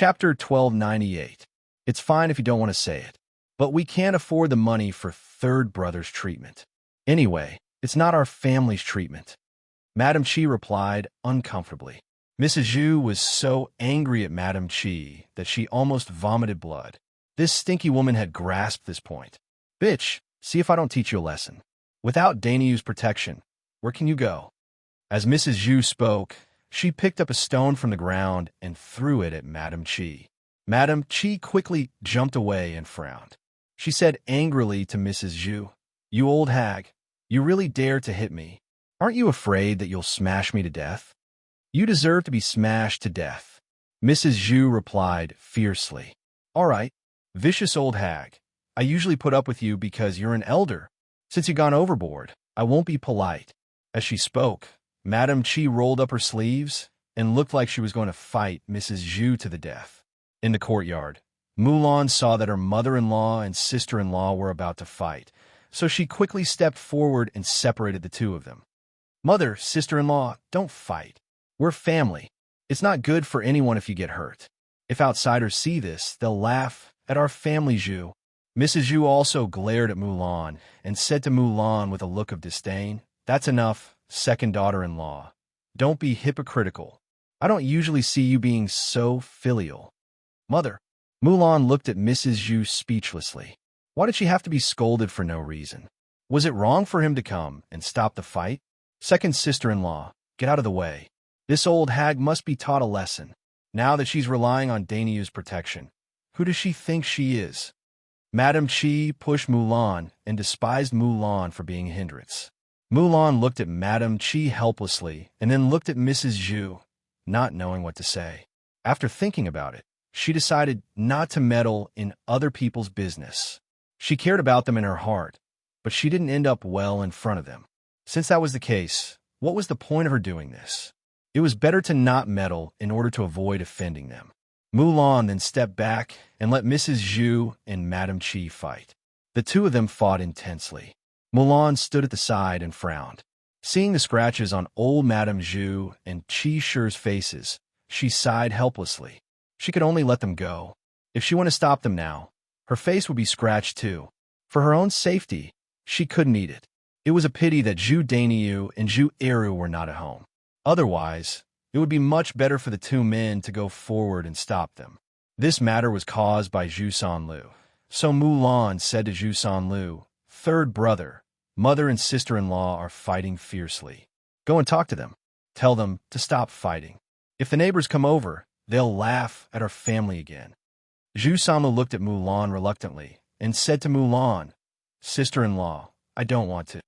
Chapter 1298. It's fine if you don't want to say it, but we can't afford the money for third brother's treatment. Anyway, it's not our family's treatment. Madame Chi replied uncomfortably. Mrs. Zhu was so angry at Madame Chi that she almost vomited blood. This stinky woman had grasped this point. Bitch, see if I don't teach you a lesson. Without Daineyu's protection, where can you go? As Mrs. Zhu spoke, she picked up a stone from the ground and threw it at Madame Chi. Madame Chi quickly jumped away and frowned. She said angrily to Mrs. Zhu, You old hag, you really dare to hit me. Aren't you afraid that you'll smash me to death? You deserve to be smashed to death. Mrs. Zhu replied fiercely. All right, vicious old hag. I usually put up with you because you're an elder. Since you've gone overboard, I won't be polite. As she spoke, Madame Chi rolled up her sleeves and looked like she was going to fight Mrs. Zhu to the death. In the courtyard, Mulan saw that her mother-in-law and sister-in-law were about to fight, so she quickly stepped forward and separated the two of them. Mother, sister-in-law, don't fight. We're family. It's not good for anyone if you get hurt. If outsiders see this, they'll laugh at our family, Zhu. Mrs. Zhu also glared at Mulan and said to Mulan with a look of disdain, That's enough, second daughter-in-law. Don't be hypocritical. I don't usually see you being so filial. Mother. Mulan looked at Mrs. Zhu speechlessly. Why did she have to be scolded for no reason? Was it wrong for him to come and stop the fight? Second sister-in-law, get out of the way. This old hag must be taught a lesson. Now that she's relying on Daineyu's protection, who does she think she is? Madame Chi pushed Mulan and despised Mulan for being a hindrance. Mulan looked at Madame Chi helplessly and then looked at Mrs. Zhu, not knowing what to say. After thinking about it, she decided not to meddle in other people's business. She cared about them in her heart, but she didn't end up well in front of them. Since that was the case, what was the point of her doing this? It was better to not meddle in order to avoid offending them. Mulan then stepped back and let Mrs. Zhu and Madame Chi fight. The two of them fought intensely. Mulan stood at the side and frowned. Seeing the scratches on old Madame Zhu and Chi Shi's faces, she sighed helplessly. She could only let them go. If she wanted to stop them now, her face would be scratched too. For her own safety, she couldn't eat it. It was a pity that Zhu Daineyue and Zhu Eru were not at home. Otherwise, it would be much better for the two men to go forward and stop them. This matter was caused by Zhu Sanlu. So Mulan said to Zhu Sanlu, Third brother, mother and sister-in-law are fighting fiercely. Go and talk to them. Tell them to stop fighting. If the neighbors come over, they'll laugh at our family again. Zhu Sanlu looked at Mulan reluctantly and said to Mulan, Sister-in-law, I don't want to.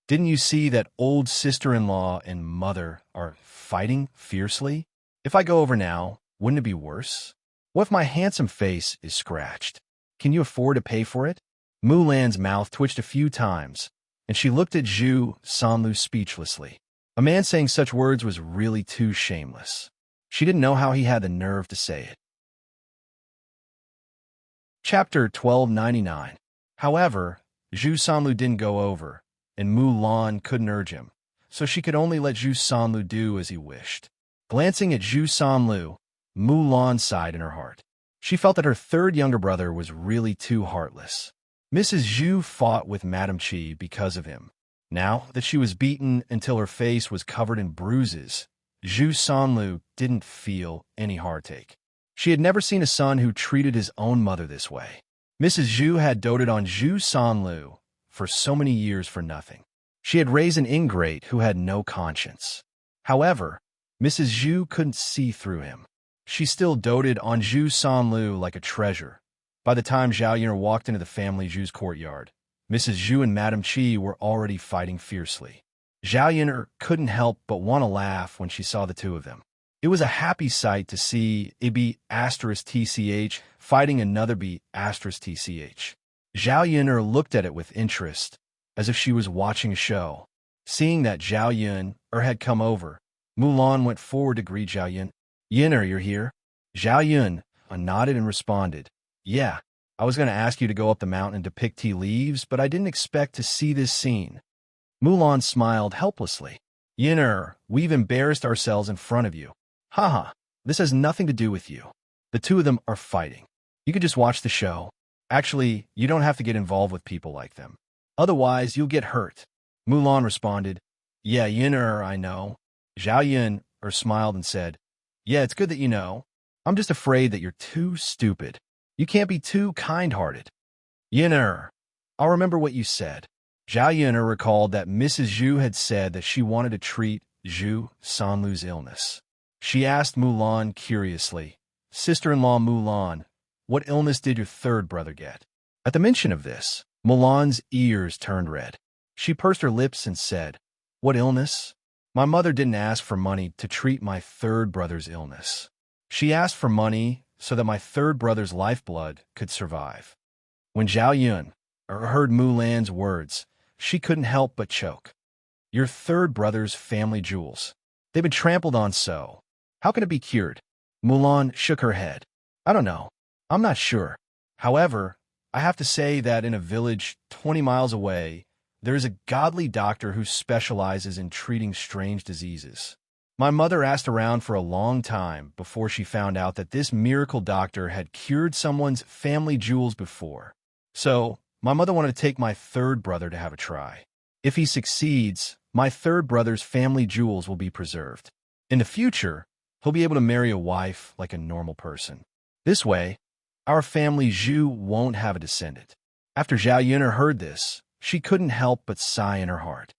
Didn't you see that old sister-in-law and mother are fighting fiercely? If I go over now, wouldn't it be worse? What if my handsome face is scratched? Can you afford to pay for it? Mulan's mouth twitched a few times, and she looked at Zhu Sanlu speechlessly. A man saying such words was really too shameless. She didn't know how he had the nerve to say it. Chapter 1299. However, Zhu Sanlu didn't go over, and Mulan couldn't urge him, so she could only let Zhu Sanlu do as he wished. Glancing at Zhu Sanlu, Mulan sighed in her heart. She felt that her third younger brother was really too heartless. Mrs. Zhu fought with Madame Chi because of him. Now that she was beaten until her face was covered in bruises, Zhu Sanlu didn't feel any heartache. She had never seen a son who treated his own mother this way. Mrs. Zhu had doted on Zhu Sanlu for so many years for nothing. She had raised an ingrate who had no conscience. However, Mrs. Zhu couldn't see through him. She still doted on Zhu Sanlu like a treasure. By the time Zhao Yun'er walked into the family Zhu's courtyard, Mrs. Zhu and Madame Chi were already fighting fiercely. Zhao Yun'er couldn't help but want to laugh when she saw the two of them. It was a happy sight to see a B*TCH fighting another B*TCH. Zhao Yun'er looked at it with interest, as if she was watching a show. Seeing that Zhao Yun'er had come over, Mulan went forward to greet Zhao Yun. Yun'er, you're here? Zhao Yun nodded and responded, Yeah, I was going to ask you to go up the mountain to pick tea leaves, but I didn't expect to see this scene. Mulan smiled helplessly. Yun'er, we've embarrassed ourselves in front of you. Haha, this has nothing to do with you. The two of them are fighting. You could just watch the show. Actually, you don't have to get involved with people like them. Otherwise, you'll get hurt. Mulan responded, Yeah, I know. Zhao Yun smiled and said, Yeah, it's good that you know. I'm just afraid that you're too stupid. You can't be too kind-hearted. Yun I'll remember what you said. Zhao Yun recalled that Mrs. Zhu had said that she wanted to treat Zhu Sanlu's illness. She asked Mulan curiously, Sister-in-law Mulan, what illness did your third brother get? At the mention of this, Mulan's ears turned red. She pursed her lips and said, What illness? My mother didn't ask for money to treat my third brother's illness. She asked for money so that my third brother's lifeblood could survive. When Zhao Yun heard Mulan's words, she couldn't help but choke. Your third brother's family jewels. They've been trampled on so. How can it be cured? Mulan shook her head. I don't know. I'm not sure. However, I have to say that in a village 20 miles away, there is a godly doctor who specializes in treating strange diseases. My mother asked around for a long time before she found out that this miracle doctor had cured someone's family jewels before. So, my mother wanted to take my third brother to have a try. If he succeeds, my third brother's family jewels will be preserved. In the future, he'll be able to marry a wife like a normal person. This way, our family Zhu won't have a descendant. After Zhao Yun heard this, she couldn't help but sigh in her heart.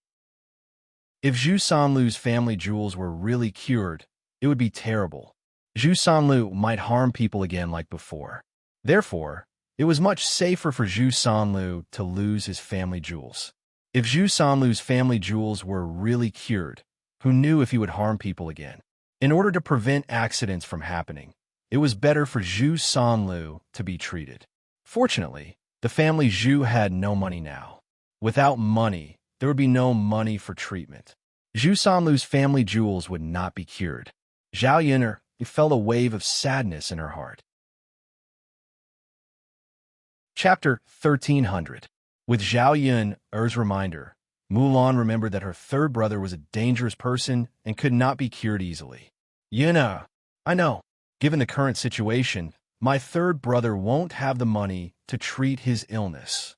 If Zhu Sanlu's family jewels were really cured, it would be terrible. Zhu Sanlu might harm people again like before. Therefore, it was much safer for Zhu Sanlu to lose his family jewels. If Zhu Sanlu's family jewels were really cured, who knew if he would harm people again? In order to prevent accidents from happening, it was better for Zhu Sanlu to be treated. Fortunately, the family Zhu had no money now. Without money, there would be no money for treatment. Zhu Sanlu's family jewels would not be cured. Zhao Yun felt a wave of sadness in her heart. Chapter 1300. With Zhao Yun's reminder, Mulan remembered that her third brother was a dangerous person and could not be cured easily. I know. Given the current situation, my third brother won't have the money to treat his illness.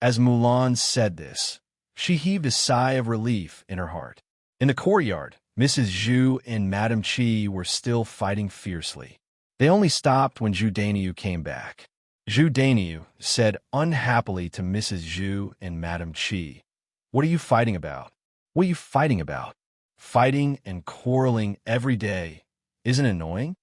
As Mulan said this, she heaved a sigh of relief in her heart. In the courtyard, Mrs. Zhu and Madame Qi were still fighting fiercely. They only stopped when Zhu Dainiu came back. Zhu Dainiu said unhappily to Mrs. Zhu and Madame Qi, What are you fighting about? What are you fighting about? Fighting and quarreling every day. Isn't it annoying?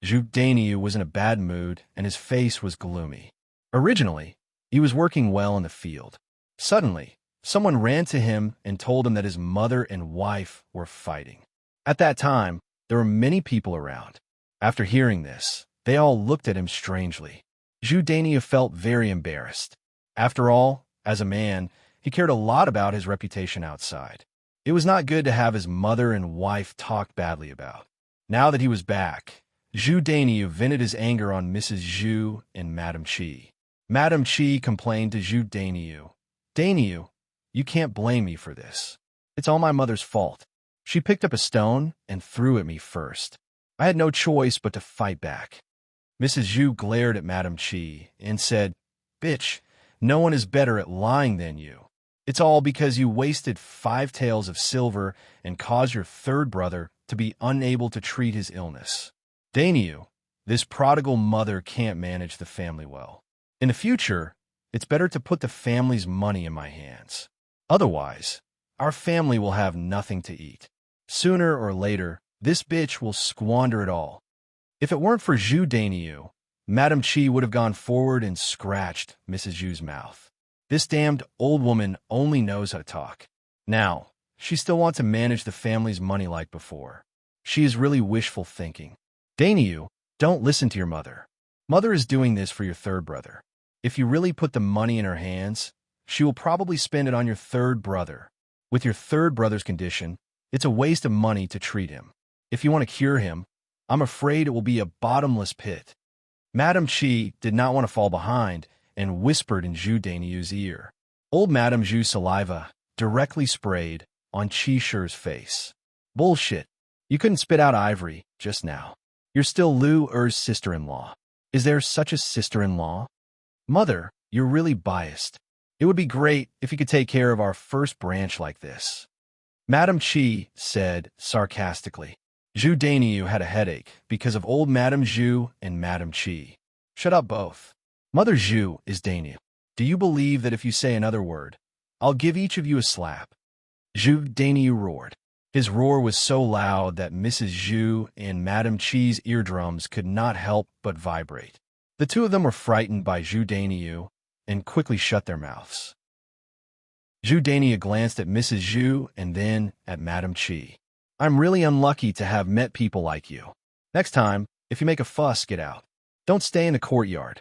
Zhu Dainiu was in a bad mood and his face was gloomy. Originally, he was working well in the field. Suddenly, someone ran to him and told him that his mother and wife were fighting. At that time, there were many people around. After hearing this, they all looked at him strangely. Zhu Dainiu felt very embarrassed. After all, as a man, he cared a lot about his reputation outside. It was not good to have his mother and wife talked badly about. Now that he was back, Zhu Dainiu vented his anger on Mrs. Zhu and Madame Qi. Madame Qi complained to Zhu Dainiu, Dainiu, you can't blame me for this. It's all my mother's fault. She picked up a stone and threw at me first. I had no choice but to fight back. Mrs. Zhu glared at Madame Qi and said, Bitch, no one is better at lying than you. It's all because you wasted 5 taels of silver and caused your third brother to be unable to treat his illness. Dainiu, this prodigal mother can't manage the family well. In the future, it's better to put the family's money in my hands. Otherwise, our family will have nothing to eat. Sooner or later, this bitch will squander it all. If it weren't for Zhu Dainiu, Madame Qi would have gone forward and scratched Mrs. Zhu's mouth. This damned old woman only knows how to talk. Now, she still wants to manage the family's money like before. She is really wishful thinking. Dainiu, don't listen to your mother. Mother is doing this for your third brother. If you really put the money in her hands, she will probably spend it on your third brother. With your third brother's condition, it's a waste of money to treat him. If you want to cure him, I'm afraid it will be a bottomless pit. Madame Qi did not want to fall behind and whispered in Zhu Dainiu's ear. Old Madame Zhu's saliva directly sprayed on Qi Shi's face. Bullshit. You couldn't spit out ivory just now. You're still Lu Er's sister-in-law. Is there such a sister-in-law? Mother, you're really biased. It would be great if you could take care of our first branch like this. Madame Chi said sarcastically. Zhu Dainiu had a headache because of old Madame Zhu and Madame Chi. Shut up both. Mother Zhu is Dainiu. Do you believe that if you say another word, I'll give each of you a slap? Zhu Dainiu roared. His roar was so loud that Mrs. Zhu and Madame Chi's eardrums could not help but vibrate. The two of them were frightened by Zhu Dainiu and quickly shut their mouths. Zhu Dainiu glanced at Mrs. Zhu and then at Madame Chi. I'm really unlucky to have met people like you. Next time, if you make a fuss, get out. Don't stay in the courtyard.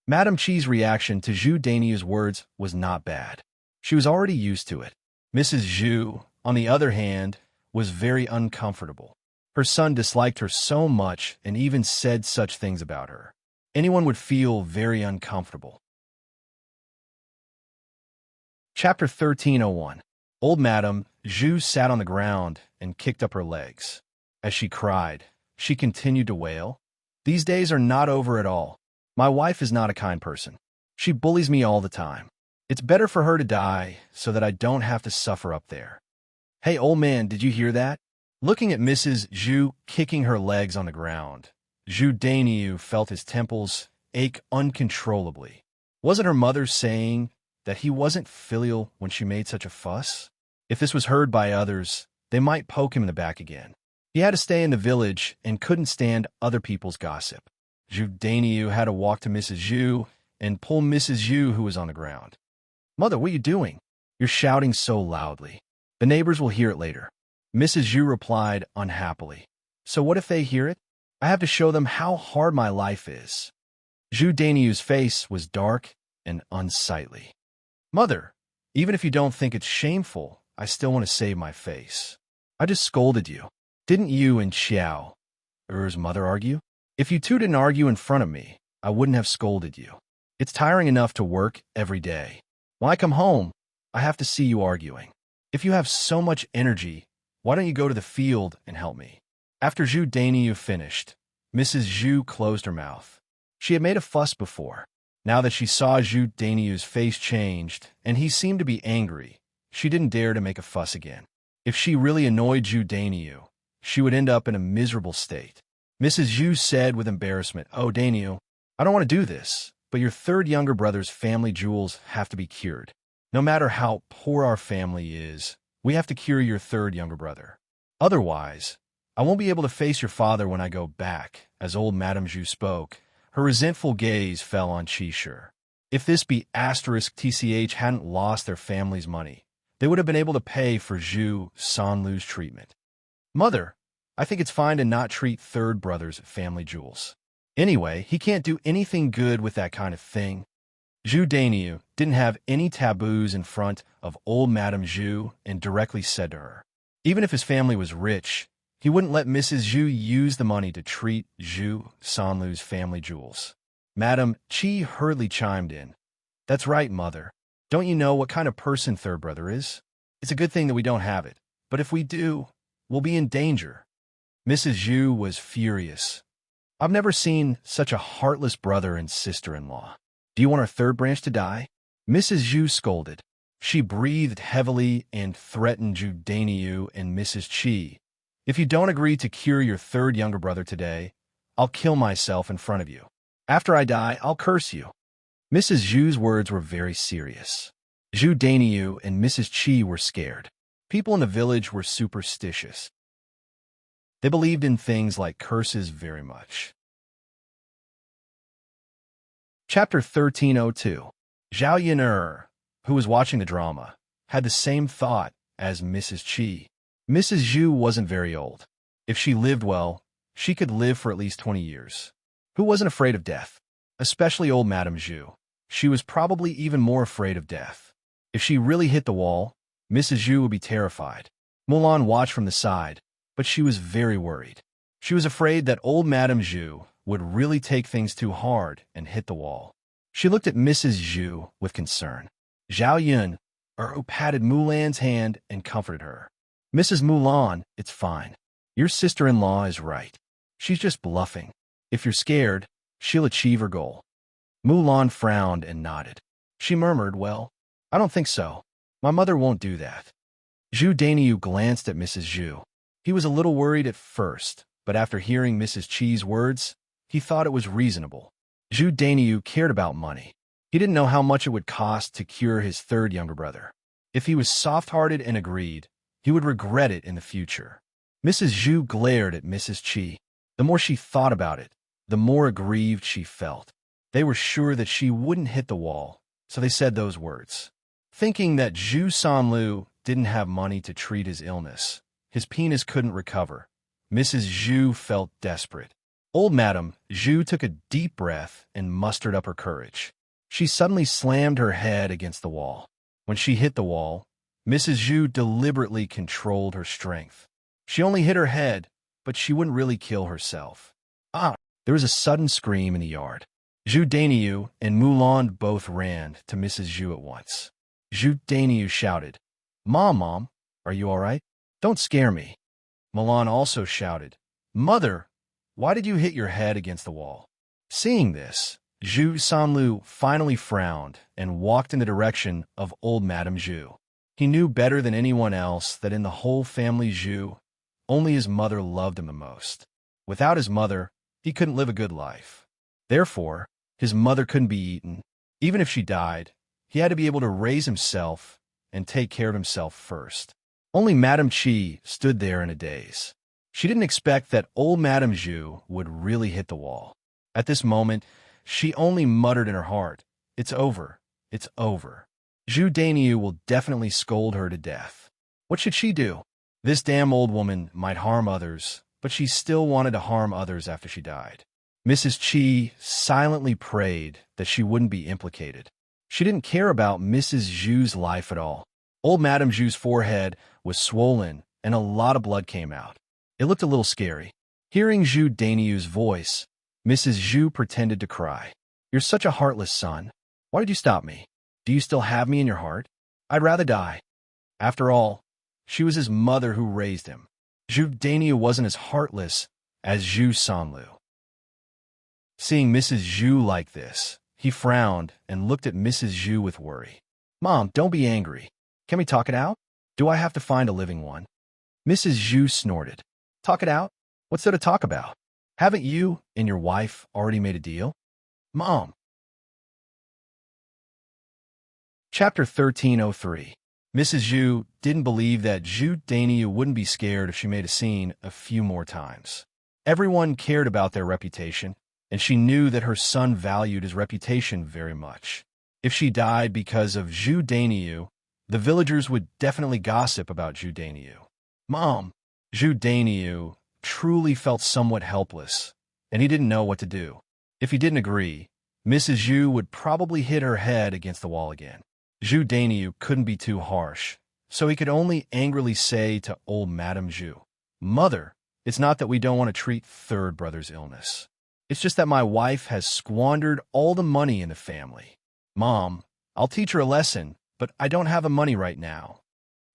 Madame Chi's reaction to Zhu Dainiu's words was not bad. She was already used to it. Mrs. Zhu, on the other hand, was very uncomfortable. Her son disliked her so much and even said such things about her. Anyone would feel very uncomfortable. Chapter 1301. Old Madame Zhu sat on the ground and kicked up her legs. As she cried, she continued to wail. These days are not over at all. My wife is not a kind person. She bullies me all the time. It's better for her to die so that I don't have to suffer up there. Hey, old man, did you hear that? Looking at Mrs. Zhu kicking her legs on the ground, Zhu Dainiu felt his temples ache uncontrollably. Wasn't her mother saying that he wasn't filial when she made such a fuss? If this was heard by others, they might poke him in the back again. He had to stay in the village and couldn't stand other people's gossip. Zhu Dainiu had to walk to Mrs. Zhu and pull Mrs. Zhu, who was on the ground. Mother, what are you doing? You're shouting so loudly. The neighbors will hear it later. Mrs. Zhu replied unhappily. So what if they hear it? I have to show them how hard my life is. Zhu Dainiu's face was dark and unsightly. Mother, even if you don't think it's shameful, I still want to save my face. I just scolded you. Didn't you and Xiao Er's mother argue? If you two didn't argue in front of me, I wouldn't have scolded you. It's tiring enough to work every day. When I come home, I have to see you arguing. If you have so much energy, why don't you go to the field and help me? After Zhu Dainiu finished, Mrs. Zhu closed her mouth. She had made a fuss before. Now that she saw Zhu Dainiu's face changed and he seemed to be angry, she didn't dare to make a fuss again. If she really annoyed Zhu Dainiu, she would end up in a miserable state. Mrs. Zhu said with embarrassment, Oh, Dainiu, I don't want to do this, but your third younger brother's family jewels have to be cured. No matter how poor our family is, we have to cure your third younger brother. Otherwise, I won't be able to face your father when I go back. As old Madame Zhu spoke, her resentful gaze fell on Qishir. If this be asterisk TCH hadn't lost their family's money, they would have been able to pay for Zhu Sanlu's treatment. Mother, I think it's fine to not treat third brother's family jewels. Anyway, he can't do anything good with that kind of thing. Zhu Dainiu didn't have any taboos in front of old Madame Zhu and directly said to her, even if his family was rich, he wouldn't let Mrs. Zhu use the money to treat Zhu Sanlu's family jewels. Madame Chi hurriedly chimed in. That's right, Mother. Don't you know what kind of person third brother is? It's a good thing that we don't have it, but if we do, we'll be in danger. Mrs. Zhu was furious. I've never seen such a heartless brother and sister-in-law. Do you want our third branch to die? Mrs. Zhu scolded. She breathed heavily and threatened Zhu Dainiu and Mrs. Chi. If you don't agree to cure your third younger brother today, I'll kill myself in front of you. After I die, I'll curse you. Mrs. Zhu's words were very serious. Zhu Dainiu and Mrs. Chi were scared. People in the village were superstitious. They believed in things like curses very much. Chapter 1302. Zhao Yan'er, who was watching the drama, had the same thought as Mrs. Chi. Mrs. Zhu wasn't very old. If she lived well, she could live for at least 20 years. Who wasn't afraid of death? Especially old Madame Zhu. She was probably even more afraid of death. If she really hit the wall, Mrs. Zhu would be terrified. Mulan watched from the side, but she was very worried. She was afraid that old Madame Zhu would really take things too hard and hit the wall. She looked at Mrs. Zhu with concern. Zhao Yan'er patted Mulan's hand and comforted her. Mrs. Mulan, it's fine. Your sister-in-law is right. She's just bluffing. If you're scared, she'll achieve her goal. Mulan frowned and nodded. She murmured, well, I don't think so. My mother won't do that. Zhu Dainiu glanced at Mrs. Zhu. He was a little worried at first, but after hearing Mrs. Qi's words, he thought it was reasonable. Zhu Dainiu cared about money. He didn't know how much it would cost to cure his third younger brother. If he was soft-hearted and agreed, he would regret it in the future. Mrs. Zhu glared at Mrs. Qi. The more she thought about it, the more aggrieved she felt. They were sure that she wouldn't hit the wall, so they said those words. Thinking that Zhu Sanlu didn't have money to treat his illness, his penis couldn't recover, Mrs. Zhu felt desperate. Old Madame Zhu took a deep breath and mustered up her courage. She suddenly slammed her head against the wall. When she hit the wall, Mrs. Zhu deliberately controlled her strength. She only hit her head, but she wouldn't really kill herself. Ah! There was a sudden scream in the yard. Zhu Dainiu and Mulan both ran to Mrs. Zhu at once. Zhu Dainiu shouted, Mom, are you all right? Don't scare me. Mulan also shouted, Mother, why did you hit your head against the wall? Seeing this, Zhu Sanlu finally frowned and walked in the direction of old Madame Zhu. He knew better than anyone else that in the whole family Zhu, only his mother loved him the most. Without his mother, he couldn't live a good life. Therefore, his mother couldn't be eaten. Even if she died, he had to be able to raise himself and take care of himself first. Only Madame Qi stood there in a daze. She didn't expect that old Madame Zhu would really hit the wall. At this moment, she only muttered in her heart, It's over. It's over. Zhu Dainiu will definitely scold her to death. What should she do? This damn old woman might harm others, but she still wanted to harm others after she died. Mrs. Qi silently prayed that she wouldn't be implicated. She didn't care about Mrs. Zhu's life at all. Old Madame Zhu's forehead was swollen and a lot of blood came out. It looked a little scary. Hearing Zhu Dainiu's voice, Mrs. Zhu pretended to cry. You're such a heartless son. Why did you stop me? Do you still have me in your heart? I'd rather die. After all, she was his mother who raised him. Zhu Dainiu wasn't as heartless as Zhu Sanlu. Seeing Mrs. Zhu like this, he frowned and looked at Mrs. Zhu with worry. Mom, don't be angry. Can we talk it out? Do I have to find a living one? Mrs. Zhu snorted. Talk it out? What's there to talk about? Haven't you and your wife already made a deal? Mom. Chapter 1303. Mrs. Zhu didn't believe that Zhu Dainiu wouldn't be scared if she made a scene a few more times. Everyone cared about their reputation, and she knew that her son valued his reputation very much. If she died because of Zhu Dainiu, the villagers would definitely gossip about Zhu Dainiu. Mom, Zhu Dainiu truly felt somewhat helpless, and he didn't know what to do. If he didn't agree, Mrs. Zhu would probably hit her head against the wall again. Zhu Dainiu couldn't be too harsh, so he could only angrily say to old Madame Zhu, Mother, it's not that we don't want to treat third brother's illness. It's just that my wife has squandered all the money in the family. Mom, I'll teach her a lesson, but I don't have the money right now.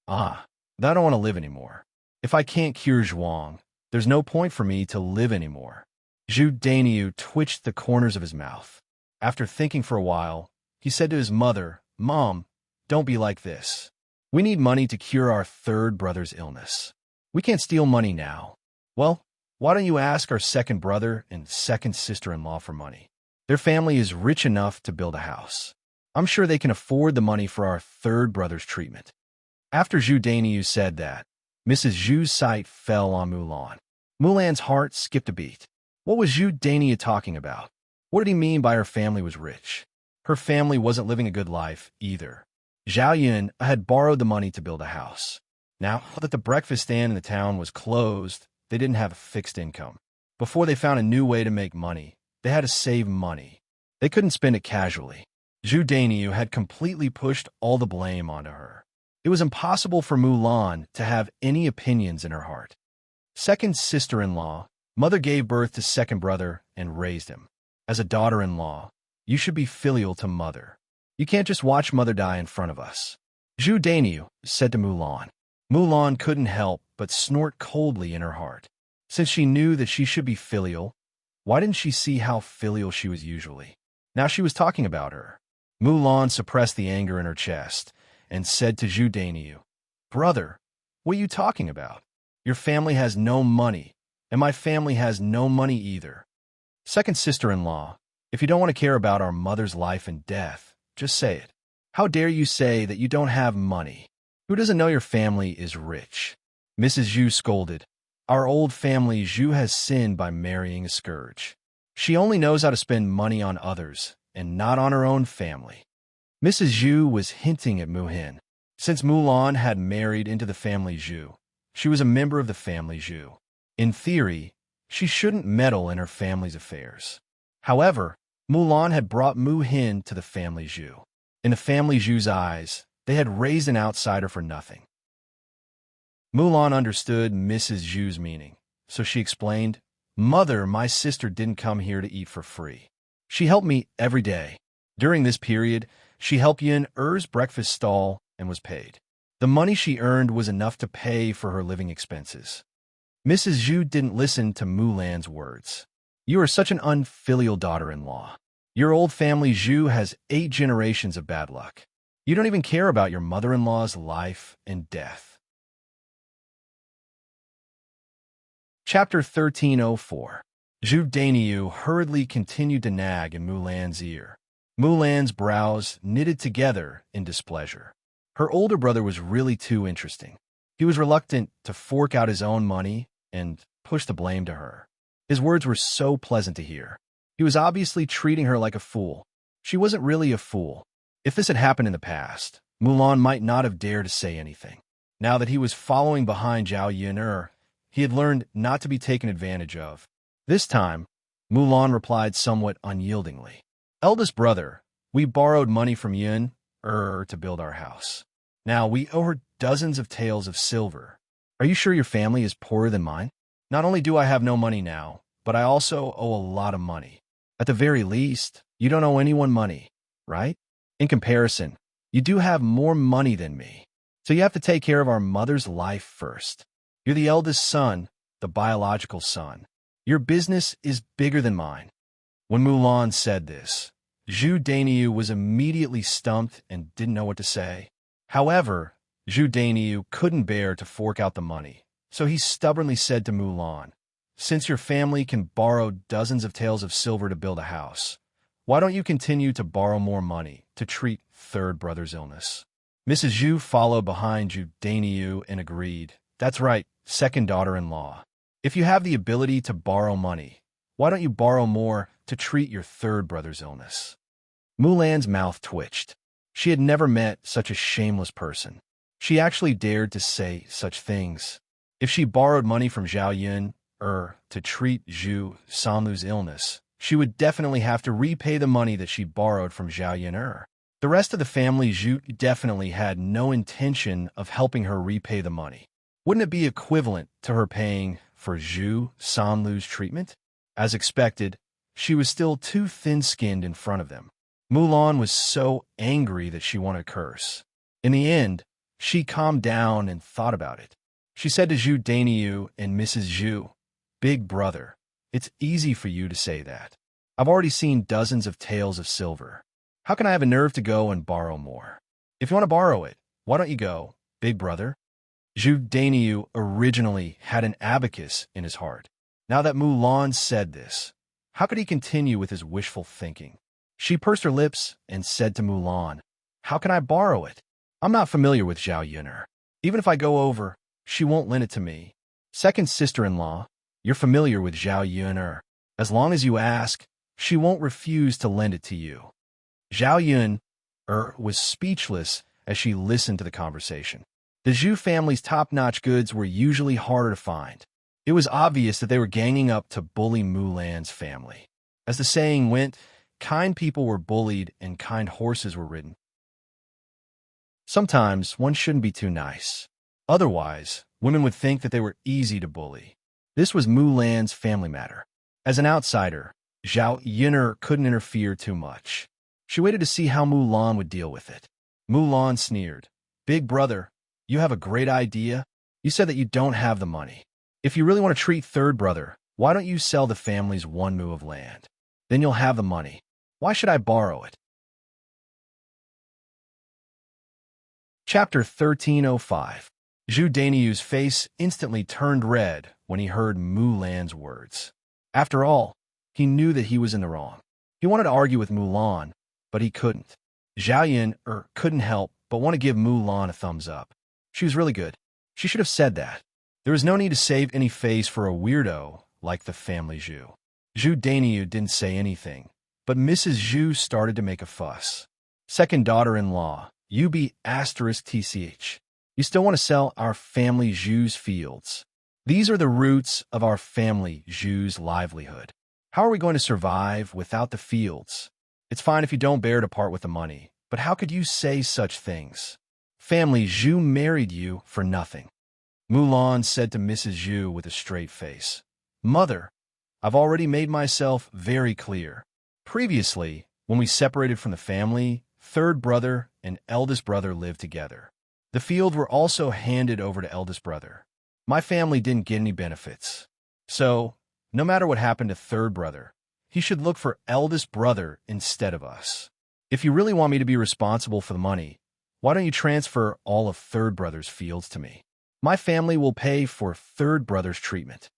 I don't want to live anymore. If I can't cure Zhuang, there's no point for me to live anymore. Zhu Dainiu twitched the corners of his mouth. After thinking for a while, he said to his mother, Mom, don't be like this. We need money to cure our third brother's illness. We can't steal money now. Well, why don't you ask our second brother and second sister-in-law for money? Their family is rich enough to build a house. I'm sure they can afford the money for our third brother's treatment. After Zhu Dainiu said that, Mrs. Zhu's sight fell on Mulan. Mulan's heart skipped a beat. What was Zhu Dainiu talking about? What did he mean by her family was rich? Her family wasn't living a good life either. Zhao Yun had borrowed the money to build a house. Now that the breakfast stand in the town was closed, they didn't have a fixed income. Before they found a new way to make money, they had to save money. They couldn't spend it casually. Zhu Dainiu had completely pushed all the blame onto her. It was impossible for Mulan to have any opinions in her heart. Second sister-in-law, mother gave birth to second brother and raised him. As a daughter-in-law, you should be filial to mother. You can't just watch mother die in front of us. Zhu Dainiu said to Mulan. Mulan couldn't help but snort coldly in her heart. Since she knew that she should be filial, why didn't she see how filial she was usually? Now she was talking about her. Mulan suppressed the anger in her chest and said to Zhu Daniyu, "Brother, what are you talking about? Your family has no money, and my family has no money either. Second sister-in-law, if you don't want to care about our mother's life and death, just say it. How dare you say that you don't have money? Who doesn't know your family is rich?" Mrs. Zhu scolded. "Our old family Zhu has sinned by marrying a scourge. She only knows how to spend money on others and not on her own family." Mrs. Zhu was hinting at Mu Hin. Since Mulan had married into the family Zhu, she was a member of the family Zhu. In theory, she shouldn't meddle in her family's affairs. However, Mulan had brought Mu Hin to the family Zhu. In the family Zhu's eyes, they had raised an outsider for nothing. Mulan understood Mrs. Zhu's meaning, so she explained, "Mother, my sister didn't come here to eat for free. She helped me every day. During this period, she helped Yin Er's breakfast stall and was paid. The money she earned was enough to pay for her living expenses." Mrs. Zhu didn't listen to Mulan's words. "You are such an unfilial daughter-in-law. Your old family Zhu has 8 generations of bad luck. You don't even care about your mother-in-law's life and death." Chapter 1304. Zhu Daniyu hurriedly continued to nag in Mulan's ear. Mulan's brows knitted together in displeasure. Her older brother was really too interesting. He was reluctant to fork out his own money and push the blame to her. His words were so pleasant to hear. He was obviously treating her like a fool. She wasn't really a fool. If this had happened in the past, Mulan might not have dared to say anything. Now that he was following behind Zhao Yin, he had learned not to be taken advantage of. This time, Mulan replied somewhat unyieldingly. "Eldest brother, we borrowed money from Yin to build our house. Now we owe her dozens of taels of silver. Are you sure your family is poorer than mine? Not only do I have no money now, but I also owe a lot of money. At the very least, you don't owe anyone money, right? In comparison, you do have more money than me. So you have to take care of our mother's life first. You're the eldest son, the biological son. Your business is bigger than mine." When Mulan said this, Zhu Daniyu was immediately stumped and didn't know what to say. However, Zhu Daniyu couldn't bear to fork out the money, so he stubbornly said to Mulan, "Since your family can borrow dozens of taels of silver to build a house, why don't you continue to borrow more money to treat third brother's illness?" Mrs. Zhu followed behind Zhu Daniyu and agreed, "That's right, second daughter-in-law. If you have the ability to borrow money, why don't you borrow more to treat your third brother's illness?" Mulan's mouth twitched. She had never met such a shameless person. She actually dared to say such things. If she borrowed money from Zhao Yin to treat Zhu Sanlu's illness, she would definitely have to repay the money that she borrowed from Zhao Yin. The rest of the family Zhu definitely had no intention of helping her repay the money. Wouldn't it be equivalent to her paying for Zhu Sanlu's treatment? As expected, she was still too thin-skinned in front of them. Mulan was so angry that she wanted to curse. In the end, she calmed down and thought about it. She said to Zhu Daniyu and Mrs. Zhu, "Big brother, it's easy for you to say that. I've already seen dozens of taels of silver. How can I have a nerve to go and borrow more? If you want to borrow it, why don't you go, big brother?" Zhu Daniyu originally had an abacus in his heart. Now that Mulan said this, how could he continue with his wishful thinking? She pursed her lips and said to Mulan, "How can I borrow it? I'm not familiar with Zhao Yin. Even if I go over, she won't lend it to me. Second sister-in-law, you're familiar with Zhao Yin. As long as you ask, she won't refuse to lend it to you." Zhao Yin was speechless as she listened to the conversation. The Zhu family's top-notch goods were usually harder to find. It was obvious that they were ganging up to bully Mulan's family. As the saying went, kind people were bullied and kind horses were ridden. Sometimes one shouldn't be too nice. Otherwise, women would think that they were easy to bully. This was Mulan's family matter. As an outsider, Zhao Yin couldn't interfere too much. She waited to see how Mulan would deal with it. Mulan sneered, "Big brother, you have a great idea. You said that you don't have the money. If you really want to treat third brother, why don't you sell the family's 1 mu of land? Then you'll have the money. Why should I borrow it? Chapter 1305. Zhu Daniu's face instantly turned red when he heard Mulan's words. After all, he knew that he was in the wrong. He wanted to argue with Mulan, but he couldn't. Zhao Yin couldn't help but want to give Mulan a thumbs up. She was really good. She should have said that. There was no need to save any face for a weirdo like the family Zhu. Zhu Daniu didn't say anything, but Mrs. Zhu started to make a fuss. Second daughter-in-law, you be *tch. You still want to sell our family Zhu's fields. These are the roots of our family Zhu's livelihood. How are we going to survive without the fields? It's fine if you don't bear to part with the money, but how could you say such things? Family Zhu married you for nothing. Mulan said to Mrs. Zhu with a straight face. Mother, I've already made myself very clear. Previously, when we separated from the family, third brother and eldest brother lived together. The fields were also handed over to eldest brother. My family didn't get any benefits. So, no matter what happened to third brother, he should look for eldest brother instead of us. If you really want me to be responsible for the money, why don't you transfer all of third brother's fields to me? My family will pay for third brother's treatment.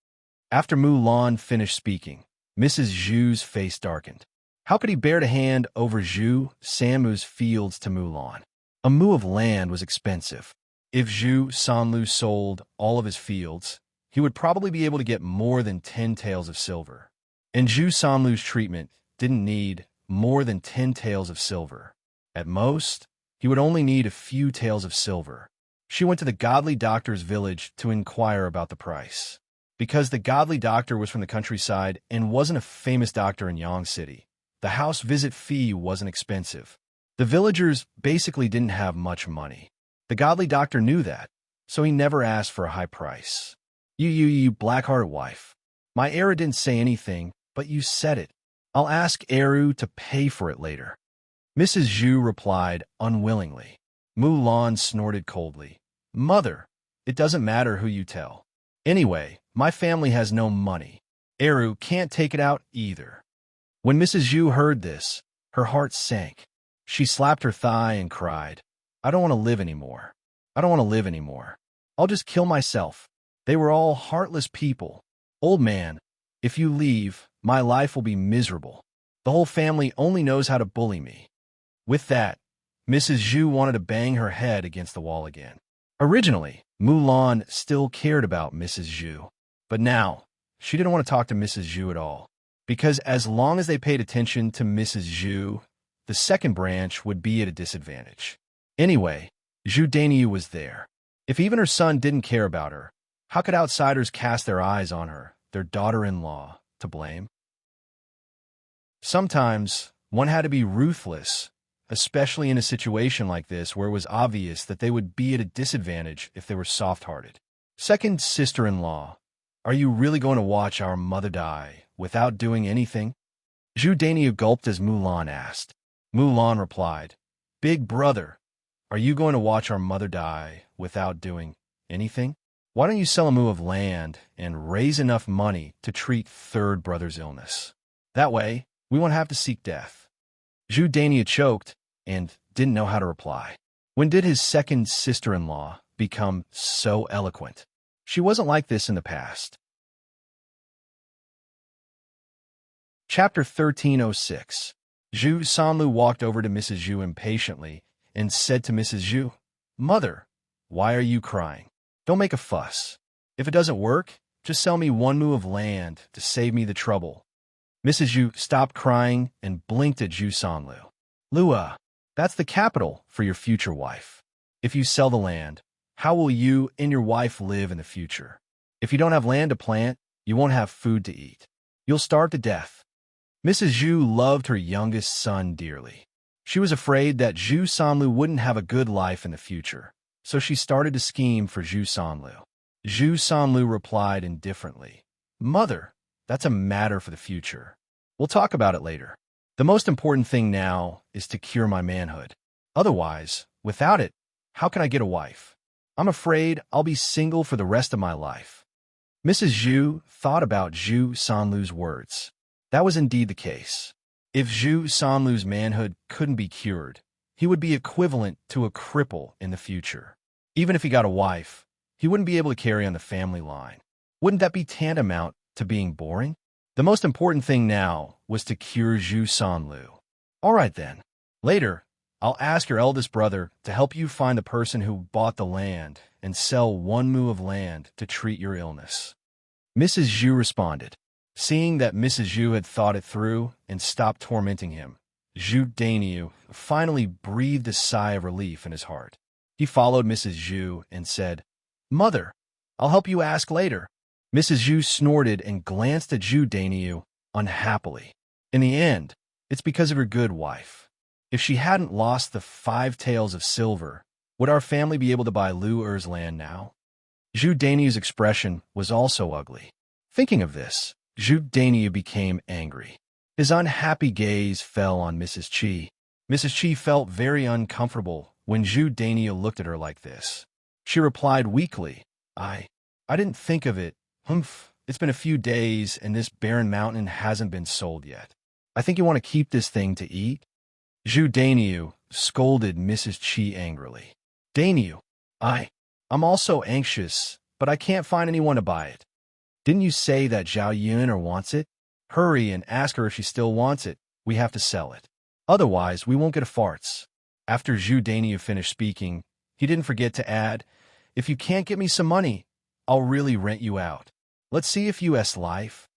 After Mulan finished speaking, Mrs. Zhu's face darkened. How could he bear to hand over Zhu Sanlu's fields to Mulan? A mu of land was expensive. If Zhu Sanlu sold all of his fields, he would probably be able to get more than 10 taels of silver. And Zhu Sanlu's treatment didn't need more than 10 taels of silver. At most, he would only need a few taels of silver. She went to the godly doctor's village to inquire about the price. Because the godly doctor was from the countryside and wasn't a famous doctor in Yang City, the house visit fee wasn't expensive. The villagers basically didn't have much money. The godly doctor knew that, so he never asked for a high price. You black-hearted wife. My Eru didn't say anything, but you said it. I'll ask Eru to pay for it later. Mrs. Zhu replied unwillingly. Mulan snorted coldly. Mother, it doesn't matter who you tell. Anyway, my family has no money. Eru can't take it out either. When Mrs. Zhu heard this, her heart sank. She slapped her thigh and cried, I don't want to live anymore. I don't want to live anymore. I'll just kill myself. They were all heartless people. Old man, if you leave, my life will be miserable. The whole family only knows how to bully me. With that, Mrs. Zhu wanted to bang her head against the wall again. Originally, Mulan still cared about Mrs. Zhu, but now, she didn't want to talk to Mrs. Zhu at all, because as long as they paid attention to Mrs. Zhu, the second branch would be at a disadvantage. Anyway, Zhu Daniu was there. If even her son didn't care about her, how could outsiders cast their eyes on her, their daughter-in-law, to blame? Sometimes, one had to be ruthless, especially in a situation like this where it was obvious that they would be at a disadvantage if they were soft-hearted. Second sister-in-law, are you really going to watch our mother die without doing anything? Zhu Daniu gulped as Mulan asked. Mulan replied, Big brother, are you going to watch our mother die without doing anything? Why don't you sell a mu of land and raise enough money to treat third brother's illness? That way, we won't have to seek death. Zhu Daniu choked and didn't know how to reply. When did his second sister-in-law become so eloquent? She wasn't like this in the past. Chapter 1306. Zhu Sanlu walked over to Mrs. Zhu impatiently and said to Mrs. Zhu, Mother, why are you crying? Don't make a fuss. If it doesn't work, just sell me 1 mu of land to save me the trouble. Mrs. Zhu stopped crying and blinked at Zhu Sanlu. Lua, that's the capital for your future wife. If you sell the land, how will you and your wife live in the future? If you don't have land to plant, you won't have food to eat. You'll starve to death. Mrs. Zhu loved her youngest son dearly. She was afraid that Zhu Sanlu wouldn't have a good life in the future, so she started to scheme for Zhu Sanlu. Zhu Sanlu replied indifferently, Mother, that's a matter for the future. We'll talk about it later. The most important thing now is to cure my manhood. Otherwise, without it, how can I get a wife? I'm afraid I'll be single for the rest of my life. Mrs. Zhu thought about Zhu Sanlu's words. That was indeed the case. If Zhu Sanlu's manhood couldn't be cured, he would be equivalent to a cripple in the future. Even if he got a wife, he wouldn't be able to carry on the family line. Wouldn't that be tantamount to being boring? The most important thing now was to cure Zhu Sanlu. All right then. Later, I'll ask your eldest brother to help you find the person who bought the land and sell 1 mu of land to treat your illness. Mrs. Zhu responded. Seeing that Mrs. Zhu had thought it through and stopped tormenting him, Zhu Dainiu finally breathed a sigh of relief in his heart. He followed Mrs. Zhu and said, "Mother, I'll help you ask later." Mrs. Zhu snorted and glanced at Zhu Dainiu unhappily. In the end, it's because of your good wife. If she hadn't lost the 5 taels of silver, would our family be able to buy Lu Er's land now? Zhu Dainiu's expression was also ugly. Thinking of this, Zhu Dainiu became angry. His unhappy gaze fell on Mrs. Qi. Mrs. Qi felt very uncomfortable when Zhu Dainiu looked at her like this. She replied weakly, I didn't think of it. It's been a few days and this barren mountain hasn't been sold yet. I think you want to keep this thing to eat? Zhu Dainiu scolded Mrs. Qi angrily. Dainiu, I'm also anxious, but I can't find anyone to buy it. Didn't you say that Zhao Yun wants it? Hurry and ask her if she still wants it. We have to sell it. Otherwise, we won't get a farts. After Zhu Dainiu finished speaking, he didn't forget to add, if you can't get me some money, I'll really rent you out. Let's see if U.S. life.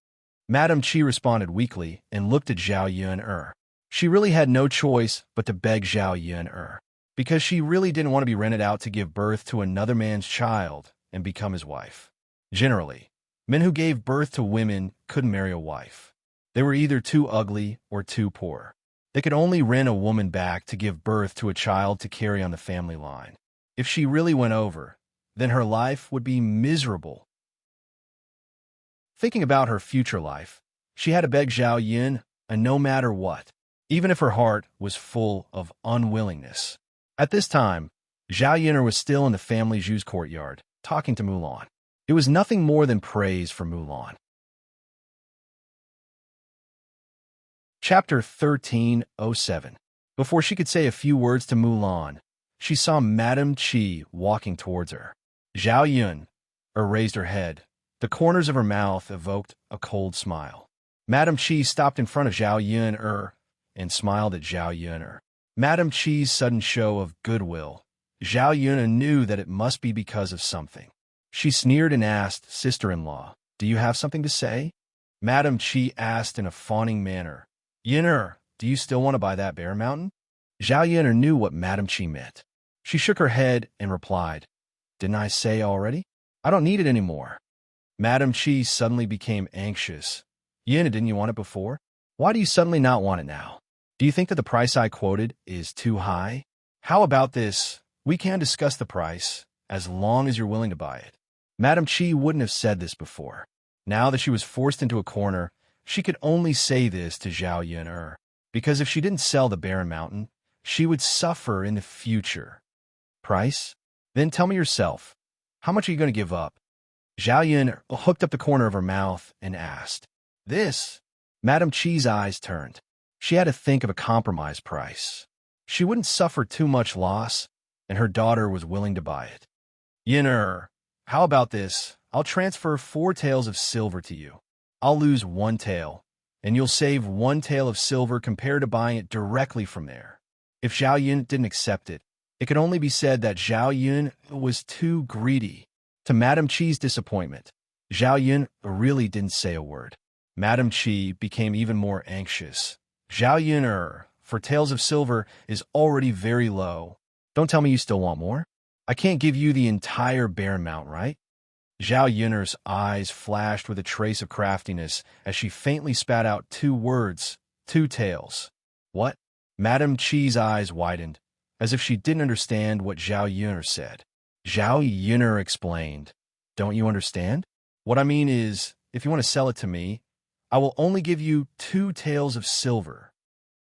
Madam Qi responded weakly and looked at Zhao Yun. She really had no choice but to beg Zhao Yun, because she really didn't want to be rented out to give birth to another man's child and become his wife. Generally, men who gave birth to women couldn't marry a wife. They were either too ugly or too poor. They could only rent a woman back to give birth to a child to carry on the family line. If she really went over, then her life would be miserable. Thinking about her future life, she had to beg Zhao Yun, and no matter what, even if her heart was full of unwillingness. At this time, Zhao Yun was still in the family Zhu's courtyard, talking to Mulan. It was nothing more than praise for Mulan. Chapter 1307. Before she could say a few words to Mulan, she saw Madam Qi walking towards her. Zhao Yun raised her head. The corners of her mouth evoked a cold smile. Madam Qi stopped in front of Zhao Yun and smiled at Zhao Yun. Madam Qi's sudden show of goodwill, Zhao Yun knew that it must be because of something. She sneered and asked, Sister-in-law, do you have something to say? Madam Qi asked in a fawning manner, Yun, do you still want to buy that bear mountain? Zhao Yun knew what Madam Qi meant. She shook her head and replied, Didn't I say already? I don't need it anymore. Madam Qi suddenly became anxious. Yin, didn't you want it before? Why do you suddenly not want it now? Do you think that the price I quoted is too high? How about this? We can discuss the price, as long as you're willing to buy it. Madam Qi wouldn't have said this before. Now that she was forced into a corner, she could only say this to Zhao Yun, because if she didn't sell the barren mountain, she would suffer in the future. Price? Then tell me yourself, how much are you going to give up? Zhao Yun hooked up the corner of her mouth and asked, This? Madam Qi's eyes turned. She had to think of a compromise price. She wouldn't suffer too much loss, and her daughter was willing to buy it. Yin, how about this? I'll transfer 4 taels of silver to you. I'll lose 1 tael, and you'll save 1 tael of silver compared to buying it directly from there. If Zhao Yun didn't accept it, it could only be said that Zhao Yun was too greedy. To Madam Qi's disappointment, Zhao Yun really didn't say a word. Madam Qi became even more anxious. Zhao Yun, for taels of silver is already very low. Don't tell me you still want more. I can't give you the entire barren mountain, right? Zhao Yun's eyes flashed with a trace of craftiness as she faintly spat out 2 words, 2 taels. What? Madam Qi's eyes widened, as if she didn't understand what Zhao Yun said. Zhao Yun explained, Don't you understand? What I mean is, if you want to sell it to me, I will only give you 2 taels of silver.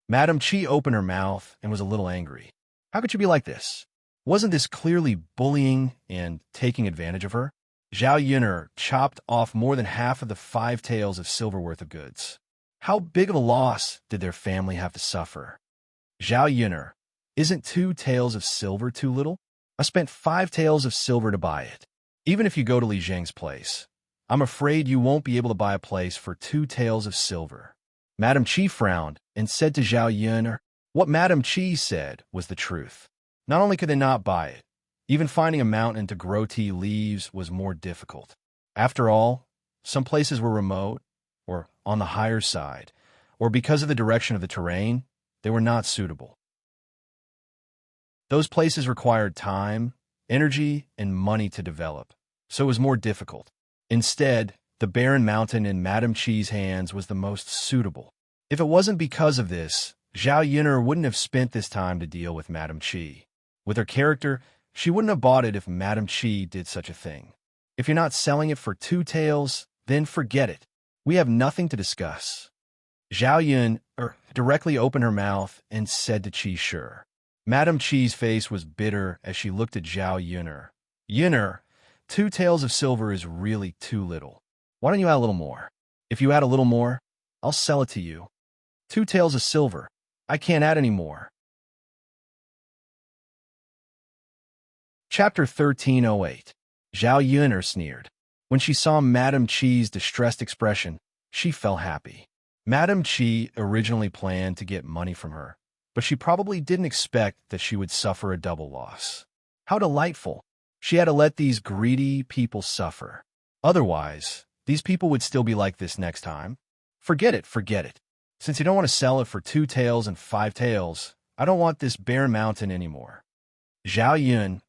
Madam Qi opened her mouth and was a little angry. How could you be like this? Wasn't this clearly bullying and taking advantage of her? Zhao Yun'er chopped off more than half of the 5 taels of silver worth of goods. How big of a loss did their family have to suffer? Zhao Yun'er, isn't 2 taels of silver too little? I spent 5 taels of silver to buy it. Even if you go to Li Zheng's place, I'm afraid you won't be able to buy a place for 2 taels of silver. Madame Qi frowned and said to Zhao Yun'er, what Madame Qi said was the truth. Not only could they not buy it, even finding a mountain to grow tea leaves was more difficult. After all, some places were remote, or on the higher side, or because of the direction of the terrain, they were not suitable. Those places required time, energy, and money to develop, so it was more difficult. Instead, the barren mountain in Madame Qi's hands was the most suitable. If it wasn't because of this, Zhao Yun'er wouldn't have spent this time to deal with Madame Qi. With her character, she wouldn't have bought it if Madame Qi did such a thing. If you're not selling it for 2 taels, then forget it. We have nothing to discuss. Zhao Yun'er directly opened her mouth and said to Qi Shi. Madame Qi's face was bitter as she looked at Zhao Yun'er. Yun'er, 2 taels of silver is really too little. Why don't you add a little more? If you add a little more, I'll sell it to you. 2 taels of silver. I can't add any more. Chapter 1308. Zhao Yun'er sneered. When she saw Madame Qi's distressed expression, she felt happy. Madame Qi originally planned to get money from her, but she probably didn't expect that she would suffer a double loss. How delightful! She had to let these greedy people suffer. Otherwise, these people would still be like this next time. Forget it, forget it. Since you don't want to sell it for 2 taels and 5 taels, I don't want this bare mountain anymore. Zhao Yun'er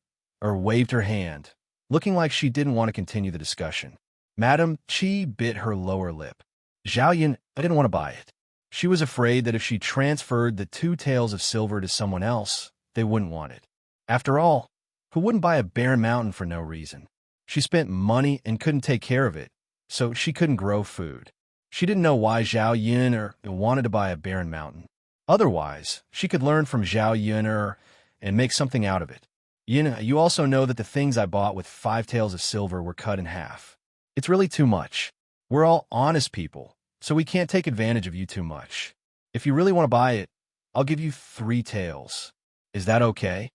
waved her hand, looking like she didn't want to continue the discussion. Madame Qi bit her lower lip. Zhao Yun'er didn't want to buy it. She was afraid that if she transferred the 2 taels of silver to someone else, they wouldn't want it. After all, who wouldn't buy a barren mountain for no reason? She spent money and couldn't take care of it, so she couldn't grow food. She didn't know why Zhao Yun'er wanted to buy a barren mountain. Otherwise, she could learn from Zhao Yun'er and make something out of it. You also know that the things I bought with 5 taels of silver were cut in half. It's really too much. We're all honest people, so we can't take advantage of you too much. If you really want to buy it, I'll give you 3 taels. Is that okay?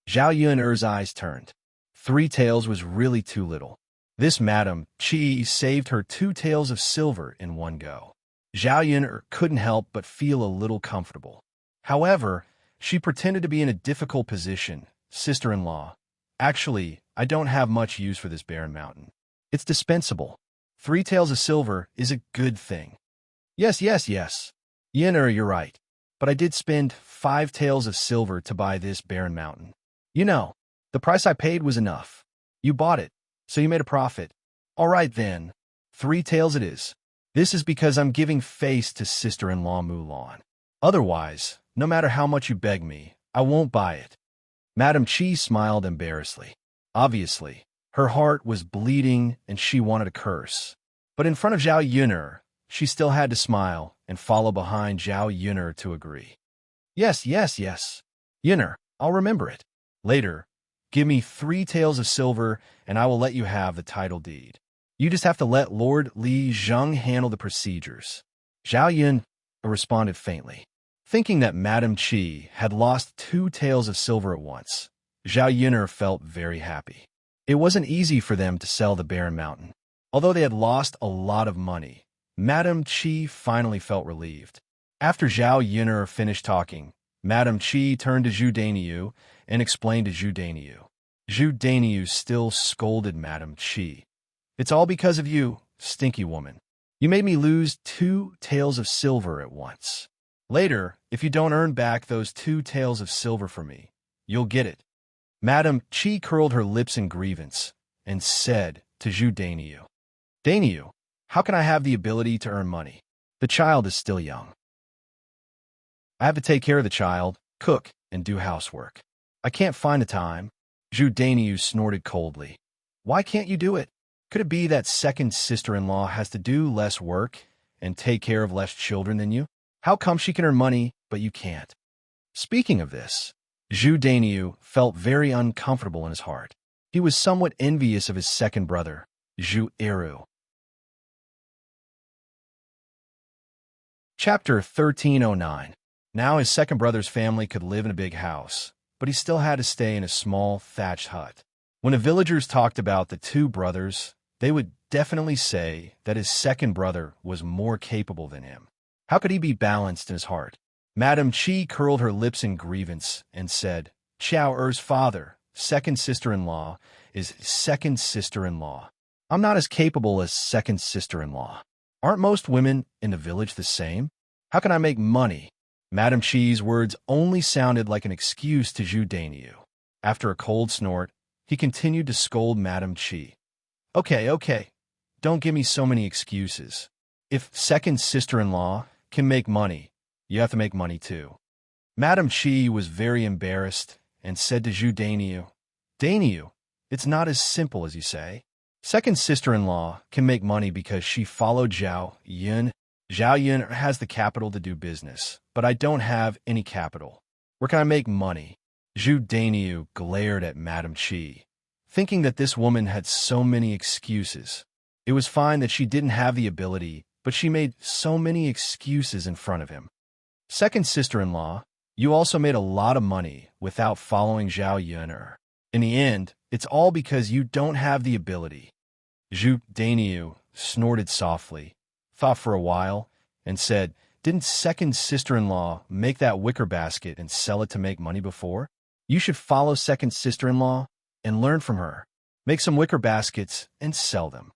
Zhao Yun'er's eyes turned. 3 taels was really too little. This Madame Qi saved her 2 taels of silver in one go. Zhao Yun'er couldn't help but feel a little comfortable. However, she pretended to be in a difficult position. Sister-in-law, actually, I don't have much use for this barren mountain. It's dispensable. 3 taels of silver is a good thing. Yes. Yun'er, you're right. But I did spend 5 taels of silver to buy this barren mountain. You know, the price I paid was enough. You bought it, so you made a profit. All right then, 3 taels it is. This is because I'm giving face to sister-in-law Mulan. Otherwise, no matter how much you beg me, I won't buy it. Madame Qi smiled embarrassedly. Obviously, her heart was bleeding and she wanted to curse. But in front of Zhao Yun'er, she still had to smile and follow behind Zhao Yun'er to agree. Yes. Yun'er, I'll remember it. Later, give me 3 taels of silver and I will let you have the title deed. You just have to let Lord Li Zheng handle the procedures. Zhao Yun'er responded faintly. Thinking that Madame Qi had lost 2 taels of silver at once, Zhao Yun'er felt very happy. It wasn't easy for them to sell the barren mountain. Although they had lost a lot of money, Madame Qi finally felt relieved. After Zhao Yun'er finished talking, Madame Qi turned to Zhu Dainiu and explained to Zhu Dainiu. Zhu Dainiu still scolded Madame Qi. It's all because of you, stinky woman. You made me lose 2 taels of silver at once. Later, if you don't earn back those 2 taels of silver for me, you'll get it. Madame Qi curled her lips in grievance and said to Zhu Dainiu, Dainiu, how can I have the ability to earn money? The child is still young. I have to take care of the child, cook, and do housework. I can't find the time. Zhu Dainiu snorted coldly. Why can't you do it? Could it be that second sister-in-law has to do less work and take care of less children than you? How come she can earn money, but you can't? Speaking of this, Zhu Dainiu felt very uncomfortable in his heart. He was somewhat envious of his second brother, Zhu Eru. Chapter 1309. Now his second brother's family could live in a big house, but he still had to stay in a small, thatched hut. When the villagers talked about the two brothers, they would definitely say that his second brother was more capable than him. How could he be balanced in his heart? Madame Chi curled her lips in grievance and said, Xiao Er's father, second sister-in-law, is second sister-in-law. I'm not as capable as second sister-in-law. Aren't most women in the village the same? How can I make money? Madame Chi's words only sounded like an excuse to Zhu Dainiu. After a cold snort, he continued to scold Madame Chi. Okay, don't give me so many excuses. If second sister-in-law can make money, you have to make money too. Madame Chi was very embarrassed and said to Zhu Dainiu, it's not as simple as you say. Second sister-in-law can make money because she followed Zhao Yun. Zhao Yun has the capital to do business, but I don't have any capital. Where can I make money? Zhu Dainiu glared at Madame Chi, thinking that this woman had so many excuses. It was fine that she didn't have the ability, but she made so many excuses in front of him. Second sister-in-law, you also made a lot of money without following Zhao Yun. In the end, it's all because you don't have the ability. Zhu Dainiu snorted softly, thought for a while, and said, didn't second sister-in-law make that wicker basket and sell it to make money before? You should follow second sister-in-law and learn from her. Make some wicker baskets and sell them.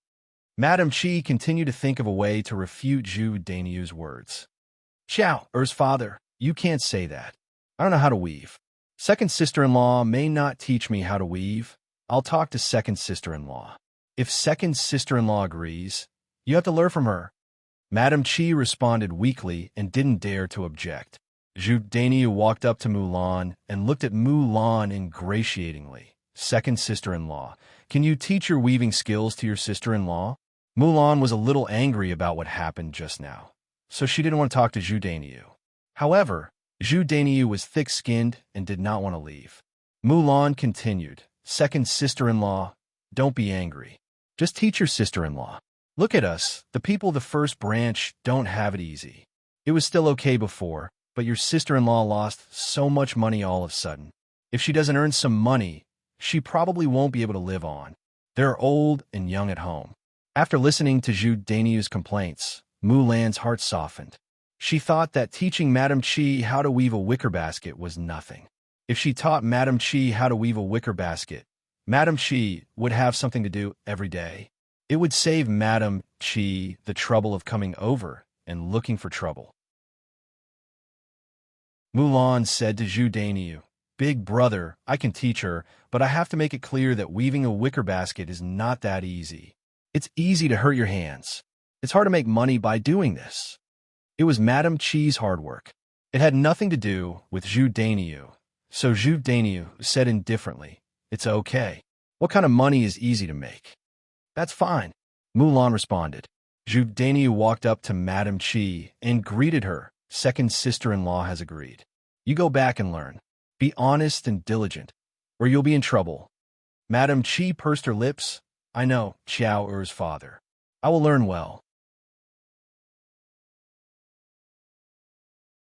Madame Chi continued to think of a way to refute Zhu Dainiu's words. Xiao Er's father, you can't say that. I don't know how to weave. Second sister-in-law may not teach me how to weave. I'll talk to second sister-in-law. If second sister-in-law agrees, you have to learn from her. Madame Chi responded weakly and didn't dare to object. Zhu Dainiu walked up to Mulan and looked at Mulan ingratiatingly. Second sister-in-law, can you teach your weaving skills to your sister-in-law? Mulan was a little angry about what happened just now, so she didn't want to talk to Zhu Dainiu. However, Zhu Dainiu was thick-skinned and did not want to leave. Mulan continued, second sister-in-law, don't be angry. Just teach your sister-in-law. Look at us, the people of the first branch don't have it easy. It was still okay before, but your sister-in-law lost so much money all of a sudden. If she doesn't earn some money, she probably won't be able to live on. They're old and young at home. After listening to Zhu Dainiu's complaints, Mulan's heart softened. She thought that teaching Madame Chi how to weave a wicker basket was nothing. If she taught Madame Chi how to weave a wicker basket, Madame Chi would have something to do every day. It would save Madame Chi the trouble of coming over and looking for trouble. Mulan said to Zhu Dainiu, Big brother, I can teach her, but I have to make it clear that weaving a wicker basket is not that easy. It's easy to hurt your hands. It's hard to make money by doing this. It was Madame Chi's hard work. It had nothing to do with Zhu Dainiu, so Zhu Dainiu said indifferently, It's okay. What kind of money is easy to make? That's fine, Mulan responded. Zhu Dainiu walked up to Madame Chi and greeted her. Second sister-in-law has agreed. You go back and learn. Be honest and diligent, or you'll be in trouble. Madame Chi pursed her lips. I know, Xiao Er's father. I will learn well.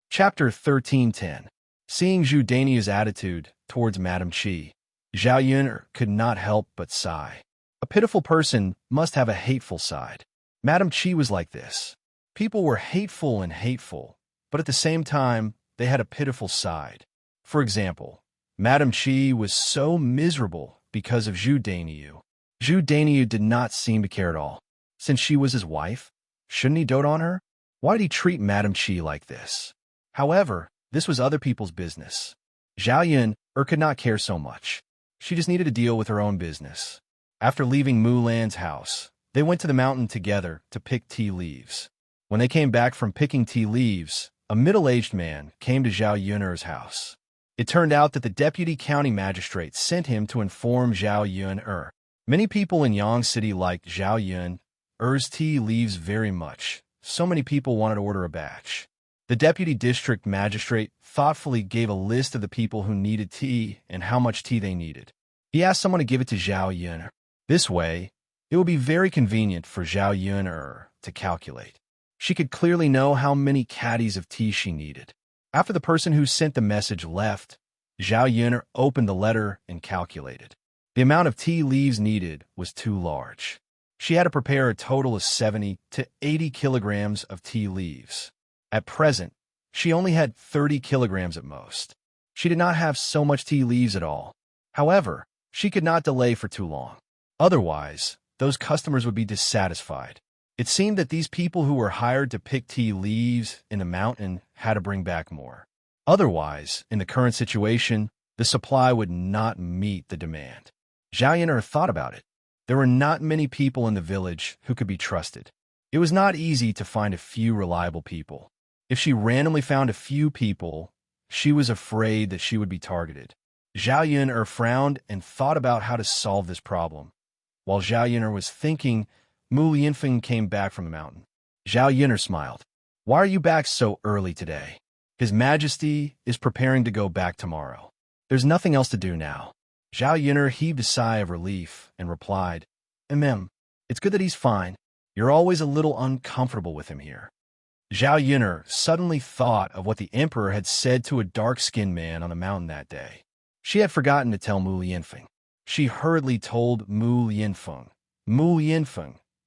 Chapter 1310. Seeing Zhu Dainiu's attitude towards Madame Chi, Zhao Yun could not help but sigh. A pitiful person must have a hateful side. Madame Chi was like this. People were hateful and hateful, but at the same time, they had a pitiful side. For example, Madame Chi was so miserable because of Zhu Dainiu. Zhu Dainiu did not seem to care at all. Since she was his wife, shouldn't he dote on her? Why did he treat Madame Chi like this? However, this was other people's business. Zhao Yun could not care so much. She just needed to deal with her own business. After leaving Mulan's house, they went to the mountain together to pick tea leaves. When they came back from picking tea leaves, a middle-aged man came to Zhao Yun's house. It turned out that the deputy county magistrate sent him to inform Zhao Yun. Many people in Yang City liked Zhao Yun's tea leaves very much. So many people wanted to order a batch. The deputy district magistrate thoughtfully gave a list of the people who needed tea and how much tea they needed. He asked someone to give it to Zhao Yun. This way, It would be very convenient for Zhao Yun to calculate. She could clearly know how many caddies of tea she needed. After the person who sent the message left, Zhao Yun opened the letter and calculated. The amount of tea leaves needed was too large. She had to prepare a total of 70 to 80 kilograms of tea leaves. At present, she only had 30 kilograms at most. She did not have so much tea leaves at all. However, she could not delay for too long. Otherwise, those customers would be dissatisfied. It seemed that these people who were hired to pick tea leaves in the mountain had to bring back more. Otherwise, in the current situation, the supply would not meet the demand. Zhao Yun thought about it. There were not many people in the village who could be trusted. It was not easy to find a few reliable people. If she randomly found a few people, she was afraid that she would be targeted. Zhao Yun frowned and thought about how to solve this problem. While Zhao Yun was thinking, Mu Lianfeng came back from the mountain. Zhao Yun smiled. "Why are you back so early today? His Majesty is preparing to go back tomorrow. There's nothing else to do now." Zhao Yun heaved a sigh of relief and replied, It's good that he's fine. You're always a little uncomfortable with him here." Zhao Yun suddenly thought of what the emperor had said to a dark-skinned man on the mountain that day. She had forgotten to tell Mu Lianfeng. She hurriedly told Mu Lianfeng,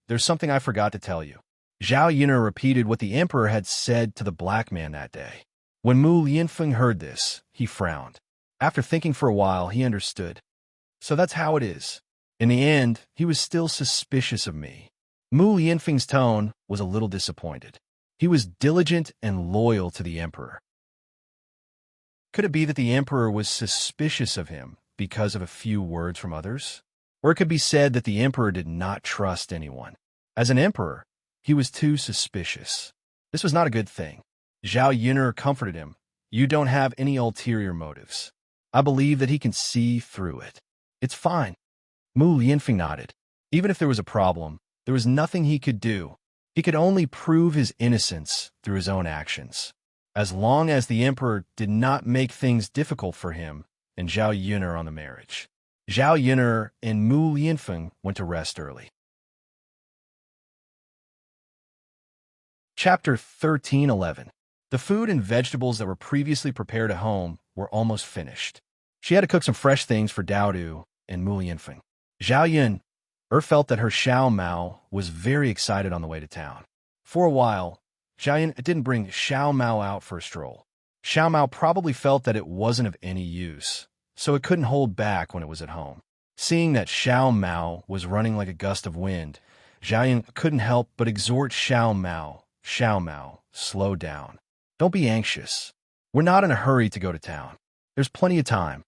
"There's something I forgot to tell you." Zhao Yun repeated what the emperor had said to the black man that day. When Mu Lianfeng heard this, he frowned. After thinking for a while, he understood. So that's how it is. In the end, he was still suspicious of me. Mu Lianfeng's tone was a little disappointed. He was diligent and loyal to the emperor. Could it be that the emperor was suspicious of him because of a few words from others? Or it could be said that the emperor did not trust anyone. As an emperor, he was too suspicious. This was not a good thing. Zhao Yun comforted him. "You don't have any ulterior motives. I believe that he can see through it. It's fine." Mu Lianfeng nodded. Even if there was a problem, there was nothing he could do. He could only prove his innocence through his own actions. As long as the emperor did not make things difficult for him and Zhao Yun on the marriage. Zhao Yun and Mu Lianfeng went to rest early. Chapter 13:11. The food and vegetables that were previously prepared at home were almost finished. She had to cook some fresh things for Daodu and Mu Lianfeng. Zhao Yun felt that her Xiao Mao was very excited on the way to town. For a while, Zhao Yun didn't bring Xiao Mao out for a stroll. Xiao Mao probably felt that it wasn't of any use, so it couldn't hold back when it was at home. Seeing that Xiao Mao was running like a gust of wind, Zhao Yun couldn't help but exhort Xiao Mao, slow down. Don't be anxious. We're not in a hurry to go to town. There's plenty of time.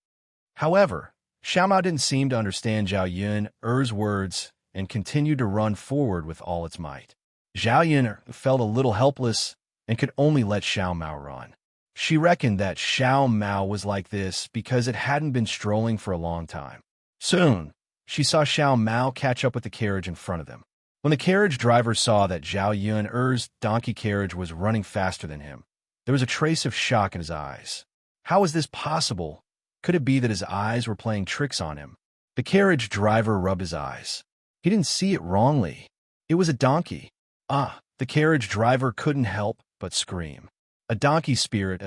However, Xiao Mao didn't seem to understand Zhao Yun's words and continued to run forward with all its might. Zhao Yun felt a little helpless and could only let Xiao Mao run. She reckoned that Xiao Mao was like this because it hadn't been strolling for a long time. Soon, she saw Xiao Mao catch up with the carriage in front of them. When the carriage driver saw that Zhao Yun's donkey carriage was running faster than him, there was a trace of shock in his eyes. How was this possible? Could it be that his eyes were playing tricks on him? The carriage driver rubbed his eyes. He didn't see it wrongly. It was a donkey. The carriage driver couldn't help but scream. A donkey spirit.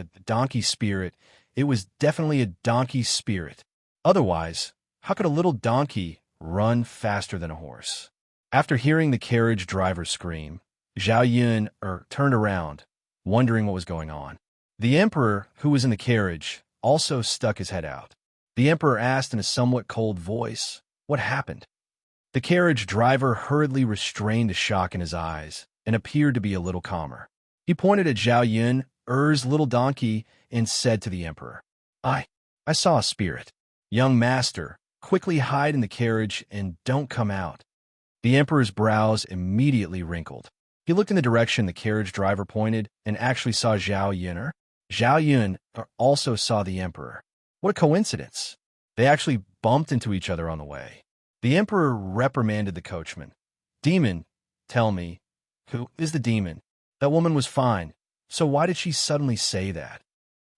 It was definitely a donkey spirit. Otherwise, how could a little donkey run faster than a horse? After hearing the carriage driver scream, Zhao Yun turned around, wondering what was going on. The emperor, who was in the carriage, also stuck his head out. The emperor asked in a somewhat cold voice, "What happened?" The carriage driver hurriedly restrained the shock in his eyes and appeared to be a little calmer. He pointed at Zhao Yun's little donkey and said to the emperor, I saw a spirit. Young master, quickly hide in the carriage and don't come out." The emperor's brows immediately wrinkled. He looked in the direction the carriage driver pointed and actually saw Zhao Yun. Zhao Yun also saw the emperor. What a coincidence. They actually bumped into each other on the way. The emperor reprimanded the coachman. "Demon, tell me, who is the demon? That woman was fine, so why did she suddenly say that?"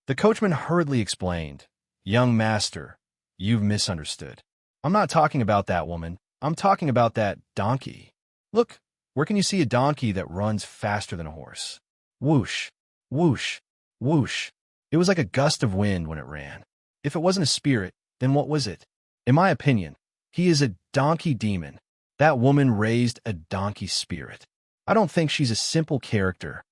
The coachman hurriedly explained, "Young master, you've misunderstood. I'm not talking about that woman. I'm talking about that donkey. Look, where can you see a donkey that runs faster than a horse? Whoosh, whoosh, whoosh. It was like a gust of wind when it ran. If it wasn't a spirit, then what was it? In my opinion, he is a donkey demon. That woman raised a donkey spirit. I don't think she's a simple character.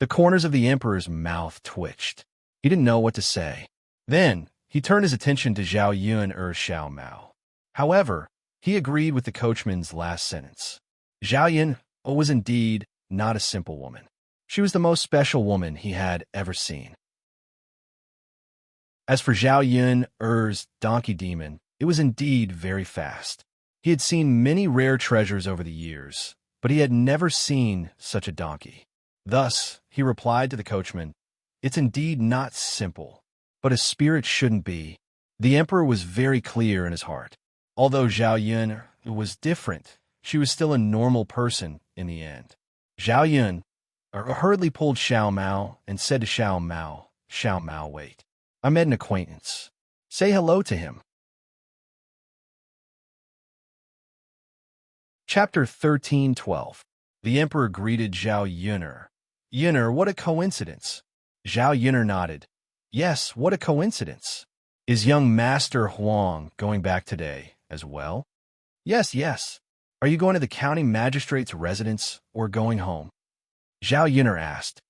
The corners of the emperor's mouth twitched. He didn't know what to say. Then, he turned his attention to Zhao Yun Xiao Mao. However, he agreed with the coachman's last sentence. Zhao Yun was indeed not a simple woman. She was the most special woman he had ever seen. As for Zhao Yun donkey demon, it was indeed very fast. He had seen many rare treasures over the years, but he had never seen such a donkey. Thus, he replied to the coachman, "It's indeed not simple, but a spirit shouldn't be." The emperor was very clear in his heart. Although Zhao Yun was different, she was still a normal person in the end. Zhao Yun hurriedly pulled Xiao Mao and said to Xiao Mao, wait. I met an acquaintance. Say hello to him. Chapter 13:12. The emperor greeted Zhao Yun'er. "Yun'er, what a coincidence." Zhao Yun'er nodded. "Yes, what a coincidence. Is young Master Huang going back today as well?" Yes. Are you going to the county magistrate's residence or going home?" Zhao Yun'er asked.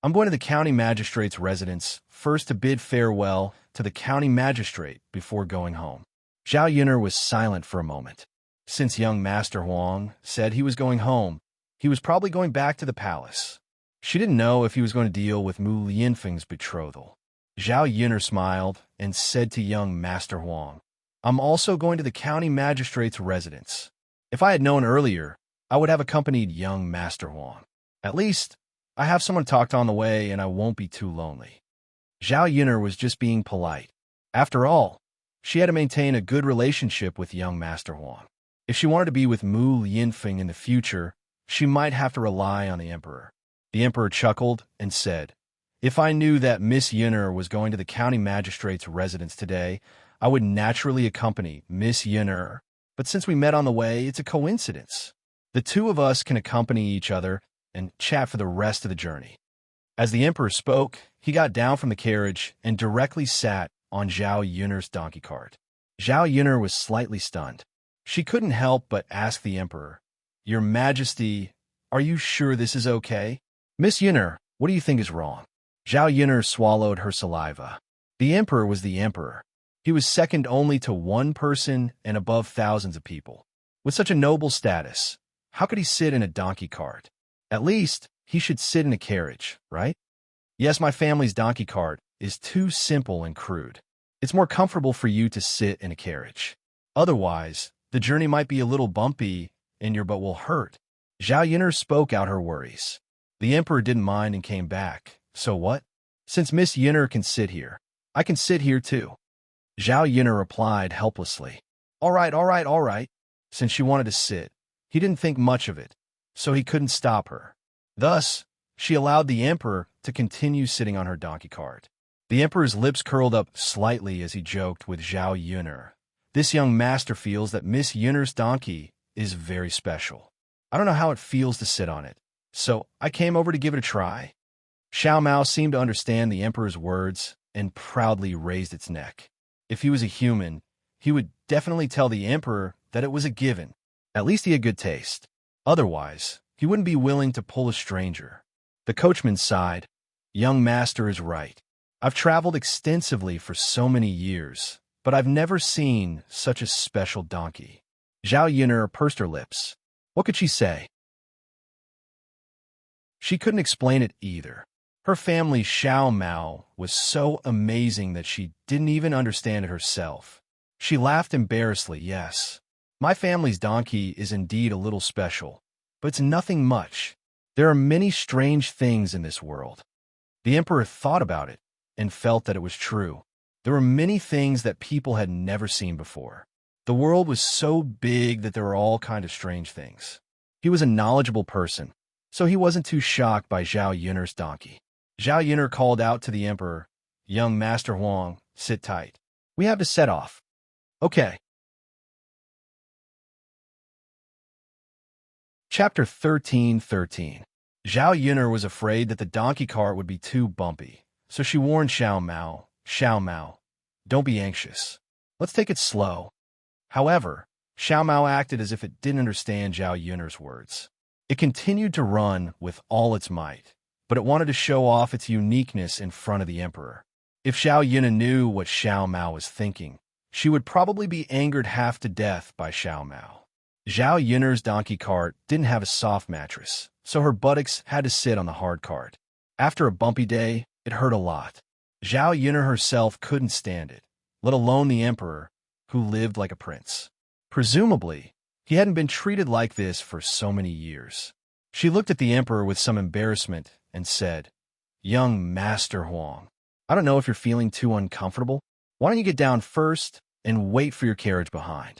"I'm going to the county magistrate's residence first to bid farewell to the county magistrate before going home." Zhao Yun'er was silent for a moment. Since young Master Huang said he was going home, he was probably going back to the palace. She didn't know if he was going to deal with Mu Lianfeng's betrothal. Zhao Yun'er smiled and said to young Master Huang, "I'm also going to the county magistrate's residence. If I had known earlier, I would have accompanied young Master Huang. At least, I have someone to talk to on the way and I won't be too lonely." Zhao Yun'er was just being polite. After all, she had to maintain a good relationship with young Master Huang. If she wanted to be with Mu Lianfeng in the future, she might have to rely on the emperor. The emperor chuckled and said, "If I knew that Miss Yun'er was going to the county magistrate's residence today, I would naturally accompany Miss Yun'er. But since we met on the way, it's a coincidence. The two of us can accompany each other and chat for the rest of the journey." As the emperor spoke, he got down from the carriage and directly sat on Zhao Yun'er's donkey cart. Zhao Yun'er was slightly stunned. She couldn't help but ask the emperor, "Your Majesty, are you sure this is okay?" "Miss Yun'er, what do you think is wrong?" Zhao Yun'er swallowed her saliva. The emperor was the emperor. He was second only to one person and above thousands of people. With such a noble status, how could he sit in a donkey cart? At least, he should sit in a carriage, right? "Yes, my family's donkey cart is too simple and crude. It's more comfortable for you to sit in a carriage. Otherwise, the journey might be a little bumpy and your butt will hurt." Zhao Yun'er spoke out her worries. The emperor didn't mind and came back. "So what? Since Miss Yun'er can sit here, I can sit here too." Zhao Yun'er replied helplessly. All right. Since she wanted to sit, he didn't think much of it, so he couldn't stop her. Thus, she allowed the emperor to continue sitting on her donkey cart. The emperor's lips curled up slightly as he joked with Zhao Yun'er. This young master feels that Miss Yun'er's donkey is very special. I don't know how it feels to sit on it, so I came over to give it a try. Xiao Mao seemed to understand the emperor's words and proudly raised its neck. If he was a human, he would definitely tell the emperor that it was a given. At least he had good taste. Otherwise, he wouldn't be willing to pull a stranger. The coachman sighed. "Young master is right. I've traveled extensively for so many years, but I've never seen such a special donkey." Zhao Yun'er pursed her lips. What could she say? She couldn't explain it either. Her family Xiao Mao was so amazing that she didn't even understand it herself. She laughed embarrassedly. "Yes, my family's donkey is indeed a little special, but it's nothing much. There are many strange things in this world." The emperor thought about it and felt that it was true. There were many things that people had never seen before. The world was so big that there were all kinds of strange things. He was a knowledgeable person, so he wasn't too shocked by Zhao Yun'er's donkey. Zhao Yun'er called out to the emperor, "Young Master Huang, sit tight. We have to set off." "Okay." Chapter 13:13. Zhao Yun'er was afraid that the donkey cart would be too bumpy, so she warned Xiao Mao, don't be anxious. Let's take it slow. However, Xiao Mao acted as if it didn't understand Zhao Yun'er's words. It continued to run with all its might, but it wanted to show off its uniqueness in front of the emperor. If Zhao Yun'er knew what Xiao Mao was thinking, she would probably be angered half to death by Xiao Mao. Zhao Yun'er's donkey cart didn't have a soft mattress, so her buttocks had to sit on the hard cart. After a bumpy day, it hurt a lot. Zhao Yun'er herself couldn't stand it, let alone the emperor, who lived like a prince. Presumably, he hadn't been treated like this for so many years. She looked at the emperor with some embarrassment and said, "Young Master Huang, I don't know if you're feeling too uncomfortable. Why don't you get down first and wait for your carriage behind?"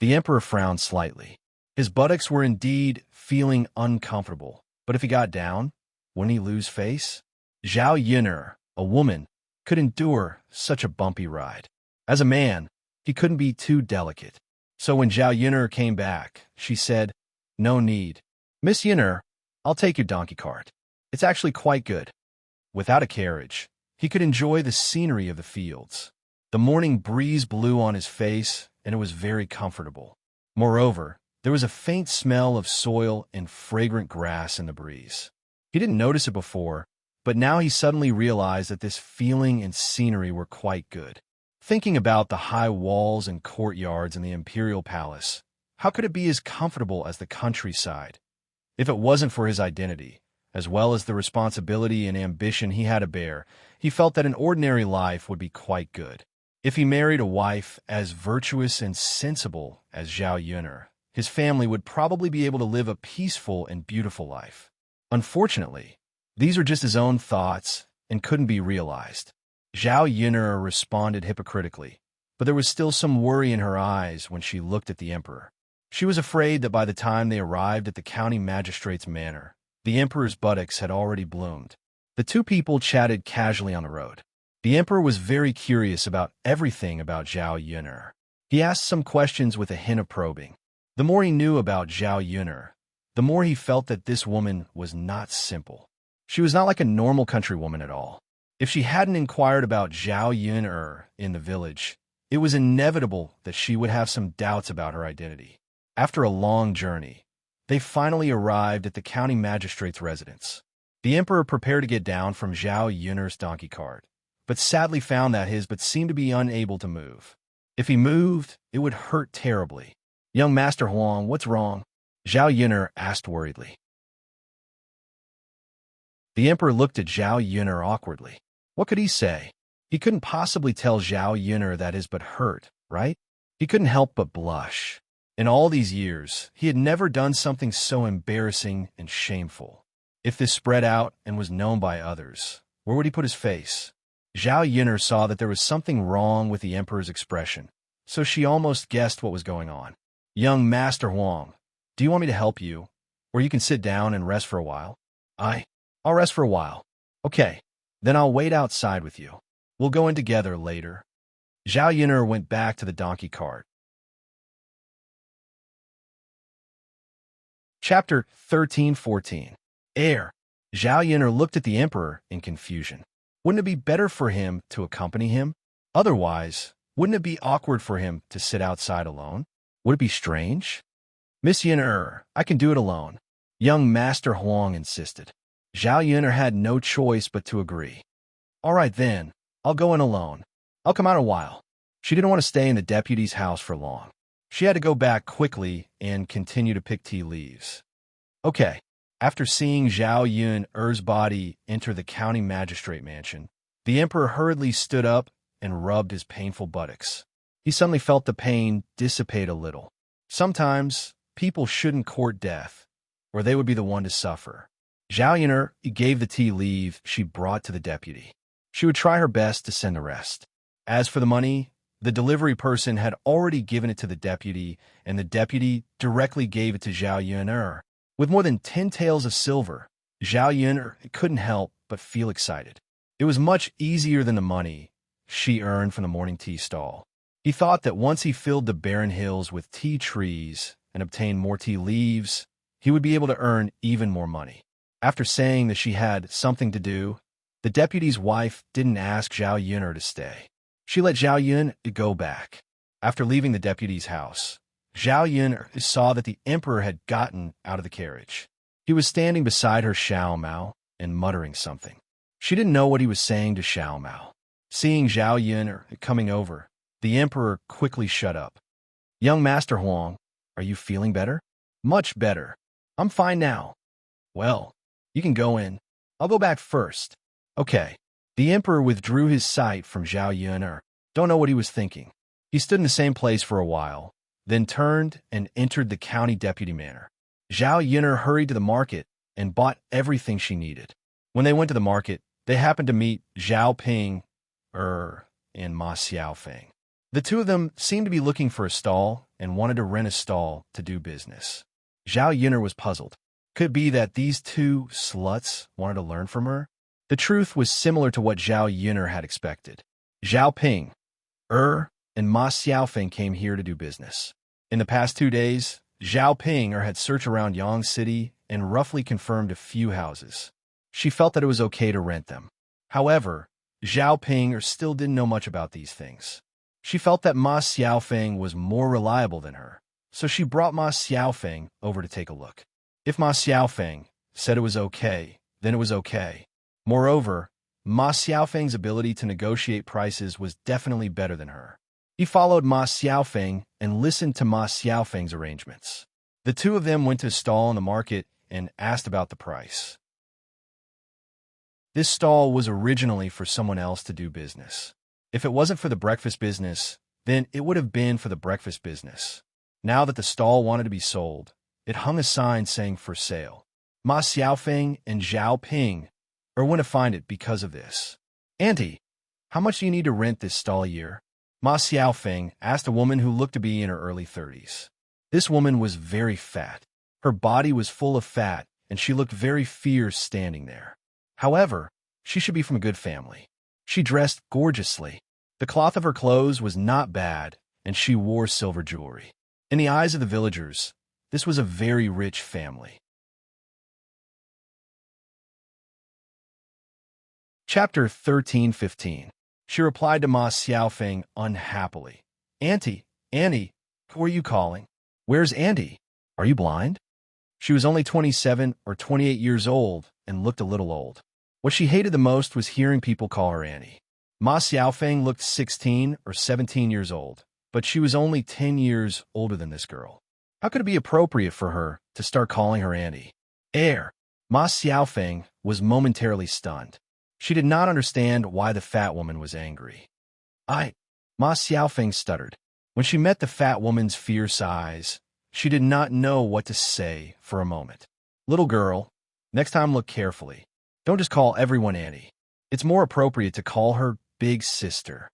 The emperor frowned slightly. His buttocks were indeed feeling uncomfortable, but if he got down, wouldn't he lose face? Zhao Yun'er, a woman, could endure such a bumpy ride. As a man, he couldn't be too delicate. So when Zhao Yun'er came back, she said, "No need. Miss Yun'er, I'll take your donkey cart. It's actually quite good." Without a carriage, he could enjoy the scenery of the fields. The morning breeze blew on his face, and it was very comfortable. Moreover, there was a faint smell of soil and fragrant grass in the breeze. He didn't notice it before, but now he suddenly realized that this feeling and scenery were quite good. Thinking about the high walls and courtyards in the imperial palace, how could it be as comfortable as the countryside? If it wasn't for his identity, as well as the responsibility and ambition he had to bear, he felt that an ordinary life would be quite good. If he married a wife as virtuous and sensible as Zhao Yun'er, his family would probably be able to live a peaceful and beautiful life. Unfortunately, these were just his own thoughts and couldn't be realized. Zhao Yun'er responded hypocritically, but there was still some worry in her eyes when she looked at the emperor. She was afraid that by the time they arrived at the county magistrate's manor, the emperor's buttocks had already bloomed. The two people chatted casually on the road. The emperor was very curious about everything about Zhao Yun'er. He asked some questions with a hint of probing. The more he knew about Zhao Yun'er, the more he felt that this woman was not simple. She was not like a normal countrywoman at all. If she hadn't inquired about Zhao Yun'er in the village, it was inevitable that she would have some doubts about her identity. After a long journey, they finally arrived at the county magistrate's residence. The emperor prepared to get down from Zhao Yun'er's donkey cart, but sadly found that his seemed to be unable to move. If he moved, it would hurt terribly. "Young Master Huang, what's wrong?" Zhao Yun'er asked worriedly. The emperor looked at Zhao Yun'er awkwardly. What could he say? He couldn't possibly tell Zhao Yun'er that his butt hurt, right? He couldn't help but blush. In all these years, he had never done something so embarrassing and shameful. If this spread out and was known by others, where would he put his face? Zhao Yun'er saw that there was something wrong with the emperor's expression, so she almost guessed what was going on. "Young Master Huang, do you want me to help you? Or you can sit down and rest for a while?" I'll rest for a while." "Okay, then I'll wait outside with you. We'll go in together later." Zhao Yun'er went back to the donkey cart. Chapter 13:14. Zhao Yun'er looked at the emperor in confusion. Wouldn't it be better for him to accompany him? Otherwise, wouldn't it be awkward for him to sit outside alone? Would it be strange? "Miss Yun'er, I can do it alone," young Master Huang insisted. Zhao Yun'er had no choice but to agree. "All right then, I'll go in alone. I'll come out a while." She didn't want to stay in the deputy's house for long. She had to go back quickly and continue to pick tea leaves. Okay. After seeing Zhao Yun'er's body enter the county magistrate mansion, the emperor hurriedly stood up and rubbed his painful buttocks. He suddenly felt the pain dissipate a little. Sometimes, people shouldn't court death, or they would be the one to suffer. Zhao Yun'er gave the tea leaf she brought to the deputy. She would try her best to send the rest. As for the money, the delivery person had already given it to the deputy, and the deputy directly gave it to Zhao Yun'er. With more than 10 taels of silver, Zhao Yun'er couldn't help but feel excited. It was much easier than the money she earned from the morning tea stall. He thought that once he filled the barren hills with tea trees and obtained more tea leaves, he would be able to earn even more money. After saying that she had something to do, the deputy's wife didn't ask Zhao Yun'er to stay. She let Zhao Yun go back. After leaving the deputy's house, Zhao Yun saw that the emperor had gotten out of the carriage. He was standing beside her Xiao Mao and muttering something. She didn't know what he was saying to Xiao Mao. Seeing Zhao Yun coming over, the emperor quickly shut up. "Young Master Huang, are you feeling better?" "Much better. I'm fine now." "Well, you can go in. I'll go back first." "Okay." The emperor withdrew his sight from Zhao Yun. Don't know what he was thinking. He stood in the same place for a while, then turned and entered the county deputy manor. Zhao Yun hurried to the market and bought everything she needed. When they went to the market, they happened to meet Zhao Ping and Ma Xiaofeng. The two of them seemed to be looking for a stall and wanted to rent a stall to do business. Zhao Yun was puzzled. Could it be that these two sluts wanted to learn from her? The truth was similar to what Zhao Yun had expected. Zhao Ping, and Ma Xiaofeng came here to do business. In the past 2 days, Zhao Ping had searched around Yang City and roughly confirmed a few houses. She felt that it was okay to rent them. However, Zhao Ping still didn't know much about these things. She felt that Ma Xiaofeng was more reliable than her, so she brought Ma Xiaofeng over to take a look. If Ma Xiaofeng said it was okay, then it was okay. Moreover, Ma Xiaofeng's ability to negotiate prices was definitely better than her. He followed Ma Xiaofeng and listened to Ma Xiaofeng's arrangements. The two of them went to a stall in the market and asked about the price. This stall was originally for someone else to do business. If it wasn't for the breakfast business, then it would have been for the breakfast business. Now that the stall wanted to be sold, it hung a sign saying for sale. Ma Xiaofeng and Zhao Ping went to find it because of this. "Auntie, how much do you need to rent this stall a year?" Ma Xiaofeng asked a woman who looked to be in her early 30s. This woman was very fat. Her body was full of fat, and she looked very fierce standing there. However, she should be from a good family. She dressed gorgeously. The cloth of her clothes was not bad, and she wore silver jewelry. In the eyes of the villagers, this was a very rich family. Chapter 13:15. She replied to Ma Xiaofeng unhappily. "Auntie, who are you calling? Where's Auntie? Are you blind?" She was only 27 or 28 years old and looked a little old. What she hated the most was hearing people call her Auntie. Ma Xiaofeng looked 16 or 17 years old, but she was only 10 years older than this girl. How could it be appropriate for her to start calling her Auntie? Ma Xiaofeng was momentarily stunned. She did not understand why the fat woman was angry. Ma Xiaofeng stuttered. When she met the fat woman's fierce eyes, she did not know what to say for a moment. "Little girl, next time look carefully. Don't just call everyone Auntie. It's more appropriate to call her big sister."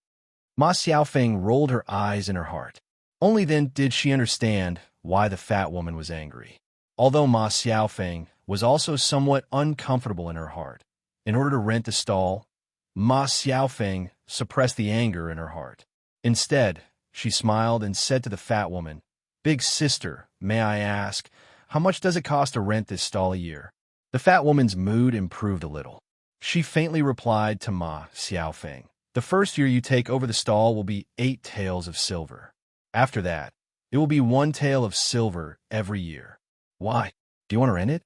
Ma Xiaofeng rolled her eyes in her heart. Only then did she understand why the fat woman was angry. Although Ma Xiaofeng was also somewhat uncomfortable in her heart, in order to rent the stall, Ma Xiaofeng suppressed the anger in her heart. Instead, she smiled and said to the fat woman, "Big sister, may I ask, how much does it cost to rent this stall a year?" The fat woman's mood improved a little. She faintly replied to Ma Xiaofeng, "The first year you take over the stall will be 8 taels of silver. After that, it will be 1 tael of silver every year." "Why? Do you want to rent it?"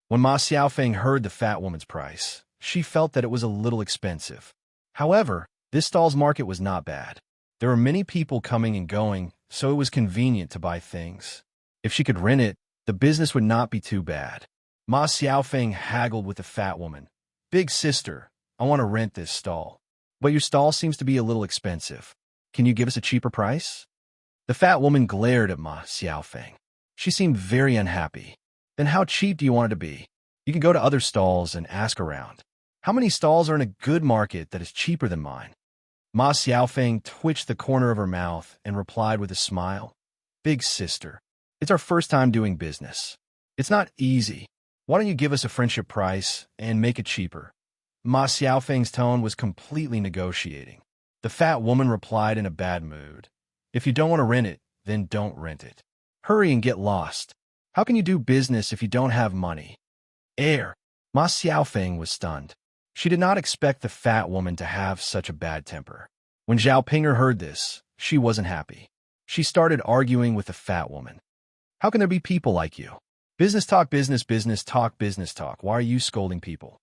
When Ma Xiaofeng heard the fat woman's price, she felt that it was a little expensive. However, this stall's market was not bad. There were many people coming and going, so it was convenient to buy things. If she could rent it, the business would not be too bad. Ma Xiaofeng haggled with the fat woman. "Big sister, I want to rent this stall. But your stall seems to be a little expensive. Can you give us a cheaper price?" The fat woman glared at Ma Xiaofeng. She seemed very unhappy. "Then how cheap do you want it to be? You can go to other stalls and ask around. How many stalls are in a good market that is cheaper than mine?" Ma Xiaofeng twitched the corner of her mouth and replied with a smile, "Big sister, it's our first time doing business. It's not easy. Why don't you give us a friendship price and make it cheaper?" Ma Xiaofeng's tone was completely negotiating. The fat woman replied in a bad mood, "If you don't want to rent it, then don't rent it. Hurry and get lost. How can you do business if you don't have money? Air. Ma Xiaofeng was stunned. She did not expect the fat woman to have such a bad temper. When Zhao Pinger heard this, she wasn't happy. She started arguing with the fat woman. How can there be people like you? Business talk, business, business talk, business talk. Why are you scolding people?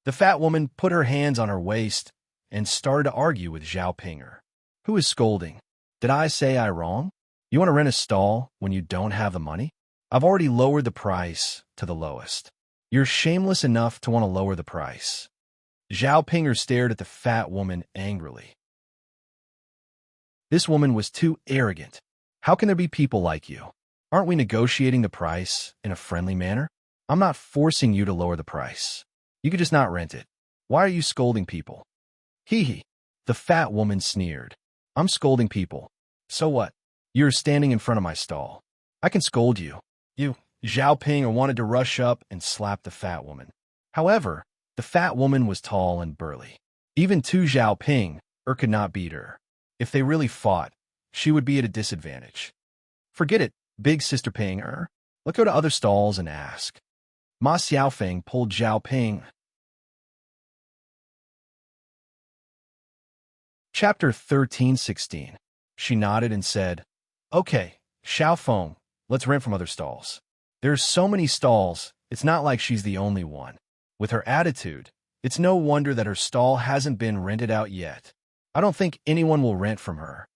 The fat woman put her hands on her waist and started to argue with Zhao Pinger. Who is scolding? Did I say I wrong? You want to rent a stall when you don't have the money? I've already lowered the price to the lowest. You're shameless enough to want to lower the price. Zhao Pinger stared at the fat woman angrily. This woman was too arrogant. How can there be people like you? Aren't we negotiating the price in a friendly manner? I'm not forcing you to lower the price. You could just not rent it. Why are you scolding people? Hee hee. The fat woman sneered. I'm scolding people. So what? You're standing in front of my stall. I can scold you. You, Zhao Pinger wanted to rush up and slap the fat woman. However, the fat woman was tall and burly. Even to Zhao Pinger could not beat her. If they really fought, she would be at a disadvantage. Forget it, big sister Pinger. Let's go to other stalls and ask. Ma Xiaofeng pulled Zhao Pinger. Chapter 13:16. She nodded and said, Okay, Xiaofeng, let's rent from other stalls. There's so many stalls, it's not like she's the only one. With her attitude, it's no wonder that her stall hasn't been rented out yet. I don't think anyone will rent from her.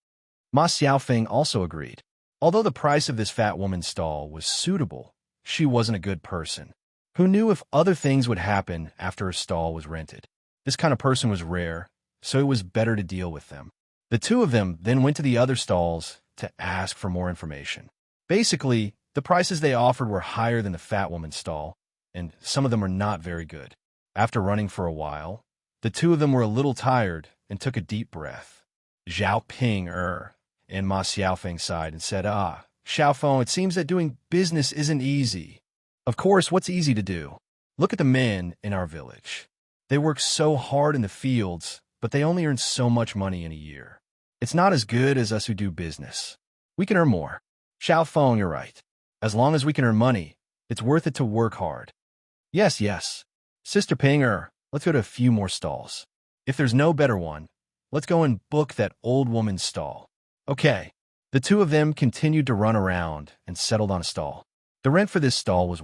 Ma Xiaofeng also agreed. Although the price of this fat woman's stall was suitable, she wasn't a good person. Who knew if other things would happen after her stall was rented? This kind of person was rare, so it was better to deal with them. The two of them then went to the other stalls to ask for more information. Basically, the prices they offered were higher than the fat woman's stall, and some of them were not very good. After running for a while, the two of them were a little tired and took a deep breath. Zhao Pinger and Ma Xiaofeng sighed and said, Xiaofeng, it seems that doing business isn't easy. Of course, what's easy to do? Look at the men in our village. They work so hard in the fields, but they only earn so much money in a year. It's not as good as us who do business. We can earn more. Xiaofeng, you're right. As long as we can earn money, it's worth it to work hard. Yes, yes. Sister Pinger, let's go to a few more stalls. If there's no better one, let's go and book that old woman's stall. Okay. The two of them continued to run around and settled on a stall. The rent for this stall was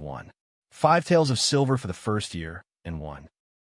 5 taels of silver for the first year and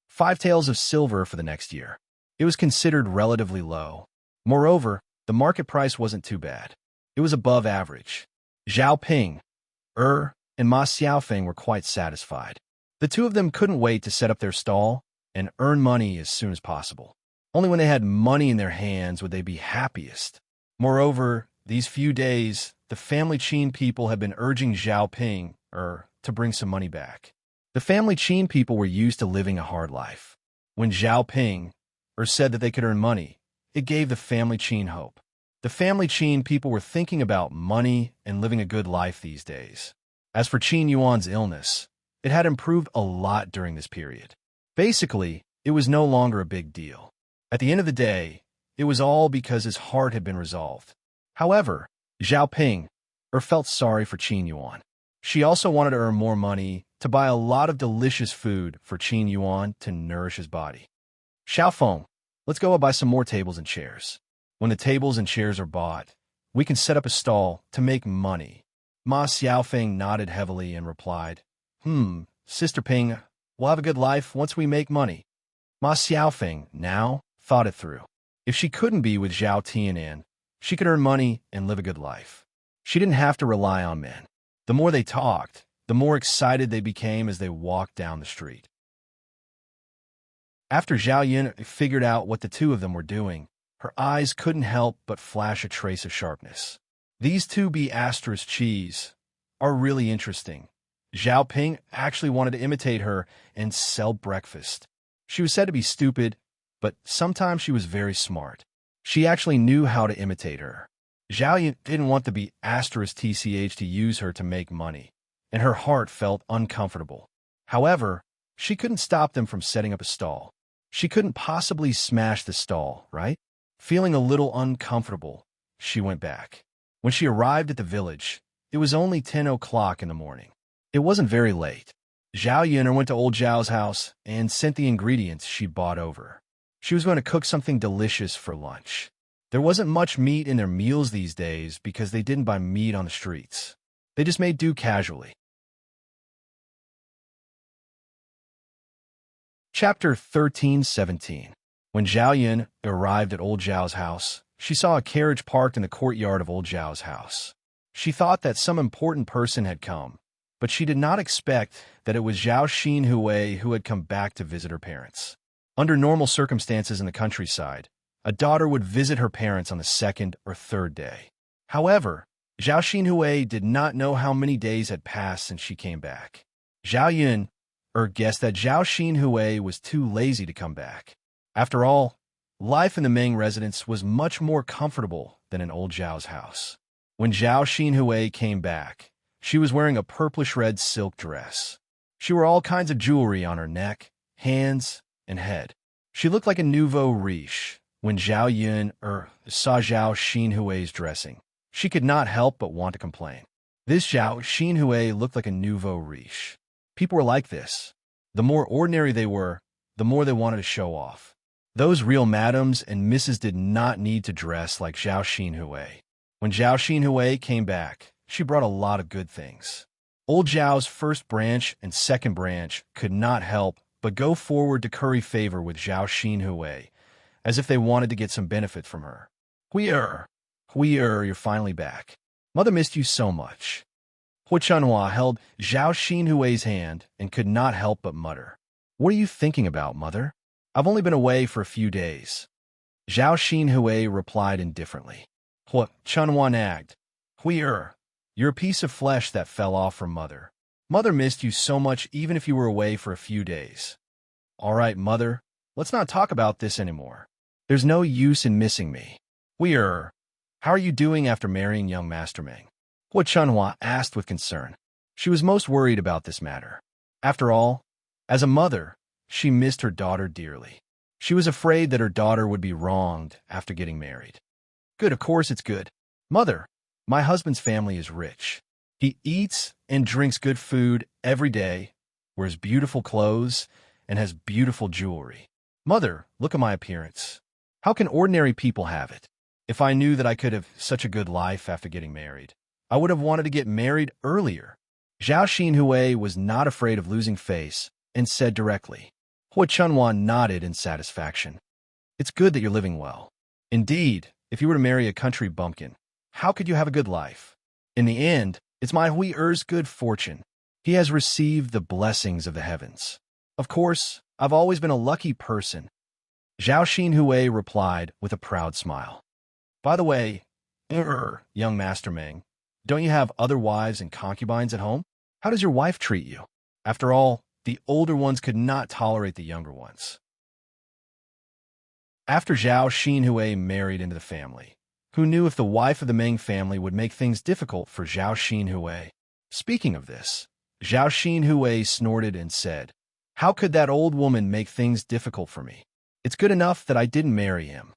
5 taels of silver for the next year. It was considered relatively low. Moreover, the market price wasn't too bad. It was above average. Zhao Pinger and Ma Xiaofeng were quite satisfied. The two of them couldn't wait to set up their stall and earn money as soon as possible. Only when they had money in their hands would they be happiest. Moreover, these few days, the family Qin people had been urging Zhao Pinger to bring some money back. The family Qin people were used to living a hard life. When Zhao Pinger said that they could earn money, it gave the family Qin hope. The family Qin people were thinking about money and living a good life these days. As for Qin Yuan's illness, it had improved a lot during this period. Basically, it was no longer a big deal. At the end of the day, it was all because his heart had been resolved. However, Zhao Pinger felt sorry for Qin Yuan. She also wanted to earn more money to buy a lot of delicious food for Qin Yuan to nourish his body. Xiaofeng, let's go and buy some more tables and chairs. When the tables and chairs are bought, we can set up a stall to make money. Ma Xiaofeng nodded heavily and replied, Sister Ping, we'll have a good life once we make money. Ma Xiaofeng now thought it through. If she couldn't be with Zhao Tianan, she could earn money and live a good life. She didn't have to rely on men. The more they talked, the more excited they became as they walked down the street. After Zhao Yin figured out what the two of them were doing, her eyes couldn't help but flash a trace of sharpness. These two B** cheese are really interesting. Zhao Ping actually wanted to imitate her and sell breakfast. She was said to be stupid, but sometimes she was very smart. She actually knew how to imitate her. Zhao Yin didn't want the B** tch to use her to make money, and her heart felt uncomfortable. However, she couldn't stop them from setting up a stall. She couldn't possibly smash the stall, right? Feeling a little uncomfortable, she went back. When she arrived at the village, It was only 10 o'clock in the morning. It wasn't very late. Zhao Yun'er went to old Zhao's house and sent the ingredients she bought over. She was going to cook something delicious for lunch. There wasn't much meat in their meals these days because they didn't buy meat on the streets. They just made do casually. Chapter 13:17. When Zhao Yun arrived at old Zhao's house, she saw a carriage parked in the courtyard of old Zhao's house. She thought that some important person had come, but she did not expect that it was Zhao Xinhui who had come back to visit her parents. Under normal circumstances in the countryside, a daughter would visit her parents on the second or third day. However, Zhao Xinhui did not know how many days had passed since she came back. Zhao Yun guessed that Zhao Xinhui was too lazy to come back. After all, life in the Meng residence was much more comfortable than in old Zhao's house. When Zhao Xinhui came back, she was wearing a purplish-red silk dress. She wore all kinds of jewelry on her neck, hands, and head. She looked like a nouveau riche. When Zhao Yun saw Zhao Xinhui's dressing, she could not help but want to complain. This Zhao Xinhui looked like a nouveau riche. People were like this. The more ordinary they were, the more they wanted to show off. Those real madams and misses did not need to dress like Zhao Xinhui. When Zhao Xinhui came back, she brought a lot of good things. Old Zhao's first branch and second branch could not help but go forward to curry favor with Zhao Xinhui, as if they wanted to get some benefit from her. Hui'er, you're finally back. Mother missed you so much. Hu Chunhua held Zhao Xinhui's hand and could not help but mutter. What are you thinking about, Mother? I've only been away for a few days. Zhao Xinhui replied indifferently. Hu Chunhua nagged. Hui'er, you're a piece of flesh that fell off from Mother. Mother missed you so much even if you were away for a few days. All right, Mother, let's not talk about this anymore. There's no use in missing me. Hui'er, how are you doing after marrying young Master Meng? Hu Chunhua asked with concern. She was most worried about this matter. After all, as a mother, she missed her daughter dearly. She was afraid that her daughter would be wronged after getting married. Good, of course it's good. Mother, my husband's family is rich. He eats and drinks good food every day, wears beautiful clothes, and has beautiful jewelry. Mother, look at my appearance. How can ordinary people have it? If I knew that I could have such a good life after getting married, I would have wanted to get married earlier. Zhao Xinhui was not afraid of losing face and said directly. Hu Chunhua nodded in satisfaction. It's good that you're living well. Indeed, if you were to marry a country bumpkin, how could you have a good life? In the end, it's my Hui'er's good fortune. He has received the blessings of the heavens. Of course, I've always been a lucky person. Zhao Xinhui replied with a proud smile. By the way, young Master Meng, don't you have other wives and concubines at home? How does your wife treat you? After all, the older ones could not tolerate the younger ones. After Zhao Xinhui married into the family, who knew if the wife of the Meng family would make things difficult for Zhao Xinhui? Speaking of this, Zhao Xinhui snorted and said, How could that old woman make things difficult for me? It's good enough that I didn't marry him.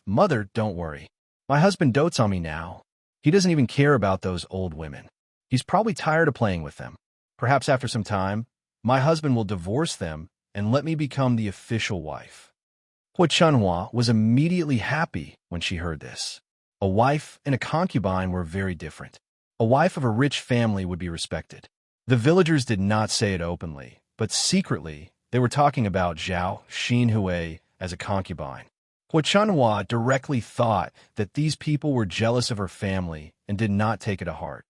Mother, don't worry. My husband dotes on me now. He doesn't even care about those old women. He's probably tired of playing with them. Perhaps after some time, my husband will divorce them and let me become the official wife. Hu Chunhua was immediately happy when she heard this. A wife and a concubine were very different. A wife of a rich family would be respected. The villagers did not say it openly, but secretly they were talking about Zhao Xinhui as a concubine. Hu Chunhua directly thought that these people were jealous of her family and did not take it to heart.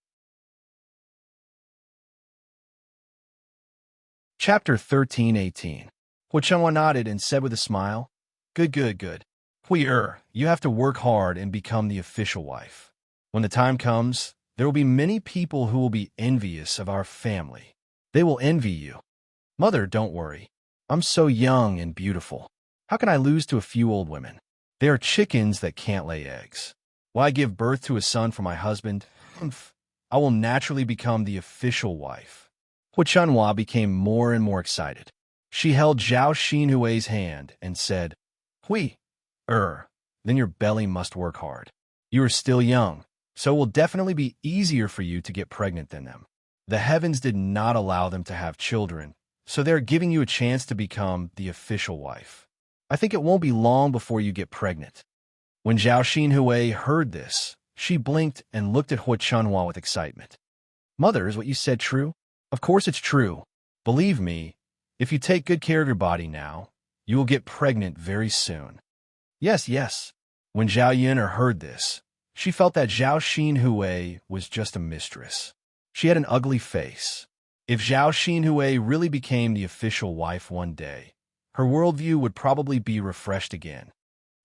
Chapter 13:18. Hu Chunhua nodded and said with a smile, Good. Hui'er, you have to work hard and become the official wife. When the time comes, there will be many people who will be envious of our family. They will envy you. Mother, don't worry. I'm so young and beautiful. How can I lose to a few old women? They are chickens that can't lay eggs. Will I give birth to a son for my husband? I will naturally become the official wife. Hu Chunhua became more and more excited. She held Zhao Xinhui's hand and said, Hui'er, then your belly must work hard. You are still young. so it will definitely be easier for you to get pregnant than them. The heavens did not allow them to have children, so they're giving you a chance to become the official wife. I think it won't be long before you get pregnant." When Zhao Xinhui heard this, she blinked and looked at Hu Chunhua with excitement. "Mother, is what you said true?" "Of course it's true. Believe me, if you take good care of your body now, you will get pregnant very soon." "Yes, yes." When Zhao Yin'er heard this, she felt that Zhao Xinhui was just a mistress. She had an ugly face. If Zhao Xinhui really became the official wife one day, her worldview would probably be refreshed again.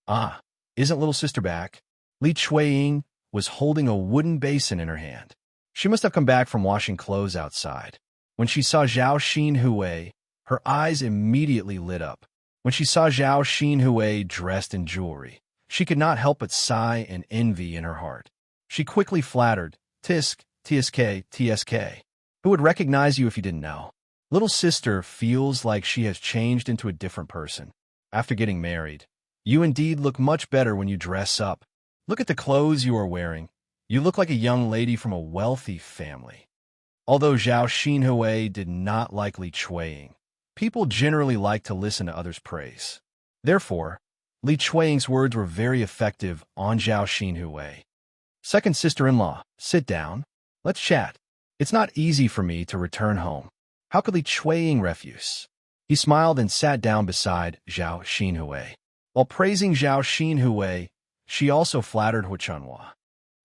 "Ah, isn't little sister back?" Li Chuiying was holding a wooden basin in her hand. She must have come back from washing clothes outside. When she saw Zhao Xinhui, her eyes immediately lit up. When she saw Zhao Xinhui dressed in jewelry, she could not help but sigh and envy in her heart. She quickly flattered, "Tisk, TSK, TSK. Who would recognize you if you didn't know? Little sister feels like she has changed into a different person. After getting married, you indeed look much better when you dress up. Look at the clothes you are wearing. You look like a young lady from a wealthy family." Although Zhao Xinhui did not like Li Chuiying, people generally like to listen to others' praise. Therefore, Li Chuiying's words were very effective on Zhao Xinhui. "Second sister-in-law, sit down. Let's chat. It's not easy for me to return home. How could Li Chuiying refuse?" He smiled and sat down beside Zhao Xinhui. While praising Zhao Xinhui, she also flattered Hu Chunhua.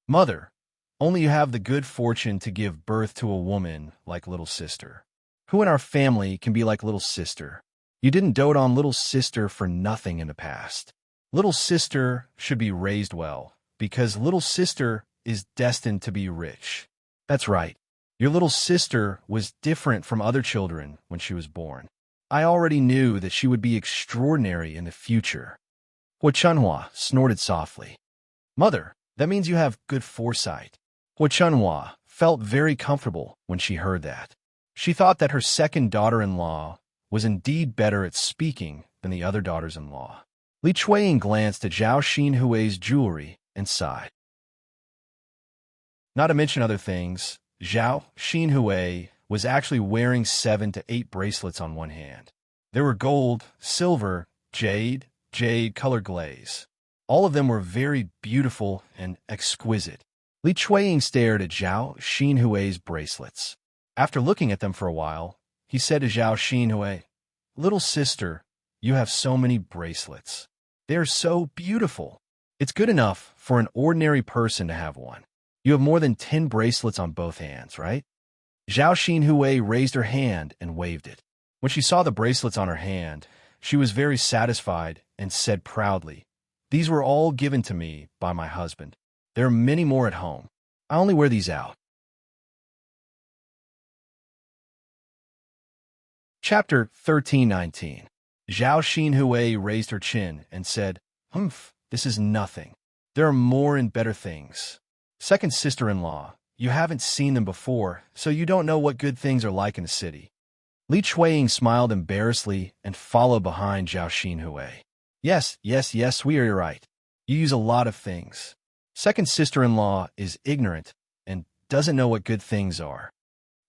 "Mother, only you have the good fortune to give birth to a woman like little sister. Who in our family can be like little sister? You didn't dote on little sister for nothing in the past. Little sister should be raised well, because little sister is destined to be rich. That's right. Your little sister was different from other children when she was born. I already knew that she would be extraordinary in the future." Hu Chunhua snorted softly. "Mother, that means you have good foresight." Hu Chunhua felt very comfortable when she heard that. She thought that her second daughter-in-law was indeed better at speaking than the other daughters-in-law. Li Chuiying glanced at Zhao Xinhui's jewelry and sighed. Not to mention other things, Zhao Xinhui was actually wearing 7 to 8 bracelets on one hand. There were gold, silver, jade color glaze. All of them were very beautiful and exquisite. Li Chuiying stared at Zhao Xinhui's bracelets. After looking at them for a while, he said to Zhao Xinhui, "Little sister, you have so many bracelets. They are so beautiful. It's good enough for an ordinary person to have one. You have more than 10 bracelets on both hands, right?" Zhao Xinhui raised her hand and waved it. When she saw the bracelets on her hand, she was very satisfied and said proudly, "These were all given to me by my husband. There are many more at home. I only wear these out." Chapter 1319. Zhao Xinhui raised her chin and said, "Humph, this is nothing. There are more and better things. Second sister-in-law, you haven't seen them before, so you don't know what good things are like in the city." Li Chuiying smiled embarrassedly and followed behind Zhao Xinhui. Yes, we are right. You use a lot of things. Second sister-in-law is ignorant and doesn't know what good things are."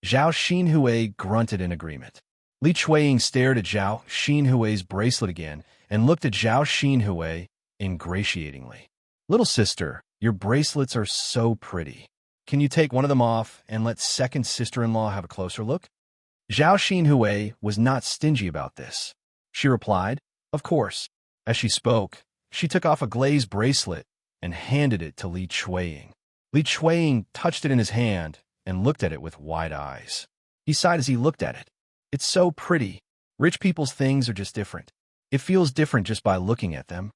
Zhao Xinhui grunted in agreement. Li Chuiying stared at Zhao Xinhui's bracelet again and looked at Zhao Xinhui ingratiatingly. "Little sister, your bracelets are so pretty. Can you take one of them off and let second sister-in-law have a closer look?" Zhao Xinhui was not stingy about this. She replied, "Of course." As she spoke, she took off a glazed bracelet and handed it to Li Chuiying. Li Chuiying touched it in his hand and looked at it with wide eyes. He sighed as he looked at it. "It's so pretty. Rich people's things are just different. It feels different just by looking at them."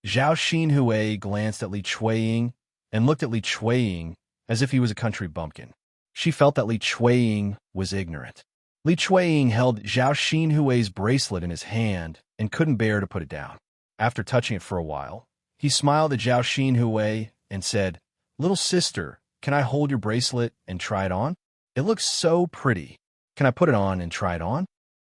Zhao Xinhui glanced at Li Chuiying and looked at Li Chuiying as if he was a country bumpkin. She felt that Li Chuiying was ignorant. Li Chuiying held Zhao Xinhui's bracelet in his hand and couldn't bear to put it down. After touching it for a while, he smiled at Zhao Xinhui and said, "Little sister, can I hold your bracelet and try it on? It looks so pretty. Can I put it on and try it on?"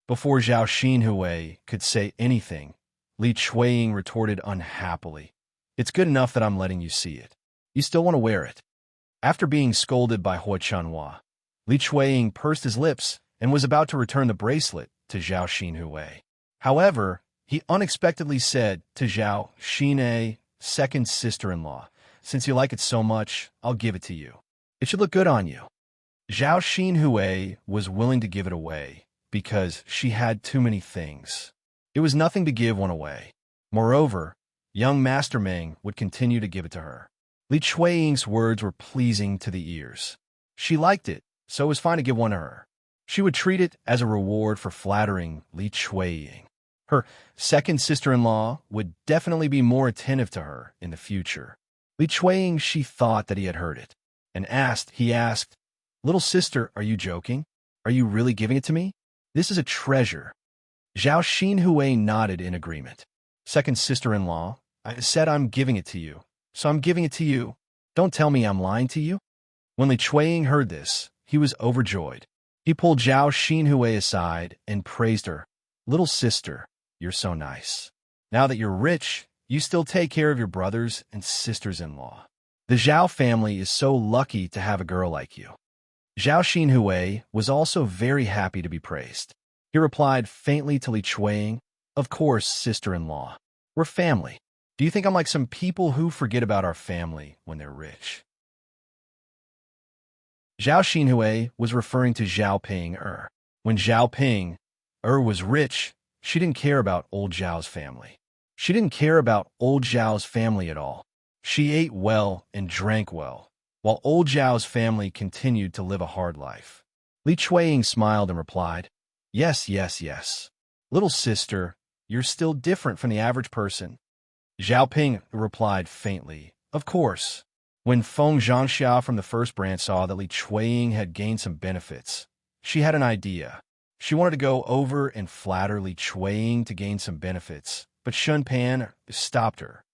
Before Zhao Xinhui could say anything, Li Chuiying retorted unhappily, "It's good enough that I'm letting you see it. You still want to wear it. After being scolded by Hua Chunhua, Li Chuiying pursed his lips and was about to return the bracelet to Zhao Xinhui. However, he unexpectedly said to Zhao Xinhui, second sister-in-law, "Since you like it so much, I'll give it to you. It should look good on you." Zhao Xinhui was willing to give it away because she had too many things. It was nothing to give one away. Moreover, young Master Meng would continue to give it to her. Li Chuiying's words were pleasing to the ears. She liked it, so it was fine to give one to her. She would treat it as a reward for flattering Li Chuiying. Her second sister-in-law would definitely be more attentive to her in the future. Li Chuiying, she thought that he had heard it, and he asked, "Little sister, are you joking? Are you really giving it to me? This is a treasure." Zhao Xinhui nodded in agreement. "Second sister-in-law, I said I'm giving it to you, so I'm giving it to you. Don't tell me I'm lying to you." When Li Chuiying heard this, he was overjoyed. He pulled Zhao Xinhui aside and praised her. "Little sister, you're so nice. Now that you're rich, you still take care of your brothers and sisters-in-law. The Zhao family is so lucky to have a girl like you." Zhao Xinhui was also very happy to be praised. He replied faintly to Li Chuiying, "Of course, sister-in-law. We're family. Do you think I'm like some people who forget about our family when they're rich?" Zhao Xinhui was referring to Zhao Ping Er. When Zhao Ping Er was rich, she didn't care about old Zhao's family. She didn't care about old Zhao's family at all. She ate well and drank well, while old Zhao's family continued to live a hard life. Li Chuiying smiled and replied, "Yes, yes, yes. Little sister, you're still different from the average person." Zhao Ping replied faintly, "Of course." When Feng Zhangxia from the first branch saw that Li Chuiying had gained some benefits, she had an idea. She wanted to go over and flatter Li Chuiying to gain some benefits, but Shun Pan stopped her.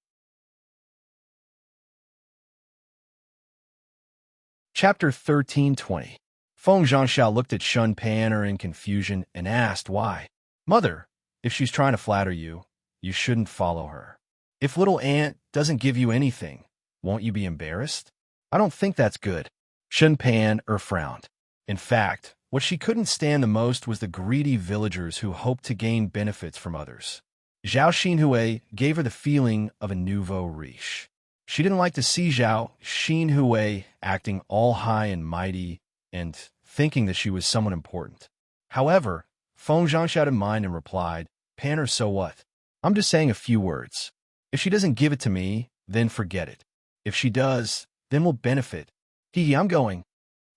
Chapter 13:20. Feng Zhangxia looked at Shun Panner in confusion and asked why. "Mother, if she's trying to flatter you, you shouldn't follow her. If little aunt doesn't give you anything, won't you be embarrassed? I don't think that's good." Shun Panner frowned. In fact, what she couldn't stand the most was the greedy villagers who hoped to gain benefits from others. Zhao Xinhui gave her the feeling of a nouveau riche. She didn't like to see Zhao Xinhui acting all high and mighty and thinking that she was someone important. However, Feng Zhangxia didn't mind and replied, "Panner, so what? I'm just saying a few words. If she doesn't give it to me, then forget it. If she does, then we'll benefit. I'm going."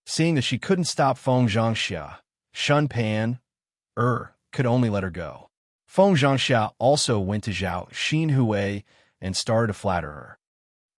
Seeing that she couldn't stop Feng Zhangxia, Shun Pan could only let her go. Feng Zhangxia also went to Zhao Xinhui and started to flatter her.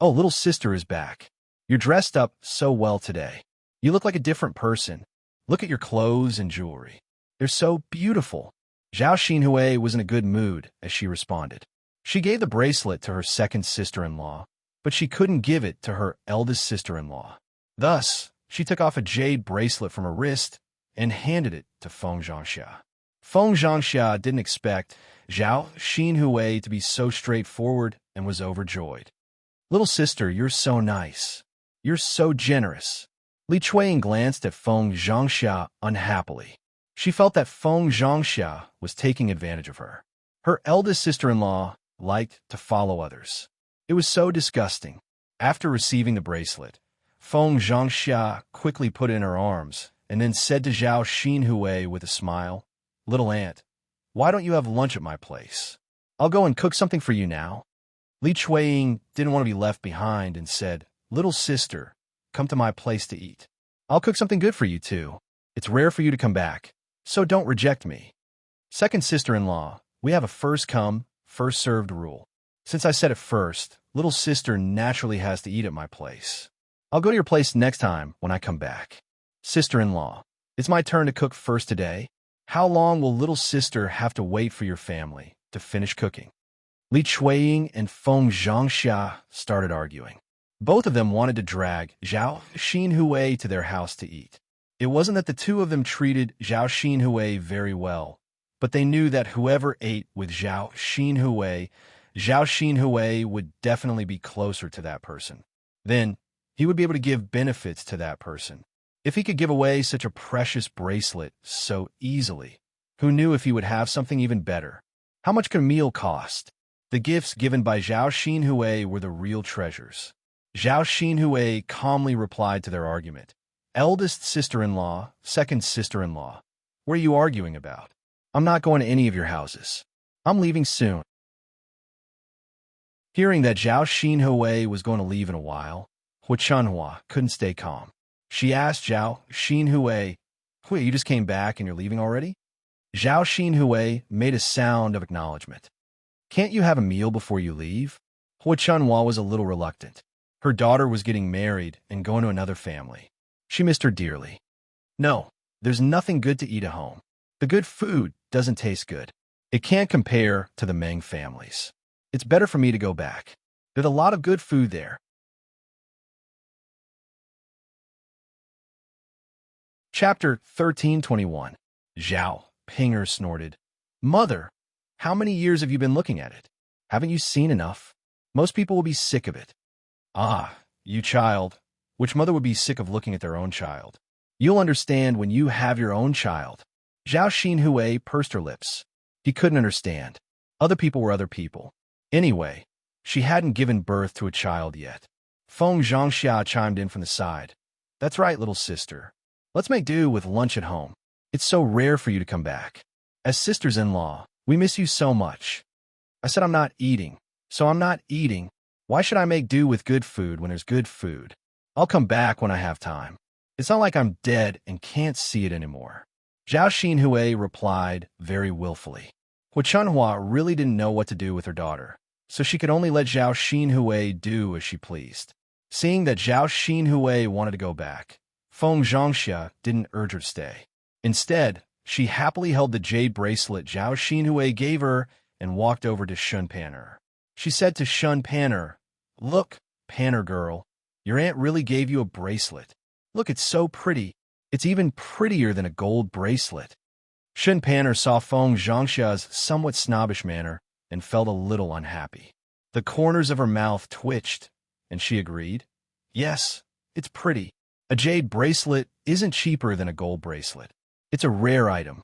"Oh, little sister is back. You're dressed up so well today. You look like a different person. Look at your clothes and jewelry. They're so beautiful." Zhao Xinhui was in a good mood as she responded. She gave the bracelet to her second sister-in-law, but she couldn't give it to her eldest sister-in-law. Thus, she took off a jade bracelet from her wrist and handed it to Feng Zhangxia. Feng Zhangxia didn't expect Zhao Xinhui to be so straightforward and was overjoyed. "Little sister, you're so nice. You're so generous." Li Chuiying glanced at Feng Zhangxia unhappily. She felt that Feng Zhangxia was taking advantage of her. Her eldest sister-in-law liked to follow others. It was so disgusting. After receiving the bracelet, Feng Zhangxia quickly put it in her arms and then said to Zhao Xinhui with a smile, "Little aunt, why don't you have lunch at my place? I'll go and cook something for you now." Li Chuiying didn't want to be left behind and said, "Little sister, come to my place to eat. I'll cook something good for you too. It's rare for you to come back, so don't reject me." Second sister-in-law, we have a first-come, first-served rule. Since I said it first, little sister naturally has to eat at my place. I'll go to your place next time when I come back. Sister-in-law, it's my turn to cook first today. How long will little sister have to wait for your family to finish cooking? Li Chuiying and Feng Zhangxia started arguing. Both of them wanted to drag Zhao Xinhui to their house to eat. It wasn't that the two of them treated Zhao Xinhui very well, but they knew that whoever ate with Zhao Xinhui would definitely be closer to that person. Then, he would be able to give benefits to that person. If he could give away such a precious bracelet so easily, who knew if he would have something even better? How much could a meal cost? The gifts given by Zhao Xinhui were the real treasures. Zhao Xinhui calmly replied to their argument. Eldest sister-in-law, second sister-in-law, what are you arguing about? I'm not going to any of your houses. I'm leaving soon. Hearing that Zhao Xinhui was going to leave in a while, Hu Chunhua couldn't stay calm. She asked Zhao Xinhui, "Wait, you just came back and you're leaving already?" Zhao Xinhui made a sound of acknowledgement. Can't you have a meal before you leave? Hu Chunhua was a little reluctant. Her daughter was getting married and going to another family. She missed her dearly. No, there's nothing good to eat at home. The good food doesn't taste good. It can't compare to the Meng families. It's better for me to go back. There's a lot of good food there. Chapter 1321. Zhao Pinger snorted. Mother, how many years have you been looking at it? Haven't you seen enough? Most people will be sick of it. Ah, you child. Which mother would be sick of looking at their own child? You'll understand when you have your own child. Zhao Xinhui pursed her lips. He couldn't understand. Other people were other people. Anyway, she hadn't given birth to a child yet. Feng Zhangxia chimed in from the side. That's right, little sister. Let's make do with lunch at home. It's so rare for you to come back. As sisters-in-law, we miss you so much. I said I'm not eating, so I'm not eating. Why should I make do with good food when there's good food? I'll come back when I have time. It's not like I'm dead and can't see it anymore. Zhao Xinhui replied very willfully. Hu Chunhua really didn't know what to do with her daughter, so she could only let Zhao Xinhui do as she pleased. Seeing that Zhao Xinhui wanted to go back, Feng Zhangxia didn't urge her to stay. Instead, she happily held the jade bracelet Zhao Xinhui gave her and walked over to Shun Panner. She said to Shun Panner, Look, Panner girl, your aunt really gave you a bracelet. Look, it's so pretty. It's even prettier than a gold bracelet. Shun Panner saw Feng Zhangxia's somewhat snobbish manner and felt a little unhappy. The corners of her mouth twitched, and she agreed. Yes, it's pretty. A jade bracelet isn't cheaper than a gold bracelet. It's a rare item.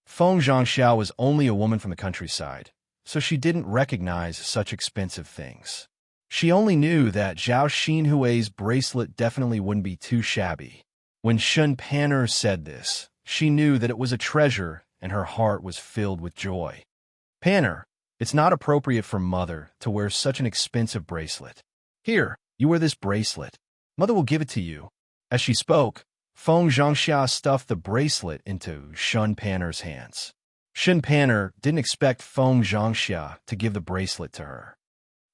Feng Zhangxia was only a woman from the countryside, so she didn't recognize such expensive things. She only knew that Zhao Xinhui's bracelet definitely wouldn't be too shabby. When Shun Panner said this, she knew that it was a treasure and her heart was filled with joy. Panner, it's not appropriate for Mother to wear such an expensive bracelet. Here, you wear this bracelet. Mother will give it to you. As she spoke, Feng Zhangxia stuffed the bracelet into Shun Panner's hands. Shun Panner didn't expect Feng Zhangxia to give the bracelet to her.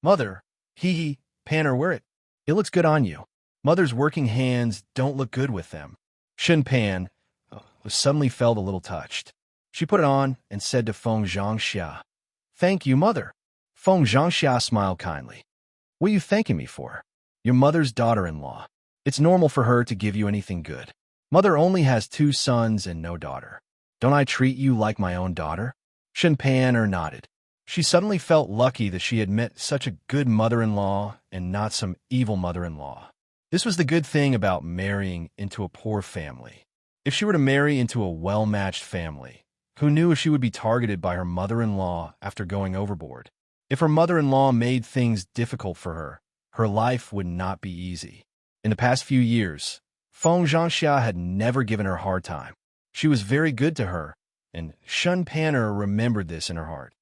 Mother, Panner, wear it. It looks good on you. Mother's working hands don't look good with them. Shun Pan suddenly felt a little touched. She put it on and said to Feng Zhangxia, Thank you, Mother. Feng Zhangxia smiled kindly. What are you thanking me for? Your mother's daughter-in-law. It's normal for her to give you anything good. Mother only has 2 sons and no daughter. Don't I treat you like my own daughter? Shun Panner nodded. She suddenly felt lucky that she had met such a good mother-in-law and not some evil mother-in-law. This was the good thing about marrying into a poor family. If she were to marry into a well-matched family, who knew if she would be targeted by her mother-in-law after going overboard? If her mother-in-law made things difficult for her, her life would not be easy. In the past few years, Feng Zhangxia had never given her a hard time. She was very good to her, and Shun Panner remembered this in her heart.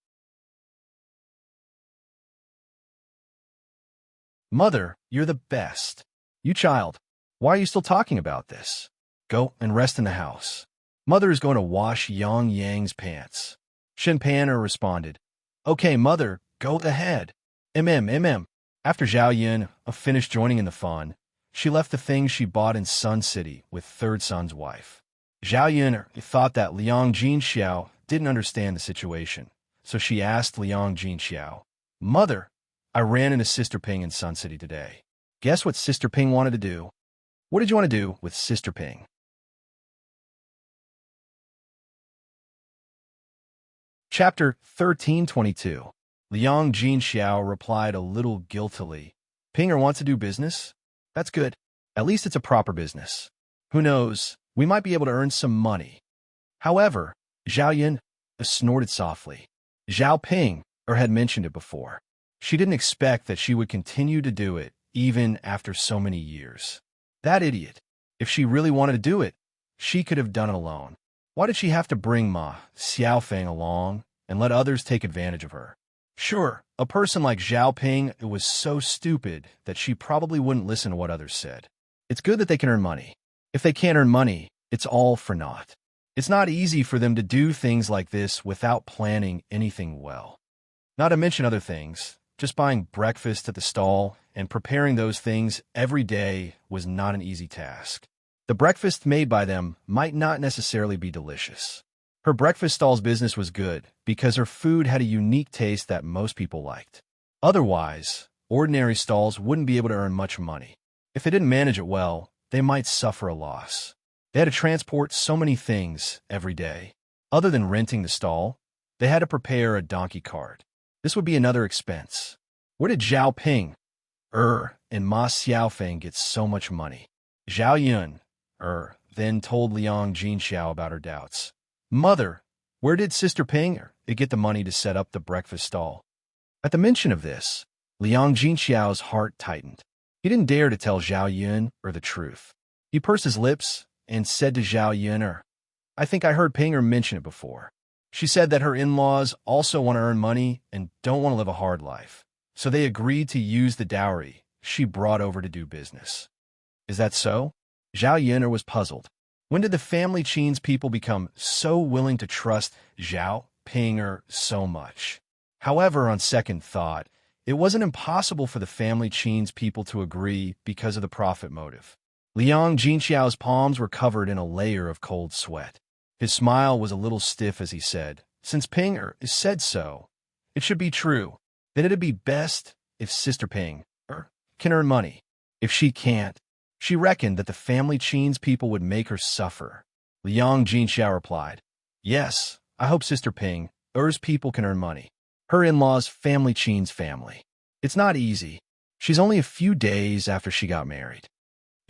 Mother, you're the best. You child, why are you still talking about this? Go and rest in the house. Mother is going to wash Yang Yang's pants. Shun Panner responded, Okay, Mother, go ahead. After Zhao Yun finished joining in the fun, she left the things she bought in Sun City with third son's wife. Zhao Yun thought that Liang Jinxiao didn't understand the situation, so she asked Liang Jinxiao, Mother, I ran into Sister Ping in Sun City today. Guess what Sister Ping wanted to do? What did you want to do with Sister Ping? Chapter 1322. Liang Jinxiao replied a little guiltily. Pinger wants to do business? That's good. At least it's a proper business. Who knows, we might be able to earn some money. However, Zhao Yun snorted softly. Zhao Ping had mentioned it before. She didn't expect that she would continue to do it, even after so many years. That idiot. If she really wanted to do it, she could have done it alone. Why did she have to bring Ma Xiaofeng along and let others take advantage of her? Sure, a person like Zhao Ping was so stupid that she probably wouldn't listen to what others said. It's good that they can earn money. If they can't earn money, it's all for naught. It's not easy for them to do things like this without planning anything well. Not to mention other things, just buying breakfast at the stall and preparing those things every day was not an easy task. The breakfast made by them might not necessarily be delicious. Her breakfast stall's business was good because her food had a unique taste that most people liked. Otherwise, ordinary stalls wouldn't be able to earn much money. If they didn't manage it well, they might suffer a loss. They had to transport so many things every day. Other than renting the stall, they had to prepare a donkey cart. This would be another expense. Where did Zhao Ping and Ma Xiaofeng get so much money? Zhao Yun then told Liang Jinxiao about her doubts. Mother, where did Sister Ping get the money to set up the breakfast stall? At the mention of this, Liang Jinxiao's heart tightened. He didn't dare to tell Zhao Yun the truth. He pursed his lips and said to Zhao Yun, I think I heard Pinger mention it before. She said that her in-laws also want to earn money and don't want to live a hard life. So they agreed to use the dowry she brought over to do business. Is that so? Zhao Yun was puzzled. When did the family Qin's people become so willing to trust Zhao Pinger so much? However, on second thought, it wasn't impossible for the family Qin's people to agree because of the profit motive. Liang Jinxiao's palms were covered in a layer of cold sweat. His smile was a little stiff as he said, Since Pinger said so, it should be true. Then it'd be best if Sister Ping can earn money. If she can't, she reckoned that the family Qin's people would make her suffer. Liang Jinxiao replied, Yes, I hope Sister Ping's people can earn money. Her in-laws, family Qin's family. It's not easy. She's only a few days after she got married.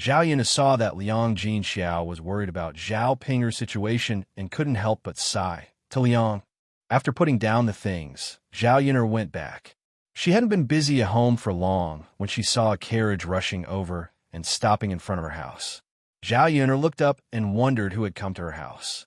Zhao Yun saw that Liang Jinxiao was worried about Zhao Pinger's situation and couldn't help but sigh to Liang. After putting down the things, Zhao Yun went back. She hadn't been busy at home for long when she saw a carriage rushing over and stopping in front of her house. Zhao Yun looked up and wondered who had come to her house.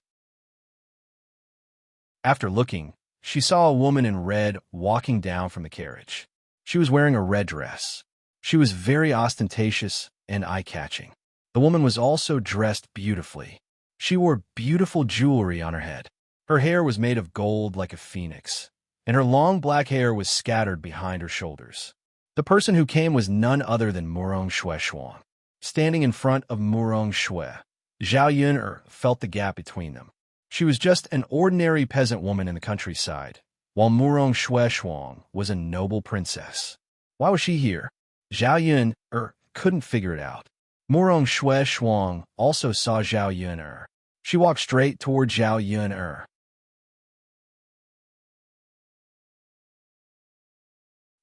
After looking, she saw a woman in red walking down from the carriage. She was wearing a red dress. She was very ostentatious and eye-catching. The woman was also dressed beautifully. She wore beautiful jewelry on her head. Her hair was made of gold like a phoenix, and her long black hair was scattered behind her shoulders. The person who came was none other than Murong Shui Shuang. Standing in front of Murong Shui, Zhao Yun felt the gap between them. She was just an ordinary peasant woman in the countryside, while Murong Shui Shuang was a noble princess. Why was she here? Zhao Yun couldn't figure it out. Murong Shui Shuang also saw Zhao Yun. She walked straight toward Zhao Yun.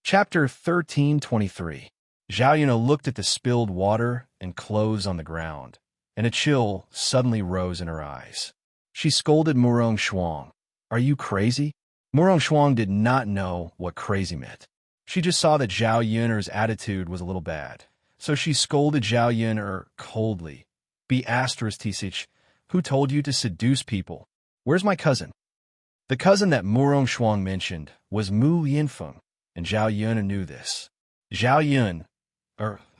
Chapter 1323. Zhao Yun looked at the spilled water and clothes on the ground, and a chill suddenly rose in her eyes. She scolded Murong Shuang. Are you crazy? Murong Shuang did not know what crazy meant. She just saw that Zhao Yun's attitude was a little bad. So she scolded Zhao Yun coldly. Be***tch, who told you to seduce people? Where's my cousin? The cousin that Murong Shuang mentioned was Mu Yinfeng, and Zhao Yun knew this. Zhao Yun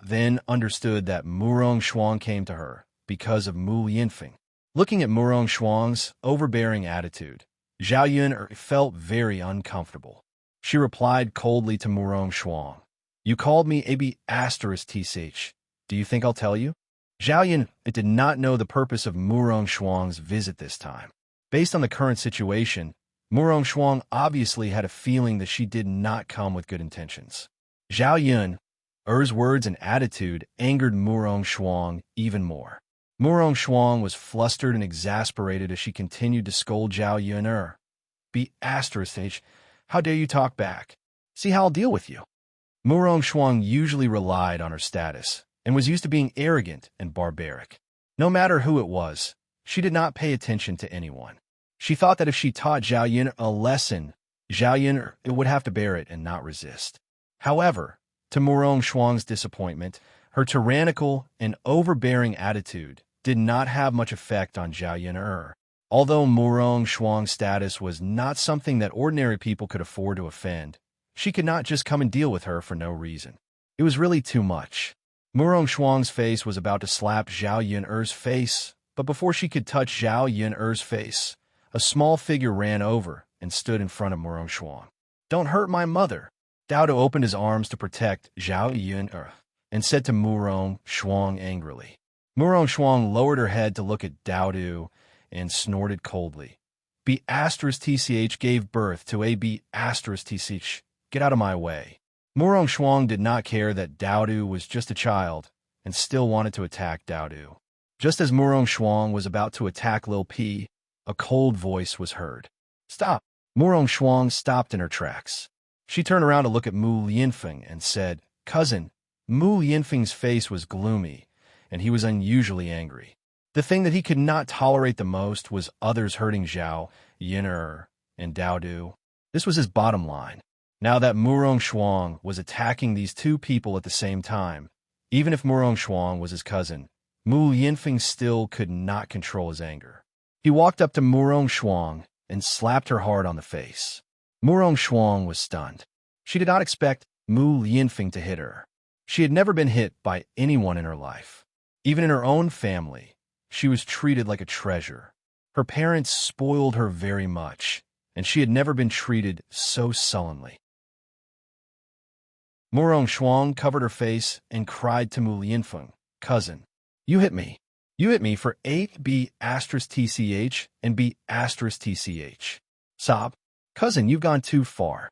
then understood that Murong Shuang came to her because of Mu Yinfeng. Looking at Murong Shuang's overbearing attitude, Zhao Yun felt very uncomfortable. She replied coldly to Murong Shuang. You called me a B***tch. Do you think I'll tell you? Zhao Yun did not know the purpose of Murong Shuang's visit this time. Based on the current situation, Murong Shuang obviously had a feeling that she did not come with good intentions. Zhao Yun's words and attitude angered Murong Shuang even more. Murong Shuang was flustered and exasperated as she continued to scold Zhao Yun. B***tch, how dare you talk back? See how I'll deal with you. Murong Shuang usually relied on her status and was used to being arrogant and barbaric. No matter who it was, she did not pay attention to anyone. She thought that if she taught Zhao Yun a lesson, Zhao Yun would have to bear it and not resist. However, to Murong Shuang's disappointment, her tyrannical and overbearing attitude did not have much effect on Zhao Yun. Although Murong Shuang's status was not something that ordinary people could afford to offend, she could not just come and deal with her for no reason. It was really too much. Murong Shuang's face was about to slap Zhao Yun's face, but before she could touch Zhao Yun's face, a small figure ran over and stood in front of Murong Shuang. "Don't hurt my mother." Dao Du opened his arms to protect Zhao Yun and said to Murong Shuang angrily. Murong Shuang lowered her head to look at Dao Du and snorted coldly. B*TCH gave birth to a B*TCH. Get out of my way. Murong Shuang did not care that Dao Du was just a child and still wanted to attack Dao Du. Just as Murong Shuang was about to attack Lil P, a cold voice was heard. "Stop!" Murong Shuang stopped in her tracks. She turned around to look at Mu Lianfeng and said, "Cousin." Mu Lianfeng's face was gloomy, and he was unusually angry. The thing that he could not tolerate the most was others hurting Zhao Yun and Dao Du. This was his bottom line. Now that Murong Shuang was attacking these two people at the same time, even if Murong Shuang was his cousin, Mu Lianfeng still could not control his anger. He walked up to Murong Shuang and slapped her hard on the face. Murong Shuang was stunned. She did not expect Mu Lianfeng to hit her. She had never been hit by anyone in her life. Even in her own family, she was treated like a treasure. Her parents spoiled her very much, and she had never been treated so sullenly. Murong Shuang covered her face and cried to Mu Lianfeng, "Cousin, you hit me. You hit me for 8 B*TCH and B*TCH. Sob, cousin, you've gone too far."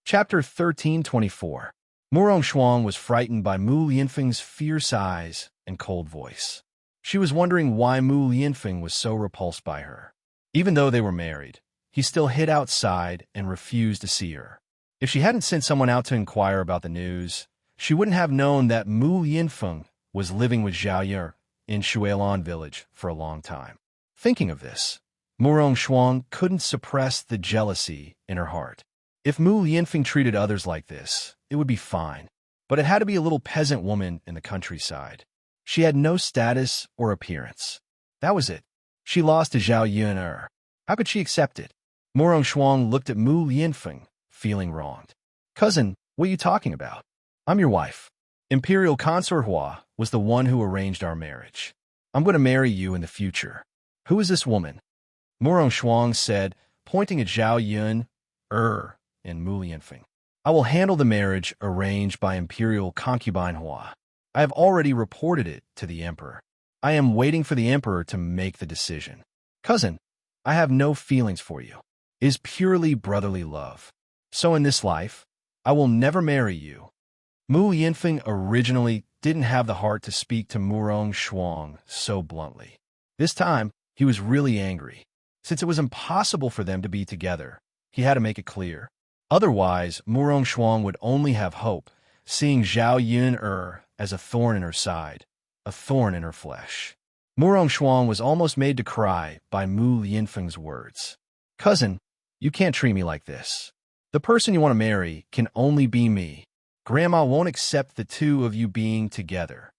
Chapter 1324. Murong Shuang was frightened by Mu Lianfeng's fierce eyes and cold voice. She was wondering why Mu Lianfeng was so repulsed by her. Even though they were married, he still hid outside and refused to see her. If she hadn't sent someone out to inquire about the news, she wouldn't have known that Mu Lianfeng was living with Zhao Yun in Shuilan village for a long time. Thinking of this, Murong Shuang couldn't suppress the jealousy in her heart. If Mu Lianfeng treated others like this, it would be fine. But it had to be a little peasant woman in the countryside. She had no status or appearance. That was it. She lost to Zhao Yun. How could she accept it? Murong Shuang looked at Mu Lianfeng, feeling wronged. "Cousin, what are you talking about? I'm your wife. Imperial Consort Hua was the one who arranged our marriage. I'm going to marry you in the future. Who is this woman?" Murong Shuang said, pointing at Zhao Yun, and Mu Lianfeng. "I will handle the marriage arranged by Imperial Concubine Hua. I have already reported it to the Emperor. I am waiting for the Emperor to make the decision. Cousin, I have no feelings for you. It is purely brotherly love. So in this life, I will never marry you." Mu Lianfeng originally didn't have the heart to speak to Murong Shuang so bluntly. This time, he was really angry. Since it was impossible for them to be together, he had to make it clear. Otherwise, Murong Shuang would only have hope, seeing Zhao Yun as a thorn in her side, a thorn in her flesh. Murong Shuang was almost made to cry by Mu Lianfeng's words. "Cousin, you can't treat me like this. The person you want to marry can only be me. Grandma won't accept the two of you being together."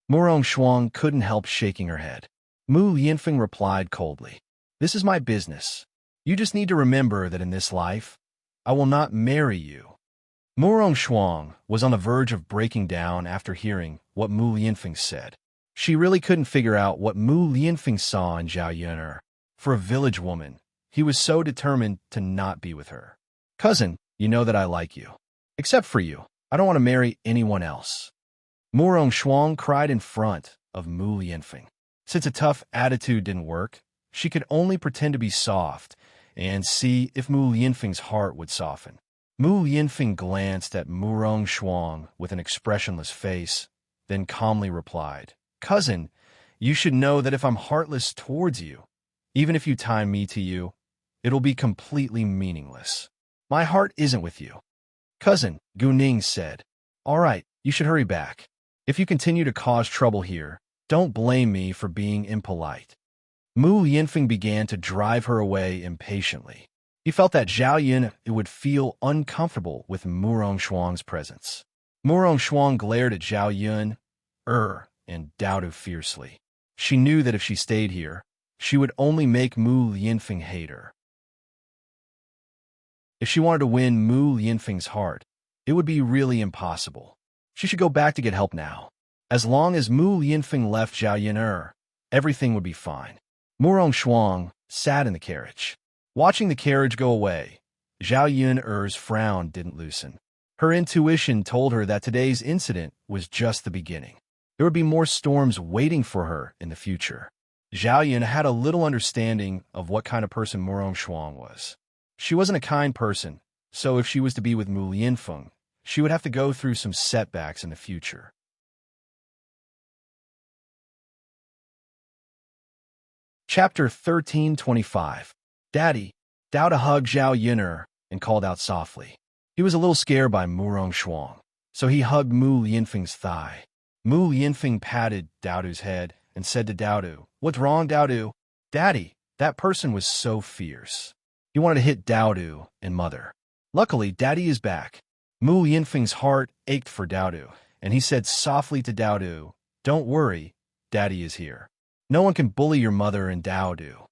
Murong Shuang couldn't help shaking her head. Mu Lianfeng replied coldly, "This is my business. You just need to remember that in this life, I will not marry you." Murong Shuang was on the verge of breaking down after hearing what Mu Lianfeng said. She really couldn't figure out what Mu Lianfeng saw in Zhao Yun. For a village woman, he was so determined to not be with her. "Cousin, you know that I like you. Except for you, I don't want to marry anyone else." Murong Shuang cried in front of Mu Lianfeng. Since a tough attitude didn't work, she could only pretend to be soft and see if Mu Lianfeng's heart would soften. Mu Lianfeng glanced at Murong Shuang with an expressionless face, then calmly replied, "Cousin, you should know that if I'm heartless towards you, even if you tie me to you, it'll be completely meaningless. My heart isn't with you. Cousin, Gu Ning said. All right, you should hurry back. If you continue to cause trouble here, don't blame me for being impolite. Mu Yinfeng began to drive her away impatiently. He felt that Zhao Yun would feel uncomfortable with Murong Shuang's presence. Murong Shuang glared at Zhao Yun, and doubted fiercely. She knew that if she stayed here, she would only make Mu Yinfeng hate her. If she wanted to win Mu Yinfeng's heart, it would be really impossible. She should go back to get help now. As long as Mu Yinfeng left Zhao Yun, everything would be fine. Murong Shuang sat in the carriage. Watching the carriage go away, Zhao Yun's frown didn't loosen. Her intuition told her that today's incident was just the beginning. There would be more storms waiting for her in the future. Zhao Yun had a little understanding of what kind of person Murong Shuang was. She wasn't a kind person, so if she was to be with Mu Yinfeng, she would have to go through some setbacks in the future. Chapter 1325. Daddy, Dao hugged Zhao Yun and called out softly. He was a little scared by Murong Shuang, so he hugged Mu Yinfeng's thigh. Mu Yinfeng patted Daodu's head and said to Daodu, "What's wrong, Daodu?" "Daddy, that person was so fierce." He wanted to hit Daodu and Mother. Luckily, Daddy is back. Mu Yinfeng's heart ached for Daodu, and he said softly to Daodu, "Don't worry, Daddy is here. No one can bully your mother and Daodu."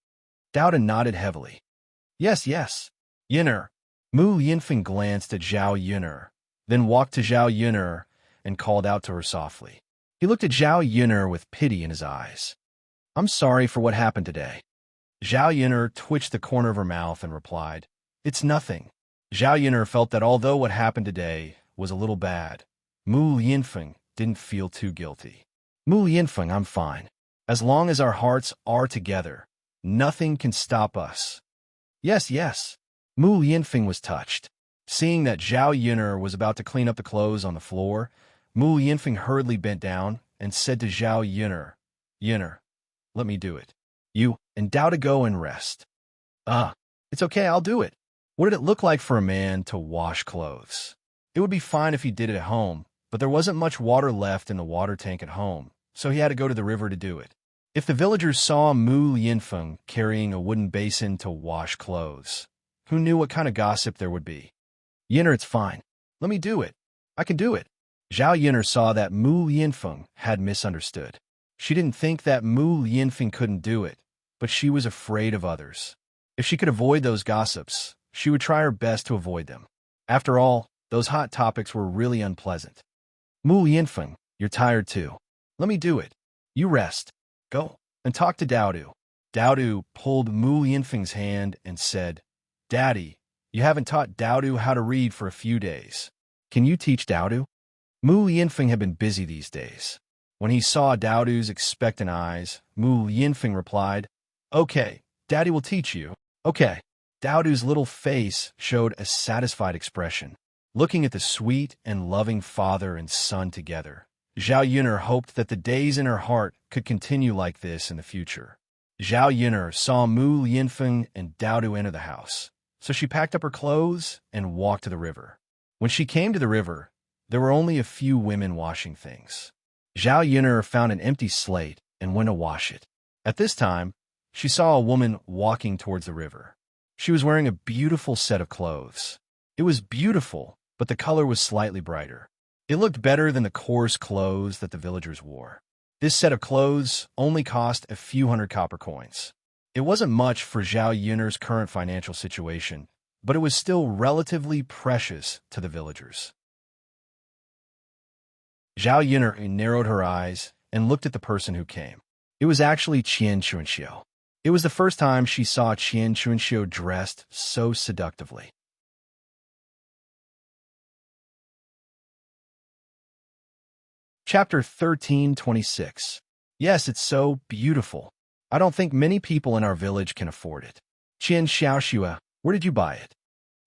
Daodu nodded heavily. Yes. Yun'er. Mu Yinfeng glanced at Zhao Yun, then walked to Zhao Yun and called out to her softly. He looked at Zhao Yun with pity in his eyes. "I'm sorry for what happened today." Zhao Yun twitched the corner of her mouth and replied, "It's nothing." Zhao Yun felt that although what happened today was a little bad, Mu Yinfeng didn't feel too guilty. "Mu Yinfeng, I'm fine. As long as our hearts are together, nothing can stop us." Yes. Mu Yinfeng was touched. Seeing that Zhao Yun was about to clean up the clothes on the floor, Mu Yinfeng hurriedly bent down and said to Zhao Yun, "Yun, let me do it. You and Dao to go and rest." It's okay, I'll do it." What did it look like for a man to wash clothes? It would be fine if he did it at home, but there wasn't much water left in the water tank at home, so he had to go to the river to do it. If the villagers saw Mu Yinfeng carrying a wooden basin to wash clothes, who knew what kind of gossip there would be? "Yin'er, it's fine. Let me do it. I can do it." Zhao Yun saw that Mu Yinfeng had misunderstood. She didn't think that Mu Yinfeng couldn't do it, but she was afraid of others. If she could avoid those gossips, she would try her best to avoid them. After all, those hot topics were really unpleasant. "Mu Yinfeng, you're tired too. Let me do it. You rest. Go and talk to Daodu." Daodu pulled Mu Yinfeng's hand and said, "Daddy, you haven't taught Daodu how to read for a few days. Can you teach Daodu?" Mu Yinfeng had been busy these days. When he saw Daodu's expectant eyes, Mu Yinfeng replied, "Okay, Daddy will teach you." "Okay." Daodu's little face showed a satisfied expression. Looking at the sweet and loving father and son together, Zhao Yun hoped that the days in her heart could continue like this in the future. Zhao Yun saw Mu Yinfeng and Daodu enter the house, so she packed up her clothes and walked to the river. When she came to the river, there were only a few women washing things. Zhao Yun found an empty slate and went to wash it. At this time, she saw a woman walking towards the river. She was wearing a beautiful set of clothes. It was beautiful, but the color was slightly brighter. It looked better than the coarse clothes that the villagers wore. This set of clothes only cost a few hundred copper coins. It wasn't much for Zhao Yun's current financial situation, but it was still relatively precious to the villagers. Zhao Yun narrowed her eyes and looked at the person who came. It was actually Qian Chunxiu. It was the first time she saw Qian Chunxiu dressed so seductively. Chapter 1326. Yes, it's so beautiful. I don't think many people in our village can afford it. Qian Xiaoxue, where did you buy it?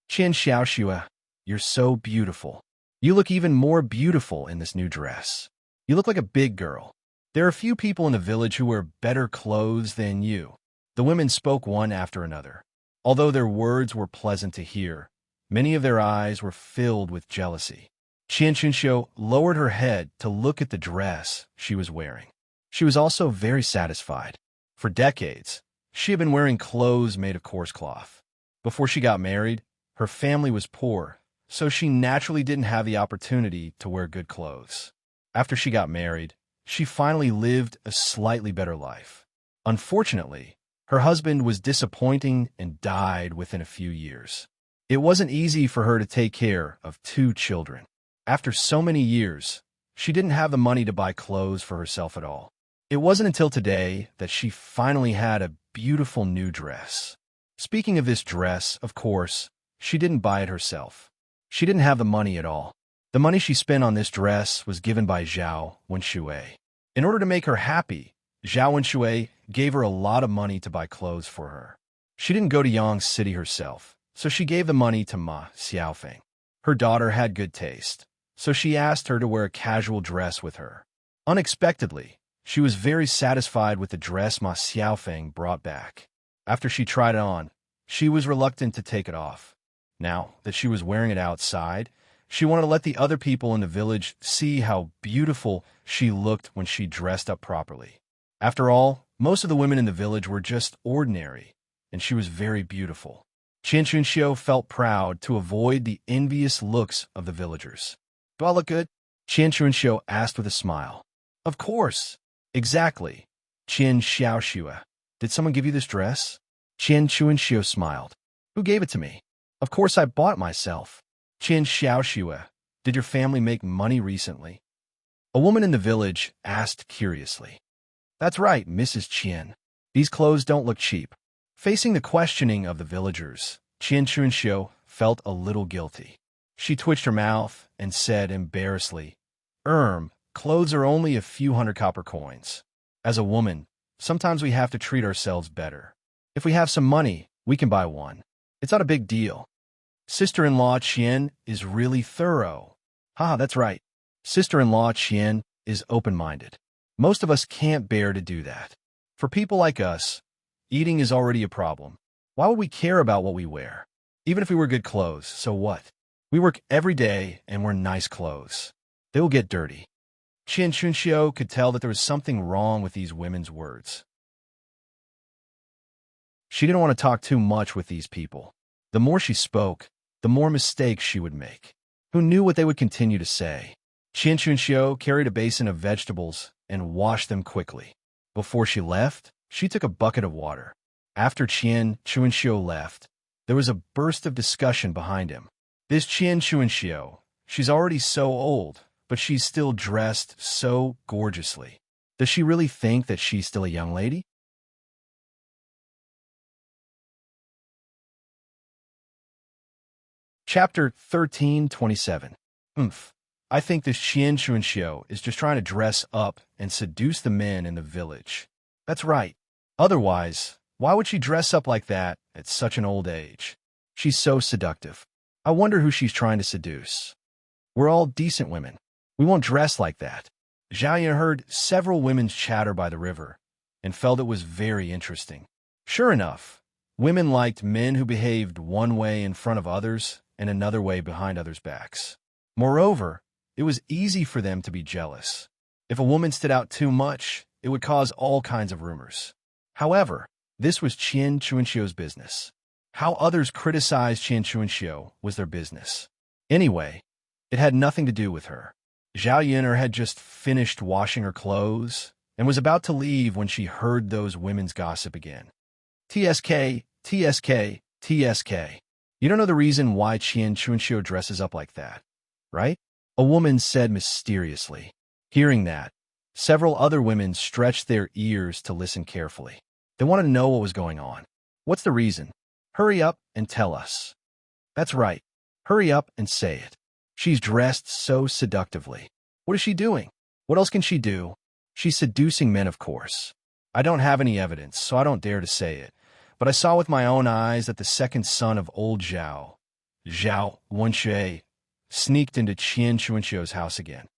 Qian Xiaoxue, you're so beautiful. You look even more beautiful in this new dress. You look like a big girl. There are few people in the village who wear better clothes than you. The women spoke one after another. Although their words were pleasant to hear, Many of their eyes were filled with jealousy. Qian Chunxiu lowered her head to look at the dress she was wearing. She was also very satisfied. For decades, she had been wearing clothes made of coarse cloth. Before she got married, her family was poor, so she naturally didn't have the opportunity to wear good clothes. After she got married, she finally lived a slightly better life. Unfortunately, her husband was disappointing and died within a few years. It wasn't easy for her to take care of 2 children. After so many years, she didn't have the money to buy clothes for herself at all. It wasn't until today that she finally had a beautiful new dress. Speaking of this dress, of course, she didn't buy it herself. She didn't have the money at all. The money she spent on this dress was given by Zhao Wenshui. In order to make her happy, Zhao Wenshui gave her a lot of money to buy clothes for her. She didn't go to Yang City herself, so she gave the money to Ma Xiaofeng. Her daughter had good taste, so she asked her to wear a casual dress with her. Unexpectedly, she was very satisfied with the dress Ma Xiaofeng brought back. After she tried it on, she was reluctant to take it off. Now that she was wearing it outside, she wanted to let the other people in the village see how beautiful she looked when she dressed up properly. After all, most of the women in the village were just ordinary, and she was very beautiful. Qian Chunxiu felt proud to avoid the envious looks of the villagers. "Do I look good?" Qian Chunxiu asked with a smile. "Of course." "Exactly." Qian Xiaoxue. "Did someone give you this dress?" Qian Chunxiu smiled. "Who gave it to me?" "Of course I bought it myself." Qian Xiaoxue. "Did your family make money recently?" A woman in the village asked curiously. "That's right, Mrs. Qian. These clothes don't look cheap." Facing the questioning of the villagers, Qian Chunxiu felt a little guilty. She twitched her mouth and said embarrassedly, Clothes are only a few hundred copper coins. As a woman, sometimes we have to treat ourselves better. If we have some money, we can buy one. It's not a big deal." Sister-in-law Qian is really thorough. Haha, that's right. Sister-in-law Qian is open-minded. Most of us can't bear to do that. For people like us, eating is already a problem. Why would we care about what we wear? Even if we wear good clothes, so what? We work every day and wear nice clothes. They will get dirty. Qian Chunxiu could tell that there was something wrong with these women's words. She didn't want to talk too much with these people. The more she spoke, the more mistakes she would make. Who knew what they would continue to say? Qian Chunxiu carried a basin of vegetables and washed them quickly. Before she left, she took a bucket of water. After Qian Chunxiu left, there was a burst of discussion behind him. This Qian Chunxiu, she's already so old, but she's still dressed so gorgeously. Does she really think that she's still a young lady? Chapter 1327. I think this Qian Chunxiu is just trying to dress up and seduce the men in the village. That's right. Otherwise, why would she dress up like that at such an old age? She's so seductive. I wonder who she's trying to seduce. We're all decent women. We won't dress like that. Zhao Yan heard several women's chatter by the river and felt it was very interesting. Sure enough, women liked men who behaved one way in front of others and another way behind others' backs. Moreover, it was easy for them to be jealous. If a woman stood out too much, it would cause all kinds of rumors. However, this was Qian Chunxiu's business. How others criticized Qian Chunxiu was their business. Anyway, it had nothing to do with her. Zhao Yin'er had just finished washing her clothes and was about to leave when she heard those women's gossip again. TSK, TSK, TSK. You don't know the reason why Qian Chunxiu dresses up like that, right? A woman said mysteriously. Hearing that, several other women stretched their ears to listen carefully. They wanted to know what was going on. What's the reason? Hurry up and tell us. That's right. Hurry up and say it. She's dressed so seductively. What is she doing? What else can she do? She's seducing men, of course. I don't have any evidence, so I don't dare to say it. But I saw with my own eyes that the second son of old Zhao, Zhao Wenshui, sneaked into Qian Chunxiu's house again.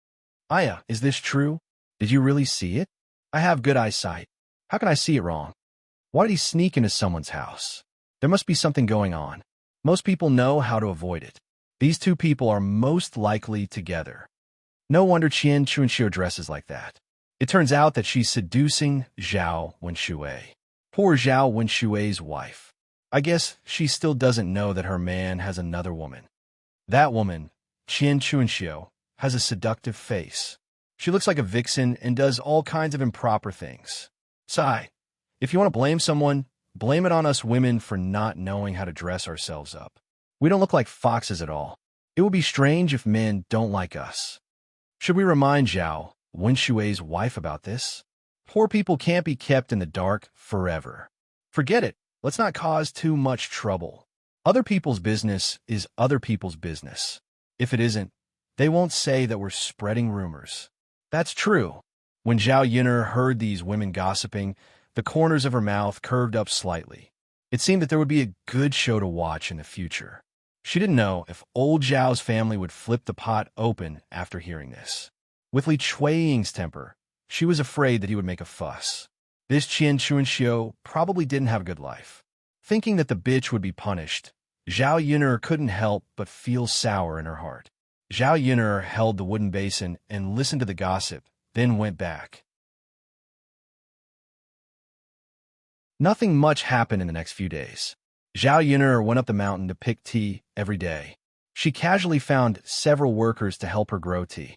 Aya, is this true? Did you really see it? I have good eyesight. How can I see it wrong? Why did he sneak into someone's house? There must be something going on. Most people know how to avoid it. These two people are most likely together. No wonder Qian Chuanxiu dresses like that. It turns out that she's seducing Zhao Wenshui. Poor Zhao Wenshui's wife. I guess she still doesn't know that her man has another woman. That woman, Qian Chuanxiu, has a seductive face. She looks like a vixen and does all kinds of improper things. Sigh. If you want to blame someone, blame it on us women for not knowing how to dress ourselves up. We don't look like foxes at all. It would be strange if men don't like us. Should we remind Zhao Wenshui's wife about this? Poor people can't be kept in the dark forever. Forget it. Let's not cause too much trouble. Other people's business is other people's business. If it isn't, they won't say that we're spreading rumors. That's true. When Zhao Yun'er heard these women gossiping, the corners of her mouth curved up slightly. It seemed that there would be a good show to watch in the future. She didn't know if old Zhao's family would flip the pot open after hearing this. With Li Chuiying's temper, she was afraid that he would make a fuss. This Qian Chuanxiu probably didn't have a good life. Thinking that the bitch would be punished, Zhao Yun'er couldn't help but feel sour in her heart. Zhao Yun'er held the wooden basin and listened to the gossip, then went back. Nothing much happened in the next few days. Zhao Yun'er went up the mountain to pick tea every day. She casually found several workers to help her grow tea.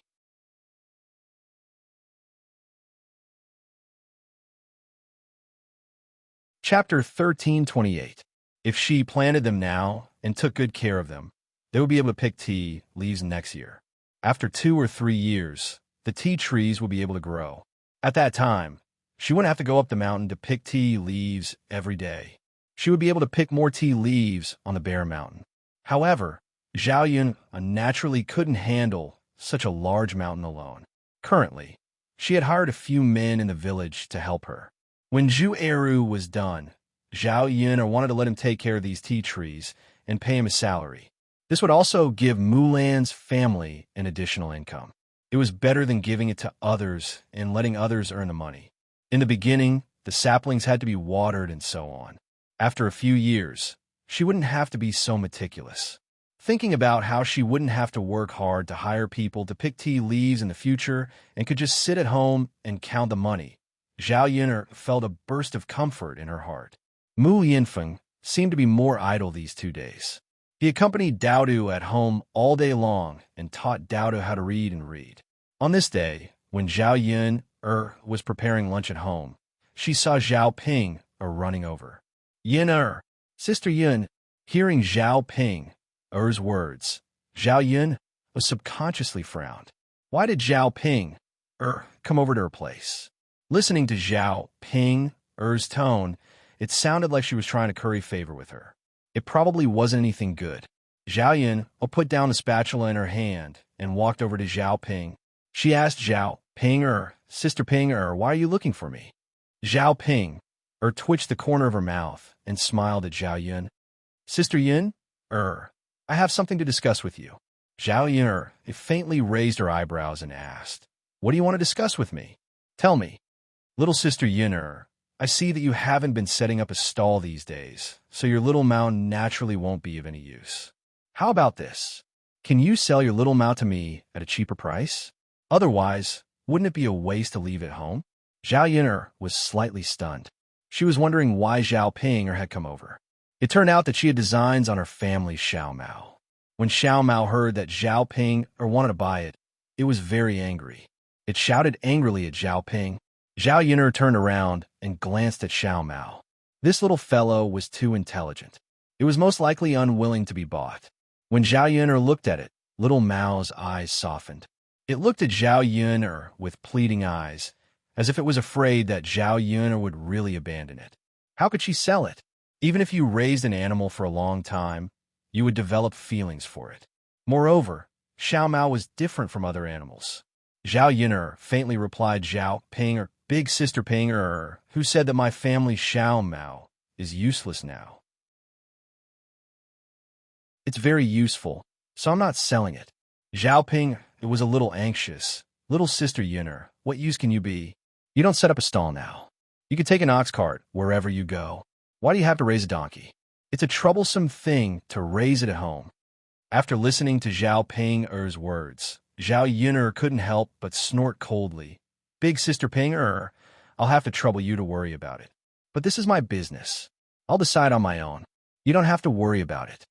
Chapter 1328. If she planted them now and took good care of them, they would be able to pick tea leaves next year. After 2 or 3 years, the tea trees would be able to grow. At that time, she wouldn't have to go up the mountain to pick tea leaves every day. She would be able to pick more tea leaves on the bare mountain. However, Zhao Yun naturally couldn't handle such a large mountain alone. Currently, she had hired a few men in the village to help her. When Zhu Eru was done, Zhao Yun wanted to let him take care of these tea trees and pay him a salary. This would also give Mulan's family an additional income. It was better than giving it to others and letting others earn the money. In the beginning, the saplings had to be watered and so on. After a few years, she wouldn't have to be so meticulous. Thinking about how she wouldn't have to work hard to hire people to pick tea leaves in the future and could just sit at home and count the money, Zhao Yun'er felt a burst of comfort in her heart. Mu Yinfeng seemed to be more idle these 2 days. He accompanied Daodu at home all day long and taught Daodu how to read and read. On this day, when Zhao Yun'er was preparing lunch at home, she saw Zhao Ping running over. Yun'er, Sister Yun. Hearing Zhao Ping's words, Zhao Yun subconsciously frowned. Why did Zhao Ping come over to her place? Listening to Zhao Ping's tone, it sounded like she was trying to curry favor with her. It probably wasn't anything good. Zhao Yun put down the spatula in her hand and walked over to Zhao Ping. She asked Zhao Ping, Sister Ping, why are you looking for me? Zhao Ping twitched the corner of her mouth and smiled at Zhao Yun. Sister Yun, I have something to discuss with you. Zhao Yun faintly raised her eyebrows and asked, what do you want to discuss with me? Tell me. Little Sister Yun, I see that you haven't been setting up a stall these days, so your little mound naturally won't be of any use. How about this? Can you sell your little mound to me at a cheaper price? Otherwise, wouldn't it be a waste to leave it home? Zhao Yun was slightly stunned. She was wondering why Zhao Ping had come over. It turned out that she had designs on her family's Xiao Mao. When Xiao Mao heard that Zhao Ping wanted to buy it, it was very angry. It shouted angrily at Zhao Ping. Zhao Yun'er turned around and glanced at Xiao Mao. This little fellow was too intelligent. It was most likely unwilling to be bought. When Zhao Yun'er looked at it, little Mao's eyes softened. It looked at Zhao Yun'er with pleading eyes, as if it was afraid that Zhao Yun'er would really abandon it. How could she sell it? Even if you raised an animal for a long time, you would develop feelings for it. Moreover, Xiao Mao was different from other animals. Zhao Yun'er faintly replied Zhao Ping, Big Sister Ping, who said that my family Xiao Mao is useless now. It's very useful, so I'm not selling it. Zhao Ping was a little anxious. Little Sister Yun'er, what use can you be? You don't set up a stall now. You can take an ox cart wherever you go. Why do you have to raise a donkey? It's a troublesome thing to raise it at home. After listening to Zhao Ping-er's words, Zhao Yun'er couldn't help but snort coldly. Big Sister Ping-er, I'll have to trouble you to worry about it. But this is my business. I'll decide on my own. You don't have to worry about it.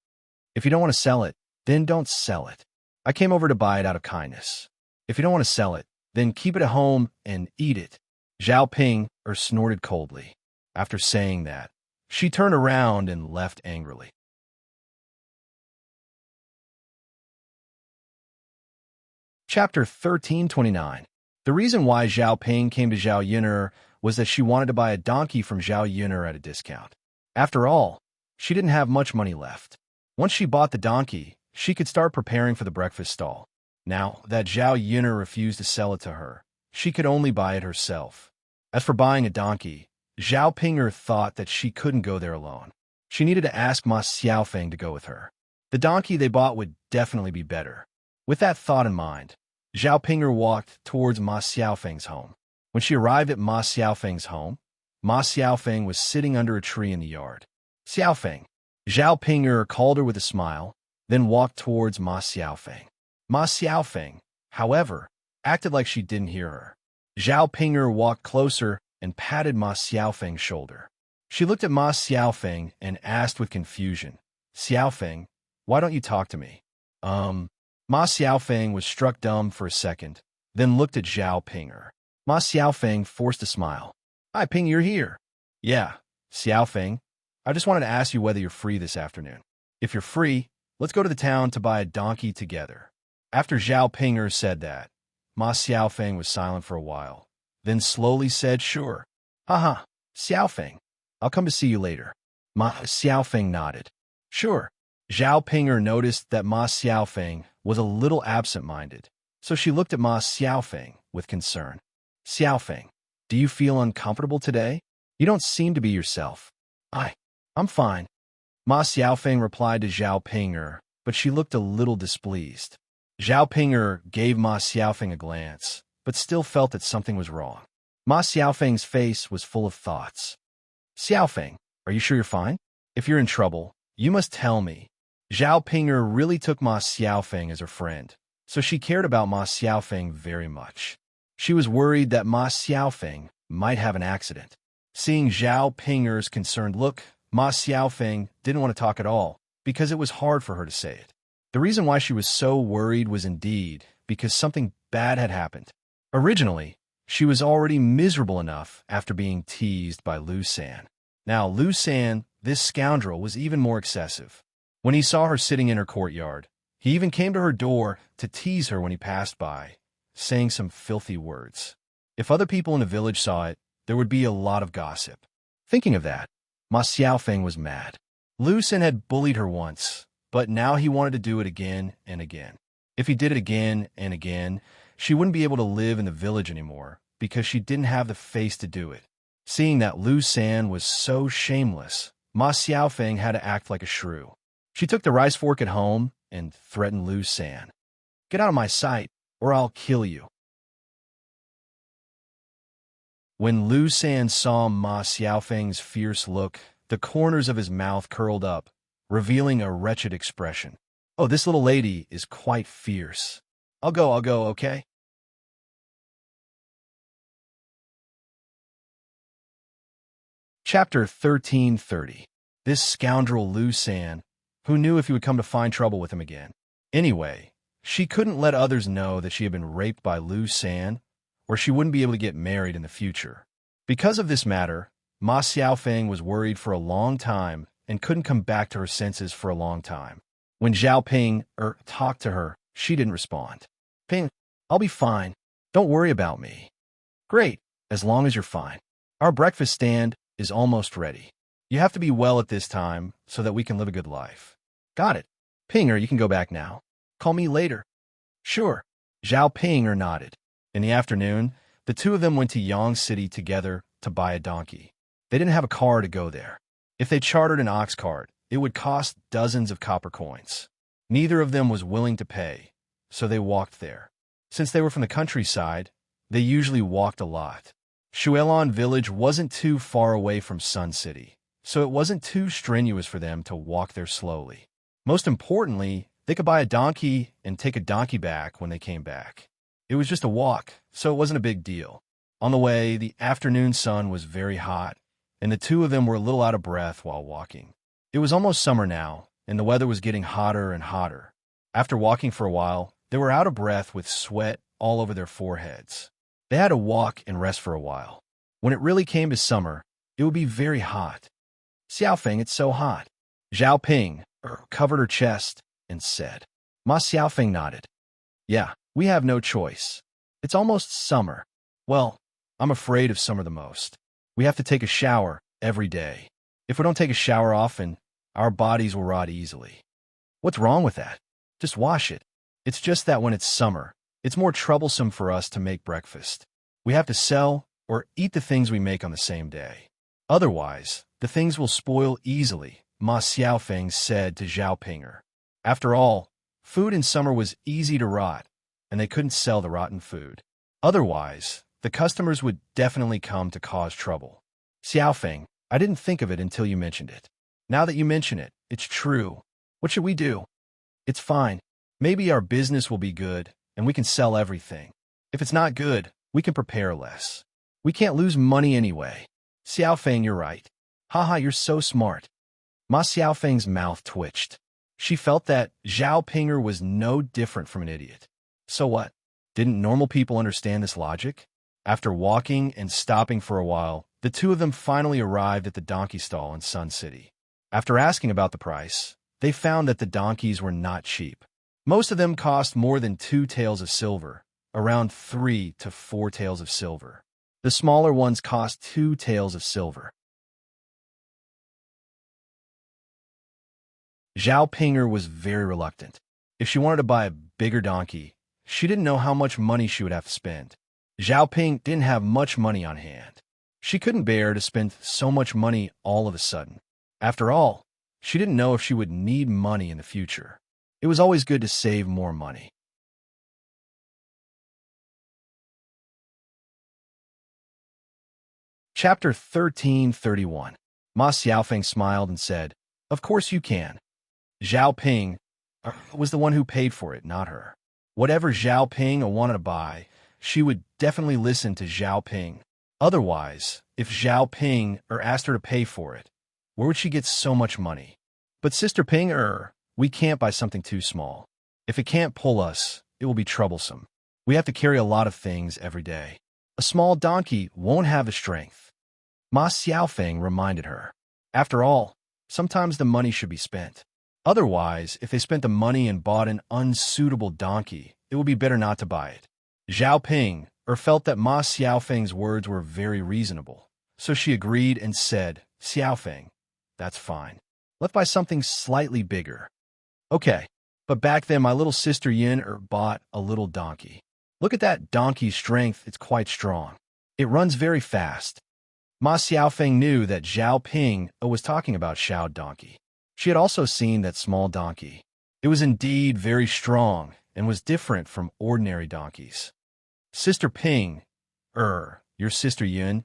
If you don't want to sell it, then don't sell it. I came over to buy it out of kindness. If you don't want to sell it, then keep it at home and eat it. Zhao Ping-er snorted coldly. After saying that, she turned around and left angrily. Chapter 1329. The reason why Zhao Ping came to Zhao Yun'er was that she wanted to buy a donkey from Zhao Yun'er at a discount. After all, she didn't have much money left. Once she bought the donkey, she could start preparing for the breakfast stall. Now that Zhao Yun'er refused to sell it to her, she could only buy it herself. As for buying a donkey, Zhao Ping-er thought that she couldn't go there alone. She needed to ask Ma Xiaofeng to go with her. The donkey they bought would definitely be better. With that thought in mind, Zhao Ping-er walked towards Ma Xiaofeng's home. When she arrived at Ma Xiaofeng's home, Ma Xiaofeng was sitting under a tree in the yard. Xiaofeng. Zhao Ping-er called her with a smile, then walked towards Ma Xiaofeng. Ma Xiaofeng, however, acted like she didn't hear her. Zhao Ping-er walked closer and patted Ma Xiaofeng's shoulder. She looked at Ma Xiaofeng and asked with confusion, Xiaofeng, why don't you talk to me? Ma Xiaofeng was struck dumb for a second, then looked at Zhao Ping-er. Ma Xiaofeng forced a smile. Hi, Ping, you're here. Yeah, Xiaofeng. I just wanted to ask you whether you're free this afternoon. If you're free, let's go to the town to buy a donkey together. After Zhao Ping-er said that, Ma Xiaofeng was silent for a while, then slowly said, sure. Haha, Xiaofeng. I'll come to see you later. Ma Xiaofeng nodded. Sure. Zhao Ping-er noticed that Ma Xiaofeng was a little absent-minded, so she looked at Ma Xiaofeng with concern. Xiaofeng, do you feel uncomfortable today? You don't seem to be yourself. I'm fine. Ma Xiaofeng replied to Zhao Ping-er, but she looked a little displeased. Zhao Ping-er gave Ma Xiaofeng a glance, but still felt that something was wrong. Ma Xiaofeng's face was full of thoughts. Xiaofeng, are you sure you're fine? If you're in trouble, you must tell me. Zhao Ping-er really took Ma Xiaofeng as her friend, so she cared about Ma Xiaofeng very much. She was worried that Ma Xiaofeng might have an accident. Seeing Zhao Ping-er's concerned look, Ma Xiaofeng didn't want to talk at all, because it was hard for her to say it. The reason why she was so worried was indeed because something bad had happened. Originally, she was already miserable enough after being teased by Lu San. Now, Lu San, this scoundrel, was even more excessive. When he saw her sitting in her courtyard, he even came to her door to tease her when he passed by, saying some filthy words. If other people in the village saw it, there would be a lot of gossip. Thinking of that, Ma Xiaofeng was mad. Lu San had bullied her once, but now he wanted to do it again and again. If he did it again and again, she wouldn't be able to live in the village anymore because she didn't have the face to do it. Seeing that Lu San was so shameless, Ma Xiaofeng had to act like a shrew. She took the rice fork at home and threatened Lu San. Get out of my sight, or I'll kill you. When Lu San saw Ma Xiaofeng's fierce look, the corners of his mouth curled up, revealing a wretched expression. Oh, this little lady is quite fierce. I'll go, okay? Chapter 1330. This scoundrel Lu San, who knew if he would come to find trouble with him again. Anyway, she couldn't let others know that she had been raped by Lu San, or she wouldn't be able to get married in the future. Because of this matter, Ma Xiaofeng was worried for a long time and couldn't come back to her senses for a long time. When Zhao Ping-er talked to her, she didn't respond. Ping, I'll be fine. Don't worry about me. Great, as long as you're fine. Our breakfast stand is almost ready. You have to be well at this time so that we can live a good life. Got it. Ping-er, you can go back now. Call me later. Sure. Zhao Ping-er nodded. In the afternoon, the two of them went to Yang City together to buy a donkey. They didn't have a car to go there. If they chartered an ox cart, it would cost dozens of copper coins. Neither of them was willing to pay, so they walked there. Since they were from the countryside, they usually walked a lot. Shuelon village wasn't too far away from Sun City, so it wasn't too strenuous for them to walk there slowly. Most importantly, they could buy a donkey and take a donkey back when they came back. It was just a walk, so it wasn't a big deal. On the way, the afternoon sun was very hot, and the two of them were a little out of breath while walking. It was almost summer now, and the weather was getting hotter and hotter. After walking for a while, they were out of breath with sweat all over their foreheads. They had to walk and rest for a while. When it really came to summer, it would be very hot. Xiaofeng, it's so hot. Zhao Ping covered her chest and said. Ma Xiaofeng nodded. Yeah, we have no choice. It's almost summer. Well, I'm afraid of summer the most. We have to take a shower every day. If we don't take a shower often, our bodies will rot easily. What's wrong with that? Just wash it. It's just that when it's summer, it's more troublesome for us to make breakfast. We have to sell or eat the things we make on the same day. Otherwise, the things will spoil easily, Ma Xiaofeng said to Zhao Pinger. After all, food in summer was easy to rot, and they couldn't sell the rotten food. Otherwise, the customers would definitely come to cause trouble. Xiaofeng, I didn't think of it until you mentioned it. Now that you mention it, it's true. What should we do? It's fine. Maybe our business will be good, and we can sell everything. If it's not good, we can prepare less. We can't lose money anyway. Xiaofeng, you're right. Haha, you're so smart. Ma Xiaofeng's mouth twitched. She felt that Zhao Pinger was no different from an idiot. So what? Didn't normal people understand this logic? After walking and stopping for a while, the two of them finally arrived at the donkey stall in Sun City. After asking about the price, they found that the donkeys were not cheap. Most of them cost more than 2 taels of silver, around 3 to 4 taels of silver. The smaller ones cost 2 taels of silver. Zhao Pinger was very reluctant. If she wanted to buy a bigger donkey, she didn't know how much money she would have to spend. Zhao Ping didn't have much money on hand. She couldn't bear to spend so much money all of a sudden. After all, she didn't know if she would need money in the future. It was always good to save more money. Chapter 1331. Ma Xiaofeng smiled and said, Of course you can. Zhao Ping was the one who paid for it, not her. Whatever Zhao Ping wanted to buy, she would definitely listen to Zhao Ping. Otherwise, if Zhao Ping asked her to pay for it, where would she get so much money? But Sister Ping, we can't buy something too small. If it can't pull us, it will be troublesome. We have to carry a lot of things every day. A small donkey won't have the strength. Ma Xiaofeng reminded her. After all, sometimes the money should be spent. Otherwise, if they spent the money and bought an unsuitable donkey, it would be better not to buy it. Zhao Ping felt that Ma Xiaofeng's words were very reasonable, so she agreed and said, Xiaofeng, that's fine. Let's buy something slightly bigger. Okay, but back then my little sister Yin bought a little donkey. Look at that donkey's strength, it's quite strong. It runs very fast. Ma Xiaofeng knew that Zhao Ping was talking about Xiao donkey. She had also seen that small donkey. It was indeed very strong and was different from ordinary donkeys. Sister Ping, your sister Yun,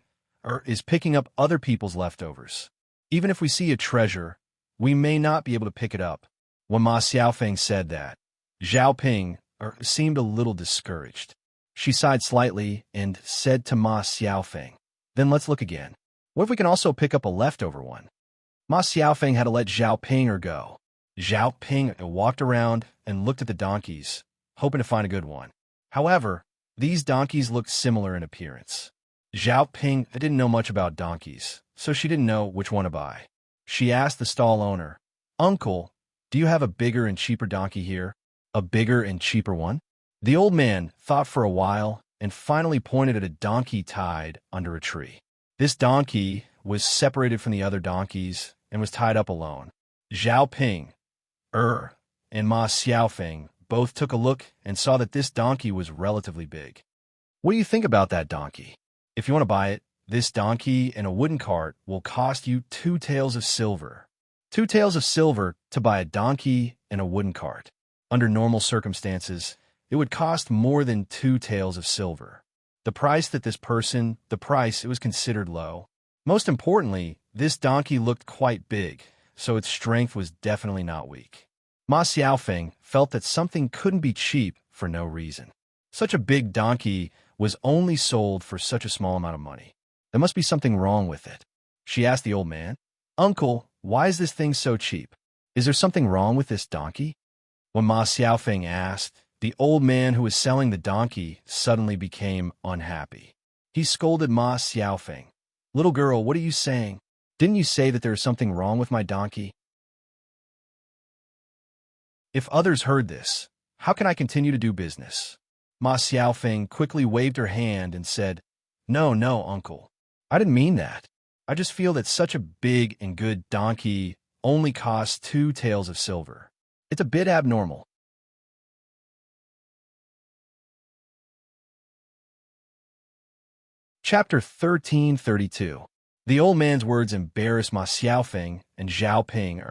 is picking up other people's leftovers. Even if we see a treasure, we may not be able to pick it up. When Ma Xiaofeng said that, Zhao Ping seemed a little discouraged. She sighed slightly and said to Ma Xiaofeng, Then let's look again. What if we can also pick up a leftover one? Ma Xiaofeng had to let Zhao Ping go. Zhao Ping walked around and looked at the donkeys, hoping to find a good one. However, these donkeys looked similar in appearance. Zhao Ping didn't know much about donkeys, so she didn't know which one to buy. She asked the stall owner, Uncle, do you have a bigger and cheaper donkey here? A bigger and cheaper one? The old man thought for a while and finally pointed at a donkey tied under a tree. This donkey was separated from the other donkeys and was tied up alone. Zhao Ping, and Ma Xiaofeng both took a look and saw that this donkey was relatively big. What do you think about that donkey? If you want to buy it, this donkey and a wooden cart will cost you 2 taels of silver. 2 taels of silver to buy a donkey and a wooden cart. Under normal circumstances, it would cost more than 2 taels of silver. The price, it was considered low. Most importantly, This donkey looked quite big, so its strength was definitely not weak. Ma Xiaofeng felt that something couldn't be cheap for no reason. Such a big donkey was only sold for such a small amount of money. There must be something wrong with it. She asked the old man, "Uncle, why is this thing so cheap? Is there something wrong with this donkey?" When Ma Xiaofeng asked, the old man who was selling the donkey suddenly became unhappy. He scolded Ma Xiaofeng. "Little girl, what are you saying? Didn't you say that there is something wrong with my donkey?" If others heard this, how can I continue to do business? Ma Xiaofeng quickly waved her hand and said, "No, no, uncle. I didn't mean that. I just feel that such a big and good donkey only costs 2 taels of silver. It's a bit abnormal." Chapter 1332. The old man's words embarrassed Ma Xiaofeng and Zhao Ping.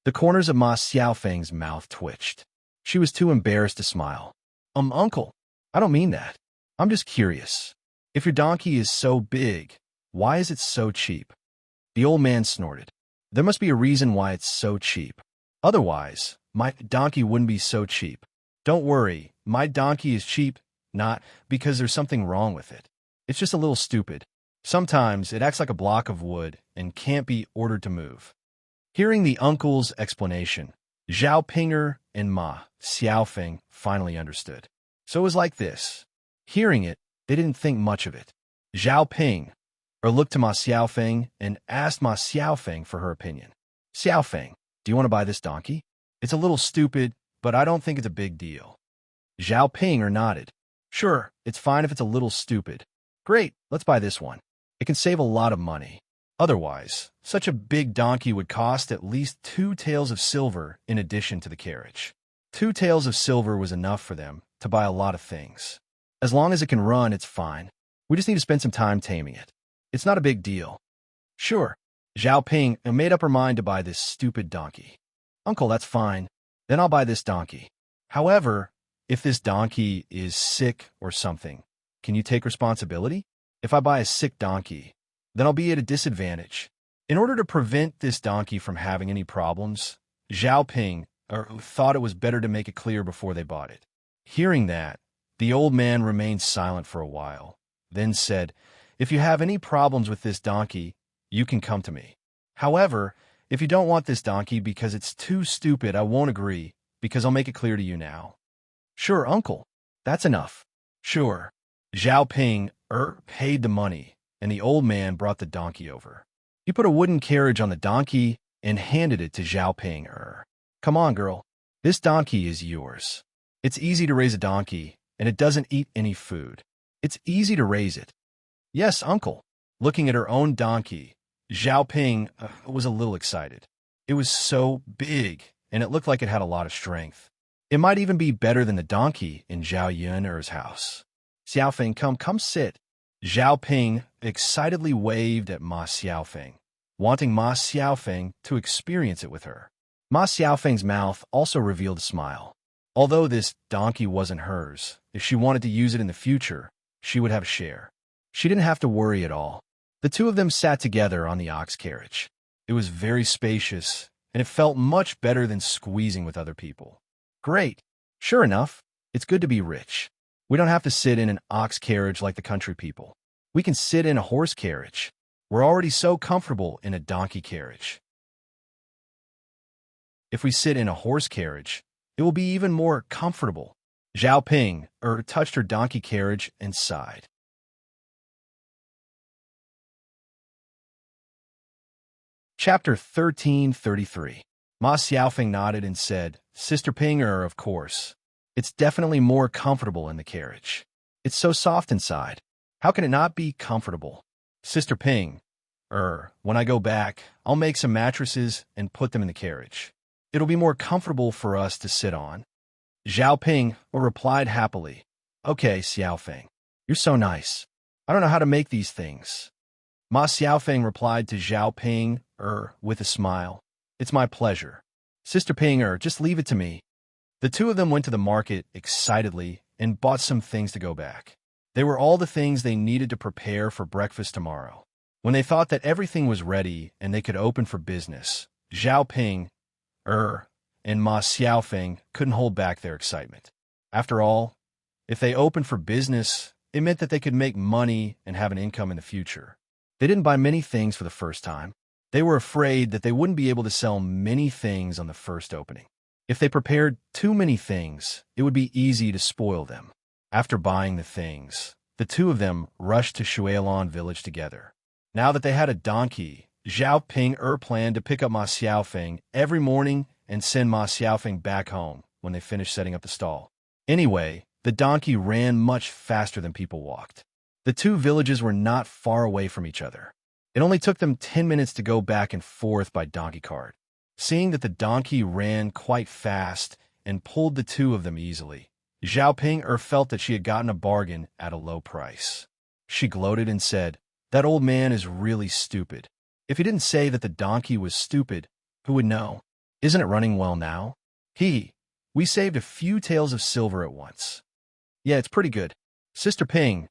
The corners of Ma Xiaofeng's mouth twitched. She was too embarrassed to smile. Uncle, I don't mean that. I'm just curious. If your donkey is so big, why is it so cheap?" The old man snorted. "There must be a reason why it's so cheap. Otherwise, my donkey wouldn't be so cheap. Don't worry, my donkey is cheap, not because there's something wrong with it. It's just a little stupid. Sometimes it acts like a block of wood and can't be ordered to move." Hearing the uncle's explanation, Zhao Pinger and Ma Xiaofeng finally understood. So it was like this. Hearing it, they didn't think much of it. Zhao Ping looked to Ma Xiaofeng and asked Ma Xiaofeng for her opinion. "Xiaofeng, do you want to buy this donkey? It's a little stupid, but I don't think it's a big deal." Zhao Ping nodded. "Sure, it's fine if it's a little stupid. Great, let's buy this one. It can save a lot of money. Otherwise, such a big donkey would cost at least 2 taels of silver in addition to the carriage." 2 taels of silver was enough for them to buy a lot of things. As long as it can run, it's fine. We just need to spend some time taming it. It's not a big deal. Sure. Zhao Ping made up her mind to buy this stupid donkey. "Uncle, that's fine. Then I'll buy this donkey. However, if this donkey is sick or something, can you take responsibility? If I buy a sick donkey, then I'll be at a disadvantage." In order to prevent this donkey from having any problems, Zhao Ping thought it was better to make it clear before they bought it. Hearing that, the old man remained silent for a while, then said, "If you have any problems with this donkey, you can come to me. However, if you don't want this donkey because it's too stupid, I won't agree, because I'll make it clear to you now." "Sure, uncle. That's enough." "Sure." Zhao Ping paid the money, and the old man brought the donkey over. He put a wooden carriage on the donkey and handed it to Zhao Ping. "Come on, girl. This donkey is yours. It's easy to raise a donkey, and it doesn't eat any food. It's easy to raise it." "Yes, uncle." Looking at her own donkey, Zhao Ping was a little excited. It was so big, and it looked like it had a lot of strength. It might even be better than the donkey in Zhao Yun's house. "Xiaofeng, come sit." Zhao Ping excitedly waved at Ma Xiaofeng, wanting Ma Xiaofeng to experience it with her. Ma Xiaofeng's mouth also revealed a smile. Although this donkey wasn't hers, if she wanted to use it in the future, she would have a share. She didn't have to worry at all. The two of them sat together on the ox carriage. It was very spacious, and it felt much better than squeezing with other people. Great. Sure enough, it's good to be rich. We don't have to sit in an ox carriage like the country people. We can sit in a horse carriage. We're already so comfortable in a donkey carriage. If we sit in a horse carriage, it will be even more comfortable. Zhao Ping touched her donkey carriage and sighed. Chapter 1333. Ma Xiaofeng nodded and said, "Sister Ping, of course. It's definitely more comfortable in the carriage. It's so soft inside. How can it not be comfortable? Sister Ping, when I go back, I'll make some mattresses and put them in the carriage. It'll be more comfortable for us to sit on." Zhao Ping replied happily, "Okay, Xiaofeng, you're so nice. I don't know how to make these things." Ma Xiaofeng replied to Zhao Ping with a smile, "It's my pleasure. Sister Ping, just leave it to me." The two of them went to the market excitedly and bought some things to go back. They were all the things they needed to prepare for breakfast tomorrow. When they thought that everything was ready and they could open for business, Zhao Ping, and Ma Xiaofeng couldn't hold back their excitement. After all, if they opened for business, it meant that they could make money and have an income in the future. They didn't buy many things for the first time. They were afraid that they wouldn't be able to sell many things on the first opening. If they prepared too many things, it would be easy to spoil them. After buying the things, the two of them rushed to Shuilan village together. Now that they had a donkey, Zhao Ping planned to pick up Ma Xiaofeng every morning and send Ma Xiaofeng back home when they finished setting up the stall. Anyway, the donkey ran much faster than people walked. The two villages were not far away from each other. It only took them 10 minutes to go back and forth by donkey cart. Seeing that the donkey ran quite fast and pulled the two of them easily, Zhao Ping felt that she had gotten a bargain at a low price. She gloated and said, "That old man is really stupid. If he didn't say that the donkey was stupid, who would know? Isn't it running well now? We saved a few taels of silver at once. Yeah, it's pretty good. Sister Ping,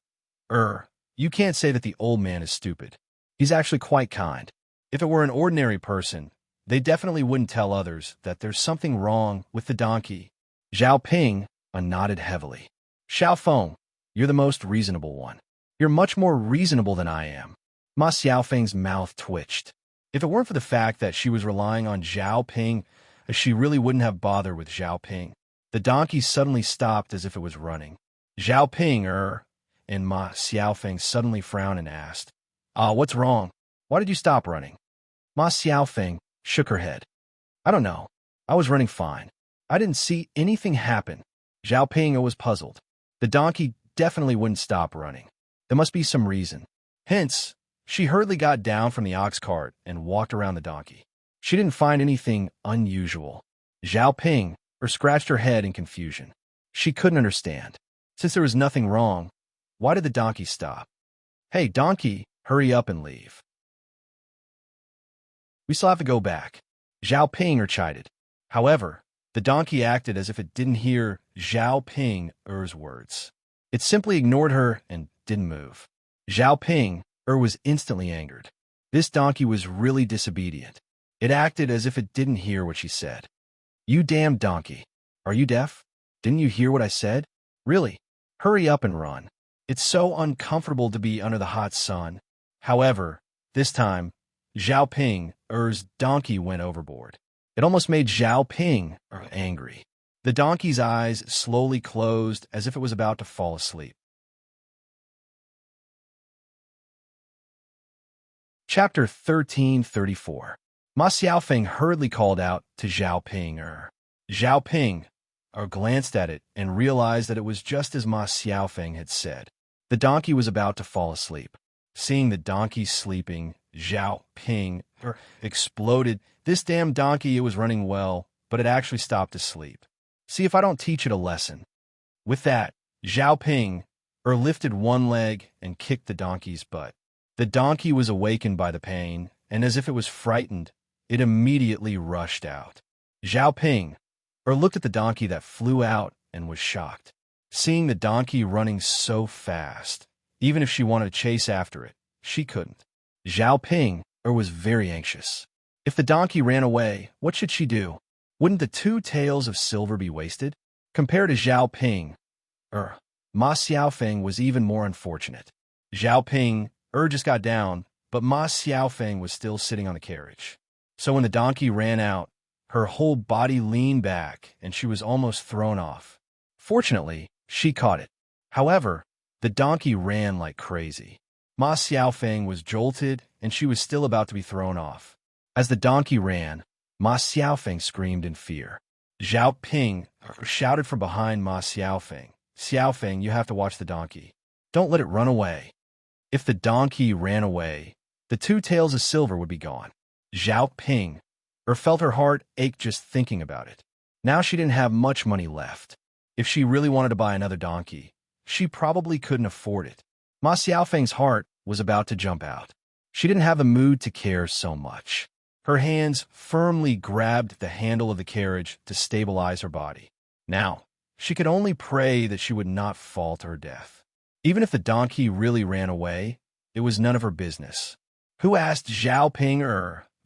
you can't say that the old man is stupid. He's actually quite kind. If it were an ordinary person, they definitely wouldn't tell others that there's something wrong with the donkey." Zhao Ping nodded heavily. "Xiao Feng, you're the most reasonable one. You're much more reasonable than I am." Ma Xiaofeng's mouth twitched. If it weren't for the fact that she was relying on Zhao Ping, she really wouldn't have bothered with Zhao Ping. The donkey suddenly stopped as if it was running. Zhao Ping, and Ma Xiaofeng suddenly frowned and asked, "What's wrong? Why did you stop running?" Ma Xiaofeng shook her head. "I don't know. I was running fine. I didn't see anything happen." Zhao Ping was puzzled. The donkey definitely wouldn't stop running. There must be some reason. Hence, she hurriedly got down from the ox cart and walked around the donkey. She didn't find anything unusual. Zhao Ping scratched her head in confusion. She couldn't understand. Since there was nothing wrong, why did the donkey stop? "Hey, donkey, hurry up and leave. We still have to go back." Zhao Ping chided. However, the donkey acted as if it didn't hear Zhao Ping's words. It simply ignored her and didn't move. Zhao Ping was instantly angered. This donkey was really disobedient. It acted as if it didn't hear what she said. "You damn donkey. Are you deaf? Didn't you hear what I said? Really? Hurry up and run. It's so uncomfortable to be under the hot sun." However, this time, Zhao Ping's donkey went overboard. It almost made Zhao Ping angry. The donkey's eyes slowly closed as if it was about to fall asleep. Chapter 1334. Ma Xiaofeng hurriedly called out to Zhao Ping. Zhao Ping glanced at it and realized that it was just as Ma Xiaofeng had said. The donkey was about to fall asleep. Seeing the donkey sleeping, Zhao Ping exploded. "This damn donkey, it was running well, but it actually stopped to sleep. See if I don't teach it a lesson." With that, Zhao Ping lifted one leg and kicked the donkey's butt. The donkey was awakened by the pain, and as if it was frightened, it immediately rushed out. Zhao Ping looked at the donkey that flew out and was shocked. Seeing the donkey running so fast, even if she wanted to chase after it, she couldn't. Zhao Ping was very anxious. If the donkey ran away, what should she do? Wouldn't the 2 taels of silver be wasted? Compared to Zhao Ping, Ma Xiaofeng was even more unfortunate. Zhao Ping just got down, but Ma Xiaofeng was still sitting on the carriage. So when the donkey ran out, her whole body leaned back and she was almost thrown off. Fortunately, she caught it. However, the donkey ran like crazy. Ma Xiaofeng was jolted and she was still about to be thrown off. As the donkey ran, Ma Xiaofeng screamed in fear. Zhao Ping shouted from behind Ma Xiaofeng, "Xiaofeng, you have to watch the donkey. Don't let it run away." If the donkey ran away, the 2 taels of silver would be gone. Zhao Ping felt her heart ache just thinking about it. Now she didn't have much money left. If she really wanted to buy another donkey, she probably couldn't afford it. Ma Xiaofeng's heart was about to jump out. She didn't have the mood to care so much. Her hands firmly grabbed the handle of the carriage to stabilize her body. Now, she could only pray that she would not fall to her death. Even if the donkey really ran away, it was none of her business. Who asked Zhao Ping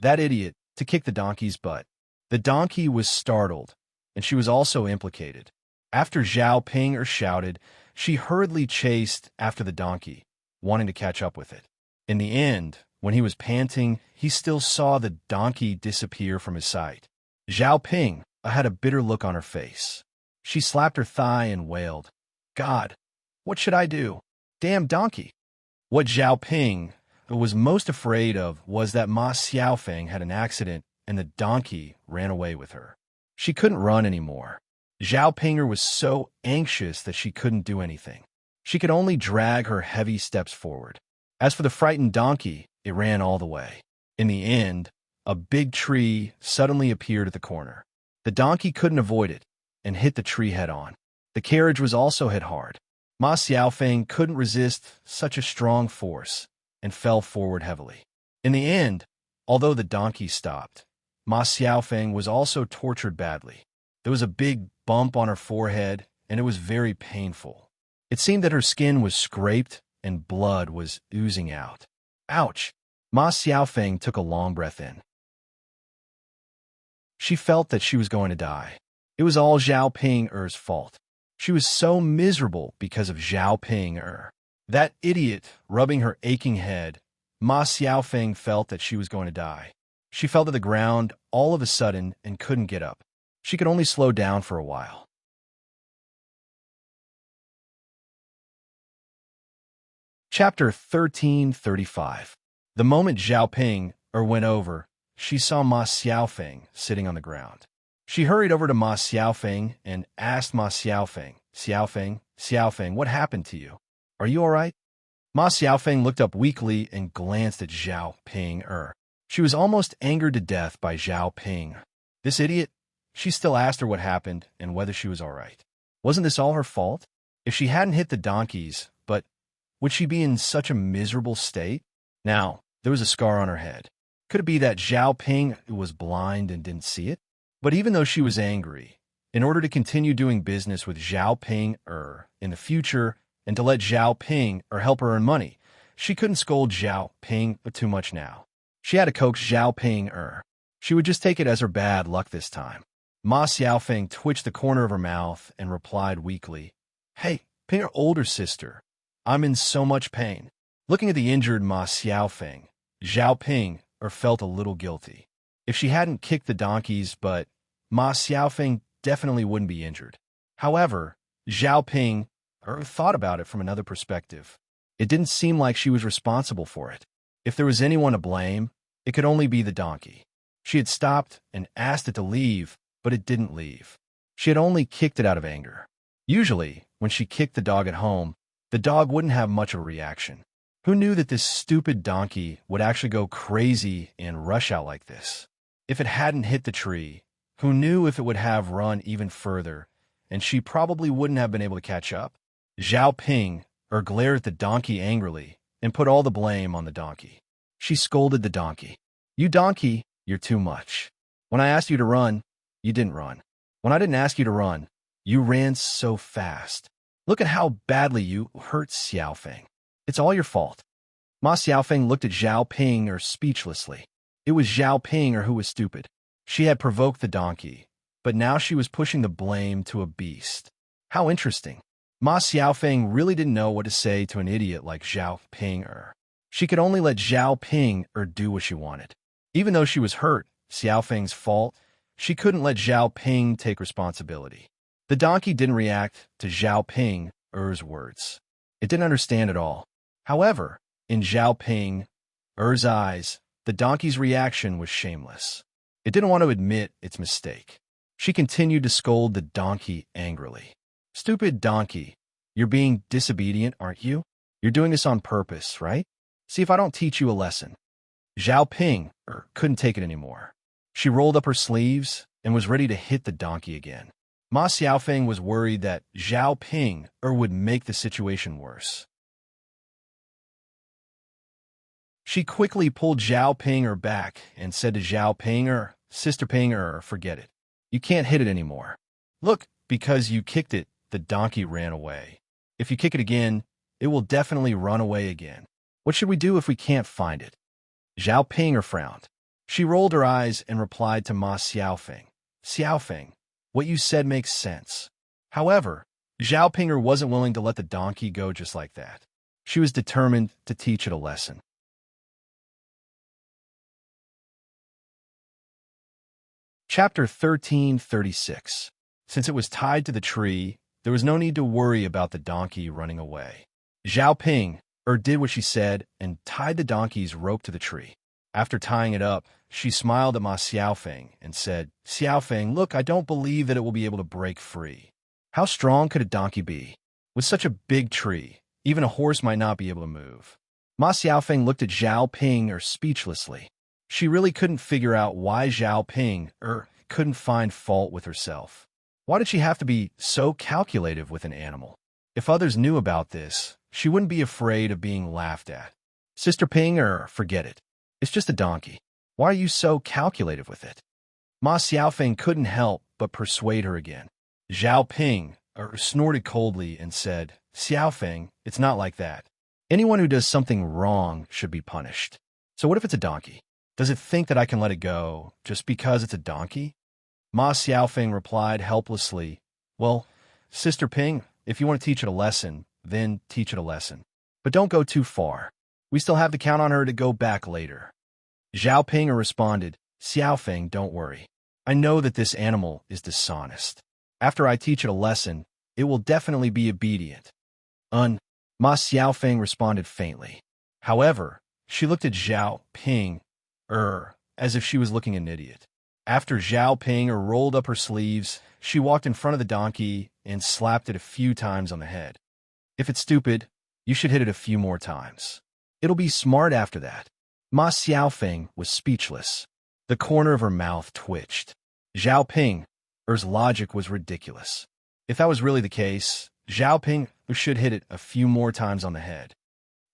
that idiot, to kick the donkey's butt? The donkey was startled, and she was also implicated. After Zhao Ping shouted, she hurriedly chased after the donkey, wanting to catch up with it. In the end, when he was panting, he still saw the donkey disappear from his sight. Zhao Ping had a bitter look on her face. She slapped her thigh and wailed, "God, what should I do? Damn donkey!" What Zhao Ping was most afraid of was that Ma Xiaofeng had an accident and the donkey ran away with her. She couldn't run anymore. Zhao Ping was so anxious that she couldn't do anything. She could only drag her heavy steps forward. As for the frightened donkey, it ran all the way. In the end, a big tree suddenly appeared at the corner. The donkey couldn't avoid it and hit the tree head-on. The carriage was also hit hard. Ma Xiaofeng couldn't resist such a strong force and fell forward heavily. In the end, although the donkey stopped, Ma Xiaofeng was also tortured badly. There was a big bump on her forehead, and it was very painful. It seemed that her skin was scraped and blood was oozing out. Ouch! Ma Xiaofeng took a long breath in. She felt that she was going to die. It was all Zhao Ping-er's fault. She was so miserable because of Zhao Ping-er. That idiot rubbing her aching head, Ma Xiaofeng felt that she was going to die. She fell to the ground all of a sudden and couldn't get up. She could only slow down for a while. Chapter 1335. The moment Zhao Ping went over, she saw Ma Xiaofeng sitting on the ground. She hurried over to Ma Xiaofeng and asked Ma Xiaofeng, Xiaofeng, what happened to you? Are you all right? Ma Xiaofeng looked up weakly and glanced at Zhao Ping. She was almost angered to death by Zhao Ping. This idiot? She still asked her what happened and whether she was all right. Wasn't this all her fault? If she hadn't hit the donkeys, but would she be in such a miserable state? Now, there was a scar on her head. Could it be that Zhao Ping was blind and didn't see it? But even though she was angry, in order to continue doing business with Zhao Ping in the future and to let Zhao Ping help her earn money, she couldn't scold Zhao Ping too much now. She had to coax Zhao Ping. She would just take it as her bad luck this time. Ma Xiaofeng twitched the corner of her mouth and replied weakly, "Hey, Ping, your older sister. I'm in so much pain." Looking at the injured Ma Xiaofeng, Zhao Ping felt a little guilty. If she hadn't kicked the donkeys, but Ma Xiaofeng definitely wouldn't be injured. However, Zhao Ping thought about it from another perspective. It didn't seem like she was responsible for it. If there was anyone to blame, it could only be the donkey. She had stopped and asked it to leave, but it didn't leave. She had only kicked it out of anger. Usually, when she kicked the dog at home, the dog wouldn't have much of a reaction. Who knew that this stupid donkey would actually go crazy and rush out like this? If it hadn't hit the tree, who knew if it would have run even further, and she probably wouldn't have been able to catch up? Zhao Ping glared at the donkey angrily and put all the blame on the donkey. She scolded the donkey. "You donkey, you're too much. When I asked you to run, you didn't run. When I didn't ask you to run, you ran so fast. Look at how badly you hurt Xiaofeng. It's all your fault." Ma Xiaofeng looked at Zhao Ping speechlessly. It was Zhao Ping who was stupid. She had provoked the donkey, but now she was pushing the blame to a beast. How interesting. Ma Xiaofeng really didn't know what to say to an idiot like Zhao Ping. She could only let Zhao Ping do what she wanted. Even though she was hurt, Xiaofeng's fault, she couldn't let Zhao Ping take responsibility. The donkey didn't react to Zhao Ping's words. It didn't understand at all. However, in Zhao Ping's eyes, the donkey's reaction was shameless. It didn't want to admit its mistake. She continued to scold the donkey angrily. "Stupid donkey, you're being disobedient, aren't you? You're doing this on purpose, right? See if I don't teach you a lesson." Zhao Ping couldn't take it anymore. She rolled up her sleeves and was ready to hit the donkey again. Ma Xiaofeng was worried that Zhao Ping would make the situation worse. She quickly pulled Zhao Ping back and said to Zhao Ping, "Sister Ping, forget it. You can't hit it anymore. Look, because you kicked it, the donkey ran away. If you kick it again, it will definitely run away again. What should we do if we can't find it?" Zhao Ping frowned. She rolled her eyes and replied to Ma Xiaofeng. Xiaofeng, what you said makes sense. However, Zhao Ping wasn't willing to let the donkey go just like that. She was determined to teach it a lesson. Chapter 1336. Since it was tied to the tree, there was no need to worry about the donkey running away. Zhao Ping did what she said and tied the donkey's rope to the tree. After tying it up, she smiled at Ma Xiaofeng and said, Xiaofeng, look, I don't believe that it will be able to break free. How strong could a donkey be? With such a big tree, even a horse might not be able to move. Ma Xiaofeng looked at Zhao Ping speechlessly. She really couldn't figure out why Zhao Ping couldn't find fault with herself. Why did she have to be so calculative with an animal? If others knew about this, she wouldn't be afraid of being laughed at. Sister Ping, forget it. It's just a donkey. Why are you so calculative with it? Ma Xiaofeng couldn't help but persuade her again. Zhao Ping snorted coldly and said, Xiaofeng, it's not like that. Anyone who does something wrong should be punished. So what if it's a donkey? Does it think that I can let it go just because it's a donkey? Ma Xiaofeng replied helplessly, well, Sister Ping, if you want to teach it a lesson, then teach it a lesson. But don't go too far. We still have to count on her to go back later. Zhao Ping responded, Xiaofeng, don't worry. I know that this animal is dishonest. After I teach it a lesson, it will definitely be obedient. Ma Xiaofeng responded faintly. However, she looked at Zhao Ping, as if she was looking an idiot. After Zhao Ping rolled up her sleeves, she walked in front of the donkey and slapped it a few times on the head. If it's stupid, you should hit it a few more times. It'll be smart after that. Ma Xiaofeng was speechless. The corner of her mouth twitched. Zhao Ping's logic was ridiculous. If that was really the case, Zhao Ping should hit it a few more times on the head.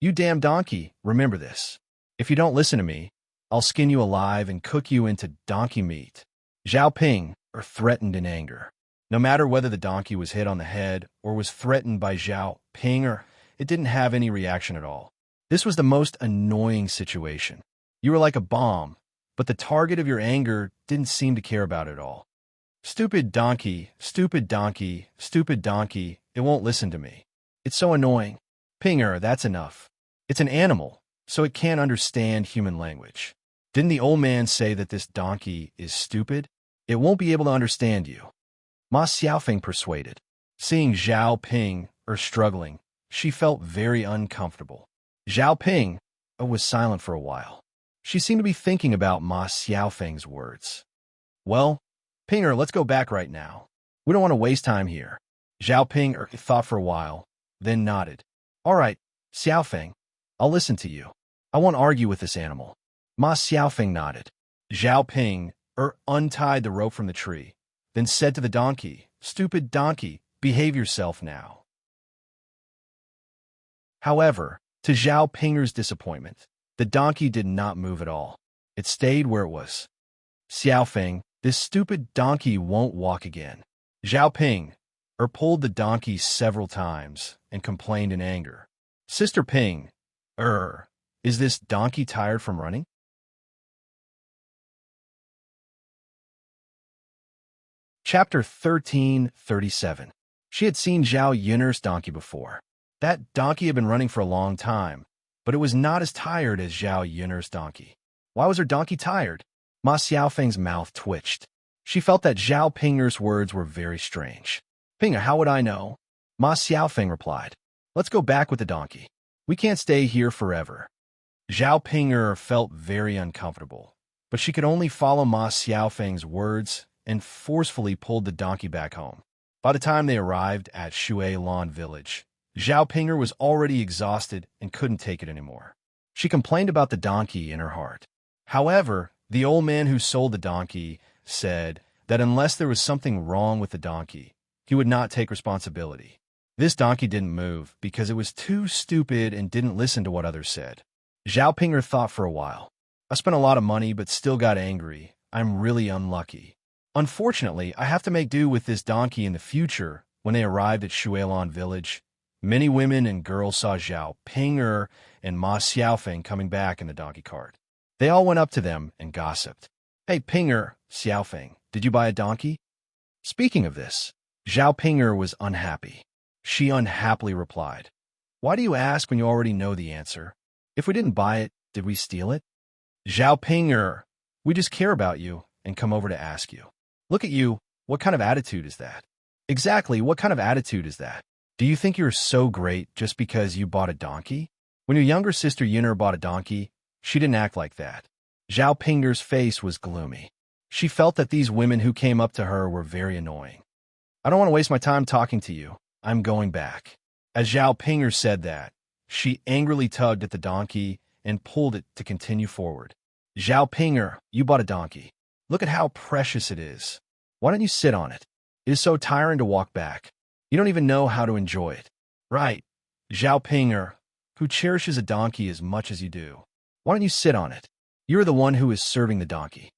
You damn donkey, remember this. If you don't listen to me, I'll skin you alive and cook you into donkey meat. Zhao Ping threatened in anger. No matter whether the donkey was hit on the head or was threatened by Zhao Ping, it didn't have any reaction at all. This was the most annoying situation. You were like a bomb, but the target of your anger didn't seem to care about it at all. Stupid donkey, stupid donkey, stupid donkey, it won't listen to me. It's so annoying. Pinger, that's enough. It's an animal, so it can't understand human language. Didn't the old man say that this donkey is stupid? It won't be able to understand you. Ma Xiaofeng persuaded. Seeing Zhao Ping struggling, she felt very uncomfortable. Zhao Ping was silent for a while. She seemed to be thinking about Ma Xiaofeng's words. Well, Pinger, let's go back right now. We don't want to waste time here. Zhao Ping thought for a while, then nodded. All right, Xiaofeng, I'll listen to you. I won't argue with this animal. Ma Xiaofeng nodded. Zhao Ping untied the rope from the tree, then said to the donkey, Stupid donkey, behave yourself now. However, to Zhao Pinger's disappointment, the donkey did not move at all. It stayed where it was. Xiaofeng, this stupid donkey won't walk again. Zhao Ping pulled the donkey several times and complained in anger. Sister Ping, is this donkey tired from running? Chapter 1337. She had seen Zhao Yun'er's donkey before. That donkey had been running for a long time, but it was not as tired as Zhao Yun'er's donkey. Why was her donkey tired? Ma Xiaofeng's mouth twitched. She felt that Zhao Pinger's words were very strange. Pinger, how would I know? Ma Xiaofeng replied. Let's go back with the donkey. We can't stay here forever. Zhao Pinger felt very uncomfortable, but she could only follow Ma Xiaofeng's words and forcefully pulled the donkey back home. By the time they arrived at Shuilan village, Zhao Pinger was already exhausted and couldn't take it anymore. She complained about the donkey in her heart. However, the old man who sold the donkey said that unless there was something wrong with the donkey, he would not take responsibility. This donkey didn't move because it was too stupid and didn't listen to what others said. Zhao Pinger thought for a while. I spent a lot of money but still got angry. I'm really unlucky. Unfortunately, I have to make do with this donkey in the future. When they arrived at Shuilan village, many women and girls saw Zhao Pinger and Ma Xiaofeng coming back in the donkey cart. They all went up to them and gossiped. Hey, Pinger, Xiaofeng, did you buy a donkey? Speaking of this, Zhao Pinger was unhappy. She unhappily replied, Why do you ask when you already know the answer? If we didn't buy it, did we steal it? Zhao Pinger, we just care about you and come over to ask you. Look at you, what kind of attitude is that? Exactly, what kind of attitude is that? Do you think you're so great just because you bought a donkey? When your younger sister Yunner bought a donkey, she didn't act like that. Zhao Pinger's face was gloomy. She felt that these women who came up to her were very annoying. I don't want to waste my time talking to you. I'm going back. As Zhao Pinger said that, she angrily tugged at the donkey and pulled it to continue forward. Zhao Pinger, you bought a donkey. Look at how precious it is. Why don't you sit on it? It is so tiring to walk back. You don't even know how to enjoy it. Right, Zhao Pinger, who cherishes a donkey as much as you do. Why don't you sit on it? You're the one who is serving the donkey.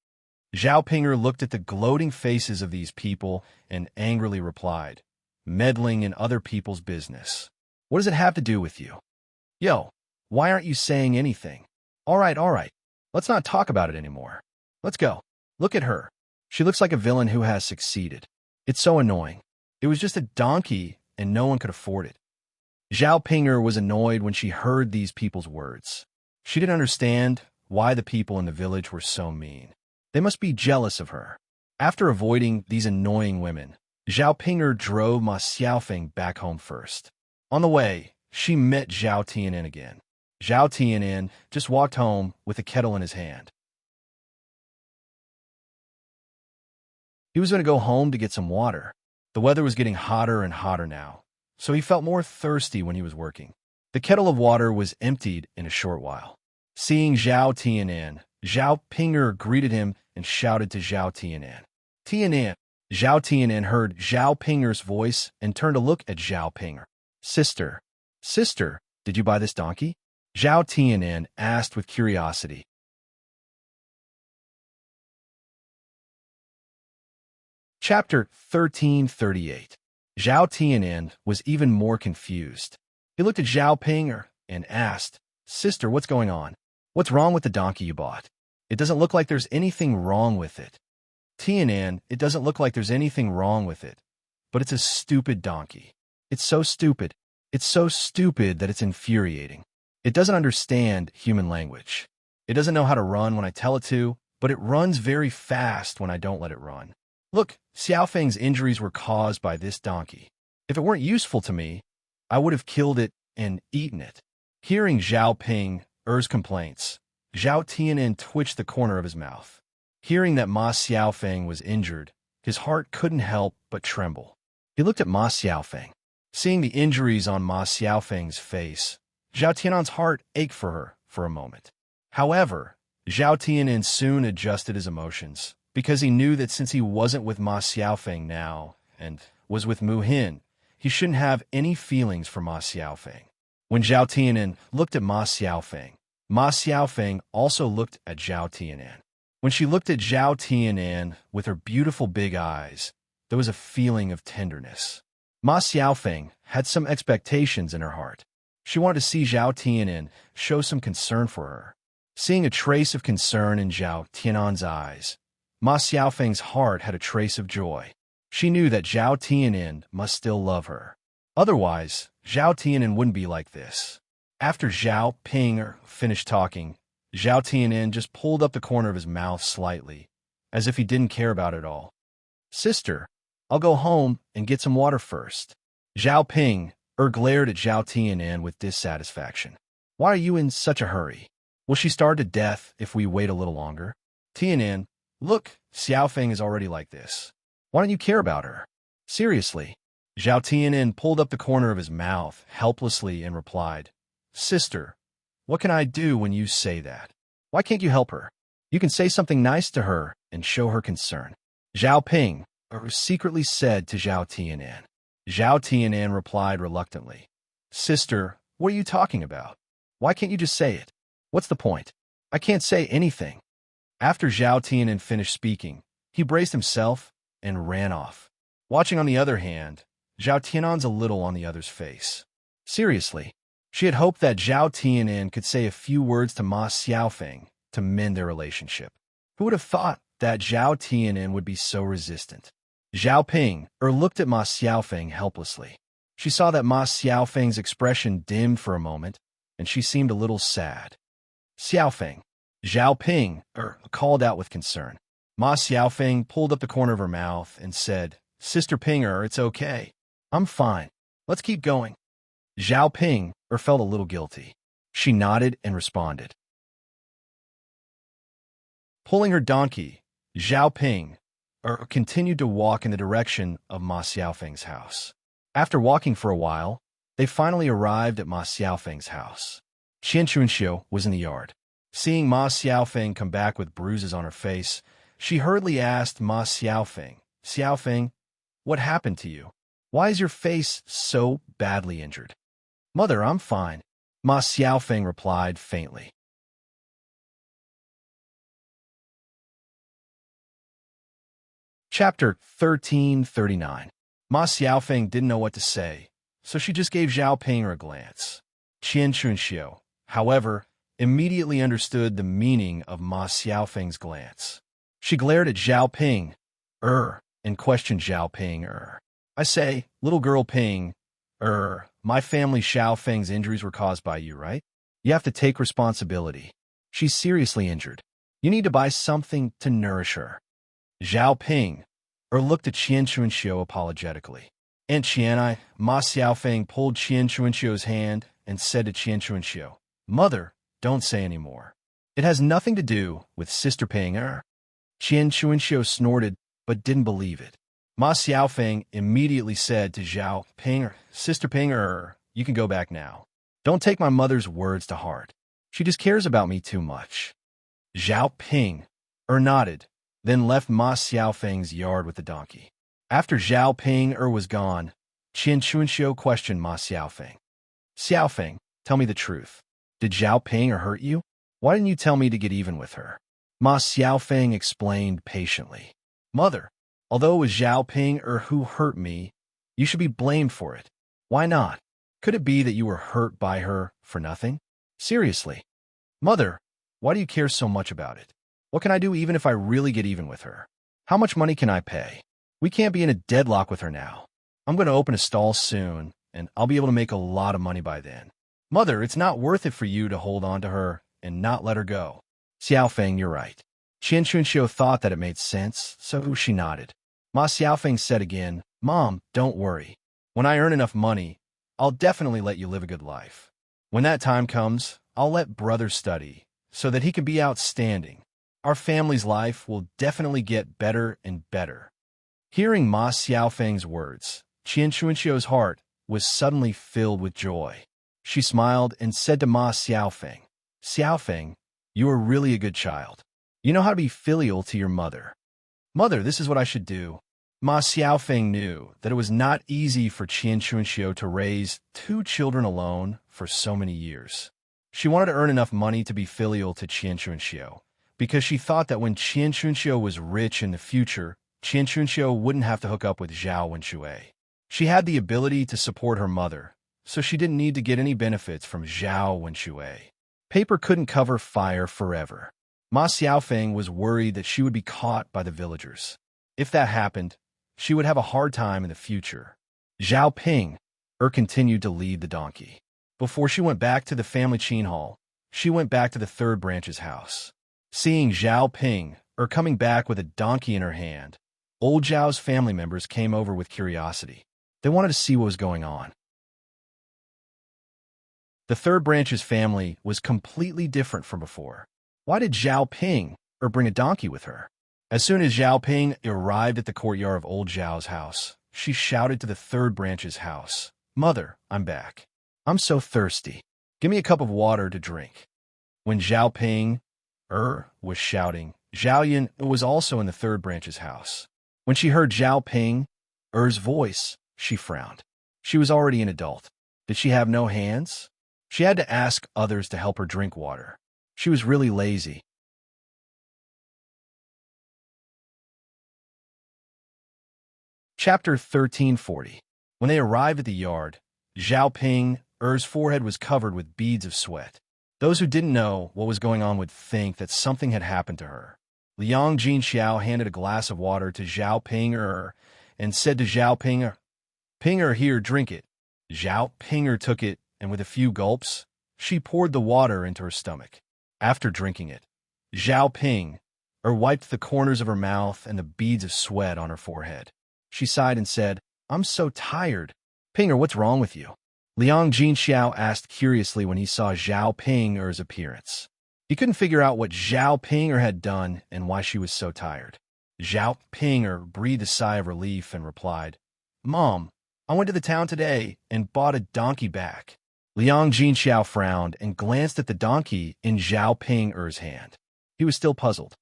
Zhao Pinger looked at the gloating faces of these people and angrily replied, meddling in other people's business. What does it have to do with you? Yo, why aren't you saying anything? All right, let's not talk about it anymore. Let's go. Look at her. She looks like a villain who has succeeded. It's so annoying. It was just a donkey and no one could afford it. Zhao Pinger was annoyed when she heard these people's words. She didn't understand why the people in the village were so mean. They must be jealous of her. After avoiding these annoying women, Zhao Pinger drove Ma Xiaofeng back home first. On the way, she met Zhao Tianan again. Zhao Tianan just walked home with a kettle in his hand. He was going to go home to get some water. The weather was getting hotter and hotter now, so he felt more thirsty when he was working. The kettle of water was emptied in a short while. Seeing Zhao Tianan, Zhao Pinger greeted him and shouted to Zhao Tianan. Tianan! Zhao Tianan heard Zhao Pinger's voice and turned to look at Zhao Pinger. Sister, did you buy this donkey? Zhao Tianan asked with curiosity. Chapter 1338. Zhao Tianan was even more confused. He looked at Zhao Pinger and asked, Sister, what's going on? What's wrong with the donkey you bought? It doesn't look like there's anything wrong with it. Tianan, it doesn't look like there's anything wrong with it, but it's a stupid donkey. It's so stupid. It's so stupid that it's infuriating. It doesn't understand human language. It doesn't know how to run when I tell it to, but it runs very fast when I don't let it run. Look, Xiaofeng's injuries were caused by this donkey. If it weren't useful to me, I would have killed it and eaten it. Hearing Zhao Pinger's complaints, Zhao Tianan twitched the corner of his mouth. Hearing that Ma Xiaofeng was injured, his heart couldn't help but tremble. He looked at Ma Xiaofeng. Seeing the injuries on Ma Xiaofeng's face, Zhao Tianan's heart ached for her for a moment. However, Zhao Tianan soon adjusted his emotions, because he knew that since he wasn't with Ma Xiaofeng now and was with Mu Hin, he shouldn't have any feelings for Ma Xiaofeng. When Zhao Tianan looked at Ma Xiaofeng also looked at Zhao Tianan. When she looked at Zhao Tianan with her beautiful big eyes, there was a feeling of tenderness. Ma Xiaofeng had some expectations in her heart. She wanted to see Zhao Tianan show some concern for her. Seeing a trace of concern in Zhao Tianan's eyes, Ma Xiaofeng's heart had a trace of joy. She knew that Zhao Tianan must still love her. Otherwise, Zhao Tianan wouldn't be like this. After Zhao Pinger finished talking, Zhao Tianan just pulled up the corner of his mouth slightly, as if he didn't care about it all. Sister, I'll go home and get some water first. Zhao Pinger glared at Zhao Tianan with dissatisfaction. Why are you in such a hurry? Will she starve to death if we wait a little longer? Tianan, look, Xiaofeng is already like this. Why don't you care about her? Seriously. Zhao Tianan pulled up the corner of his mouth helplessly and replied, Sister, what can I do when you say that? Why can't you help her? You can say something nice to her and show her concern. Zhao Pinger secretly said to Zhao Tianan. Zhao Tianan replied reluctantly, Sister, what are you talking about? Why can't you just say it? What's the point? I can't say anything. After Zhao Tianan finished speaking, he braced himself and ran off. Watching on the other hand, Zhao Tianan's a little on the other's face. Seriously, she had hoped that Zhao Tianan could say a few words to Ma Xiaofeng to mend their relationship. Who would have thought that Zhao Tianin would be so resistant? Zhao Ping looked at Ma Xiaofeng helplessly. She saw that Ma Xiaofeng's expression dimmed for a moment, and she seemed a little sad. Xiaofeng, Zhao Ping called out with concern. Ma Xiaofeng pulled up the corner of her mouth and said, Sister Pinger, it's okay. I'm fine. Let's keep going. Zhao Ping felt a little guilty. She nodded and responded. Pulling her donkey, Zhao Ping continued to walk in the direction of Ma Xiaofeng's house. After walking for a while, they finally arrived at Ma Xiaofeng's house. Qian Chunxiu was in the yard. Seeing Ma Xiaofeng come back with bruises on her face, she hurriedly asked Ma Xiaofeng, Xiaofeng, what happened to you? Why is your face so badly injured? Mother, I'm fine, Ma Xiaofeng replied faintly. Chapter 1339. Ma Xiaofeng didn't know what to say, so she just gave Zhao Ping a glance. Qian Chunxiu, however, immediately understood the meaning of Ma Xiaofeng's glance. She glared at Zhao Ping, and questioned Zhao Ping, I say, little girl Ping, my family Xiaofeng's injuries were caused by you, right? You have to take responsibility. She's seriously injured. You need to buy something to nourish her. Zhao Ping looked at Qian Chunxiu apologetically. Aunt Qianai, Ma Xiaofeng pulled Qian Chunxiu's hand and said to Qian Chunxiu, Mother, don't say any more. It has nothing to do with Sister Ping. Qian Chunxiu snorted, but didn't believe it. Ma Xiaofeng immediately said to Zhao Ping, Sister Ping, you can go back now. Don't take my mother's words to heart. She just cares about me too much. Zhao Ping nodded, then left Ma Xiaofeng's yard with the donkey. After Zhao Ping was gone, Qian Chunxiu questioned Ma Xiaofeng. Xiaofeng, tell me the truth. Did Zhao Ping hurt you? Why didn't you tell me to get even with her? Ma Xiaofeng explained patiently. Mother, although it was Zhao Ping who hurt me, you should be blamed for it. Why not? Could it be that you were hurt by her for nothing? Seriously. Mother, why do you care so much about it? What can I do even if I really get even with her? How much money can I pay? We can't be in a deadlock with her now. I'm going to open a stall soon, and I'll be able to make a lot of money by then. Mother, it's not worth it for you to hold on to her and not let her go. Xiaofeng, you're right. Qian Chunxiu thought that it made sense, so she nodded. Ma Xiaofeng said again, Mom, don't worry. When I earn enough money, I'll definitely let you live a good life. When that time comes, I'll let brother study, so that he can be outstanding. Our family's life will definitely get better and better. Hearing Ma Xiaofeng's words, Qian Chunxiu's heart was suddenly filled with joy. She smiled and said to Ma Xiaofeng, Xiaofeng, you are really a good child. You know how to be filial to your mother. Mother, this is what I should do. Ma Xiaofeng knew that it was not easy for Qian Chunxiu to raise 2 children alone for so many years. She wanted to earn enough money to be filial to Qian Chunxiu, because she thought that when Qian Chunxiu was rich in the future, Qian Chunxiu wouldn't have to hook up with Zhao Wenxue. She had the ability to support her mother, so she didn't need to get any benefits from Zhao Wenxue. Paper couldn't cover fire forever. Ma Xiaofeng was worried that she would be caught by the villagers. If that happened, she would have a hard time in the future. Zhao Ping continued to lead the donkey. Before she went back to the family Qin hall, she went back to the third branch's house. Seeing Zhao Ping coming back with a donkey in her hand, old Zhao's family members came over with curiosity. They wanted to see what was going on. The third branch's family was completely different from before. Why did Zhao Ping bring a donkey with her? As soon as Zhao Ping arrived at the courtyard of old Zhao's house, she shouted to the third branch's house, Mother, I'm back. I'm so thirsty. Give me a cup of water to drink. When Zhao Ping was shouting, Zhao Yan was also in the third branch's house. When she heard Zhao Ping's voice, she frowned. She was already an adult. Did she have no hands? She had to ask others to help her drink water. She was really lazy. Chapter 1340. When they arrived at the yard, Zhao Ping's forehead was covered with beads of sweat. Those who didn't know what was going on would think that something had happened to her. Liang Jinxiao handed a glass of water to Zhao Ping'er and said to Zhao Ping'er, "Ping'er, here, drink it." Zhao Ping'er took it, and with a few gulps, she poured the water into her stomach. After drinking it, Zhao Ping'er wiped the corners of her mouth and the beads of sweat on her forehead. She sighed and said, "I'm so tired." "Ping'er, what's wrong with you?" Liang Jinxiao asked curiously when he saw Zhao Ping'er's appearance. He couldn't figure out what Zhao Ping'er had done and why she was so tired. Zhao Ping'er breathed a sigh of relief and replied, "Mom, I went to the town today and bought a donkey back." Liang Jinxiao frowned and glanced at the donkey in Zhao Ping'er's hand. He was still puzzled.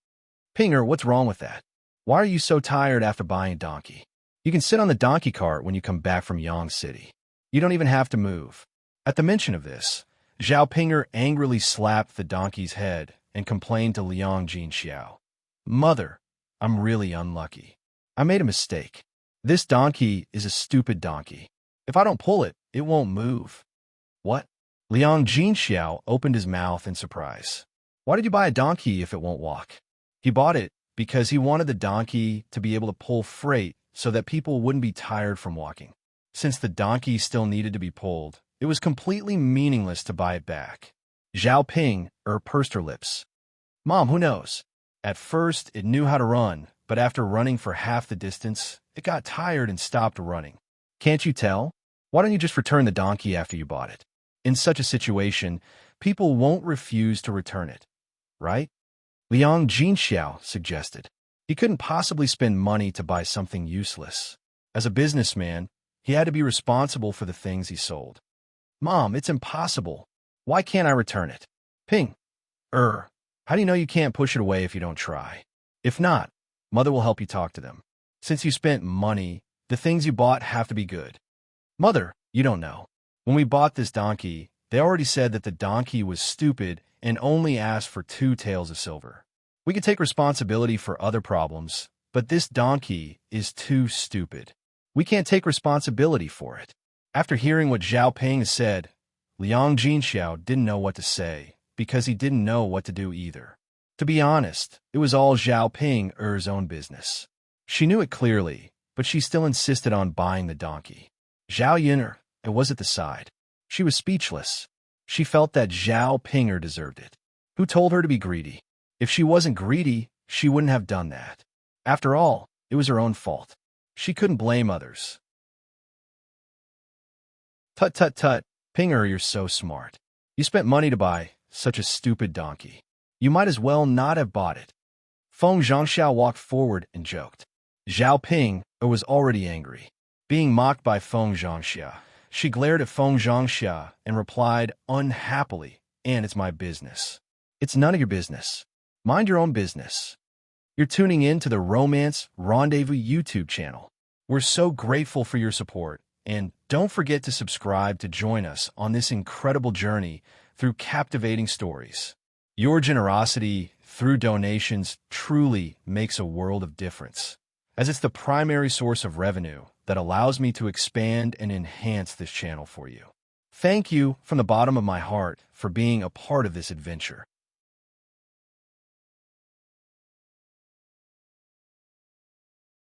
"Ping'er, what's wrong with that? Why are you so tired after buying a donkey? You can sit on the donkey cart when you come back from Yang City. You don't even have to move." At the mention of this, Zhao Ping'er angrily slapped the donkey's head and complained to Liang Jinxiao, "Mother, I'm really unlucky. I made a mistake. This donkey is a stupid donkey. If I don't pull it, it won't move." "What?" Liang Jinxiao opened his mouth in surprise. "Why did you buy a donkey if it won't walk?" He bought it because he wanted the donkey to be able to pull freight so that people wouldn't be tired from walking. Since the donkey still needed to be pulled, it was completely meaningless to buy it back. Zhao Ping'er pursed her lips. "Mom, who knows? At first, it knew how to run, but after running for half the distance, it got tired and stopped running. Can't you tell? Why don't you just return the donkey after you bought it? In such a situation, people won't refuse to return it, right?" Liang Jinxiao suggested. He couldn't possibly spend money to buy something useless. As a businessman, he had to be responsible for the things he sold. "Mom, it's impossible. Why can't I return it?" "Ping, how do you know you can't push it away if you don't try? If not, Mother will help you talk to them. Since you spent money, the things you bought have to be good." "Mother, you don't know. When we bought this donkey, they already said that the donkey was stupid and only asked for 2 taels of silver. We could take responsibility for other problems, but this donkey is too stupid. We can't take responsibility for it." After hearing what Zhao Ping said, Liang Jinxiao didn't know what to say because he didn't know what to do either. To be honest, it was all Zhao Ping'er's own business. She knew it clearly, but she still insisted on buying the donkey. Zhao Yin'er was at the side. She was speechless. She felt that Zhao Ping'er deserved it. Who told her to be greedy? If she wasn't greedy, she wouldn't have done that. After all, it was her own fault. She couldn't blame others. "Tut tut tut, Ping'er, you're so smart. You spent money to buy such a stupid donkey. You might as well not have bought it." Feng Zhangxiao walked forward and joked. Zhao Ping'er was already angry. Being mocked by Feng Zhangxiao, she glared at Feng Zhangxiao and replied unhappily, "And it's my business." "It's none of your business. Mind your own business." You're tuning in to the Romance Rendezvous YouTube channel. We're so grateful for your support, and don't forget to subscribe to join us on this incredible journey through captivating stories. Your generosity through donations truly makes a world of difference, as it's the primary source of revenue that allows me to expand and enhance this channel for you. Thank you from the bottom of my heart for being a part of this adventure.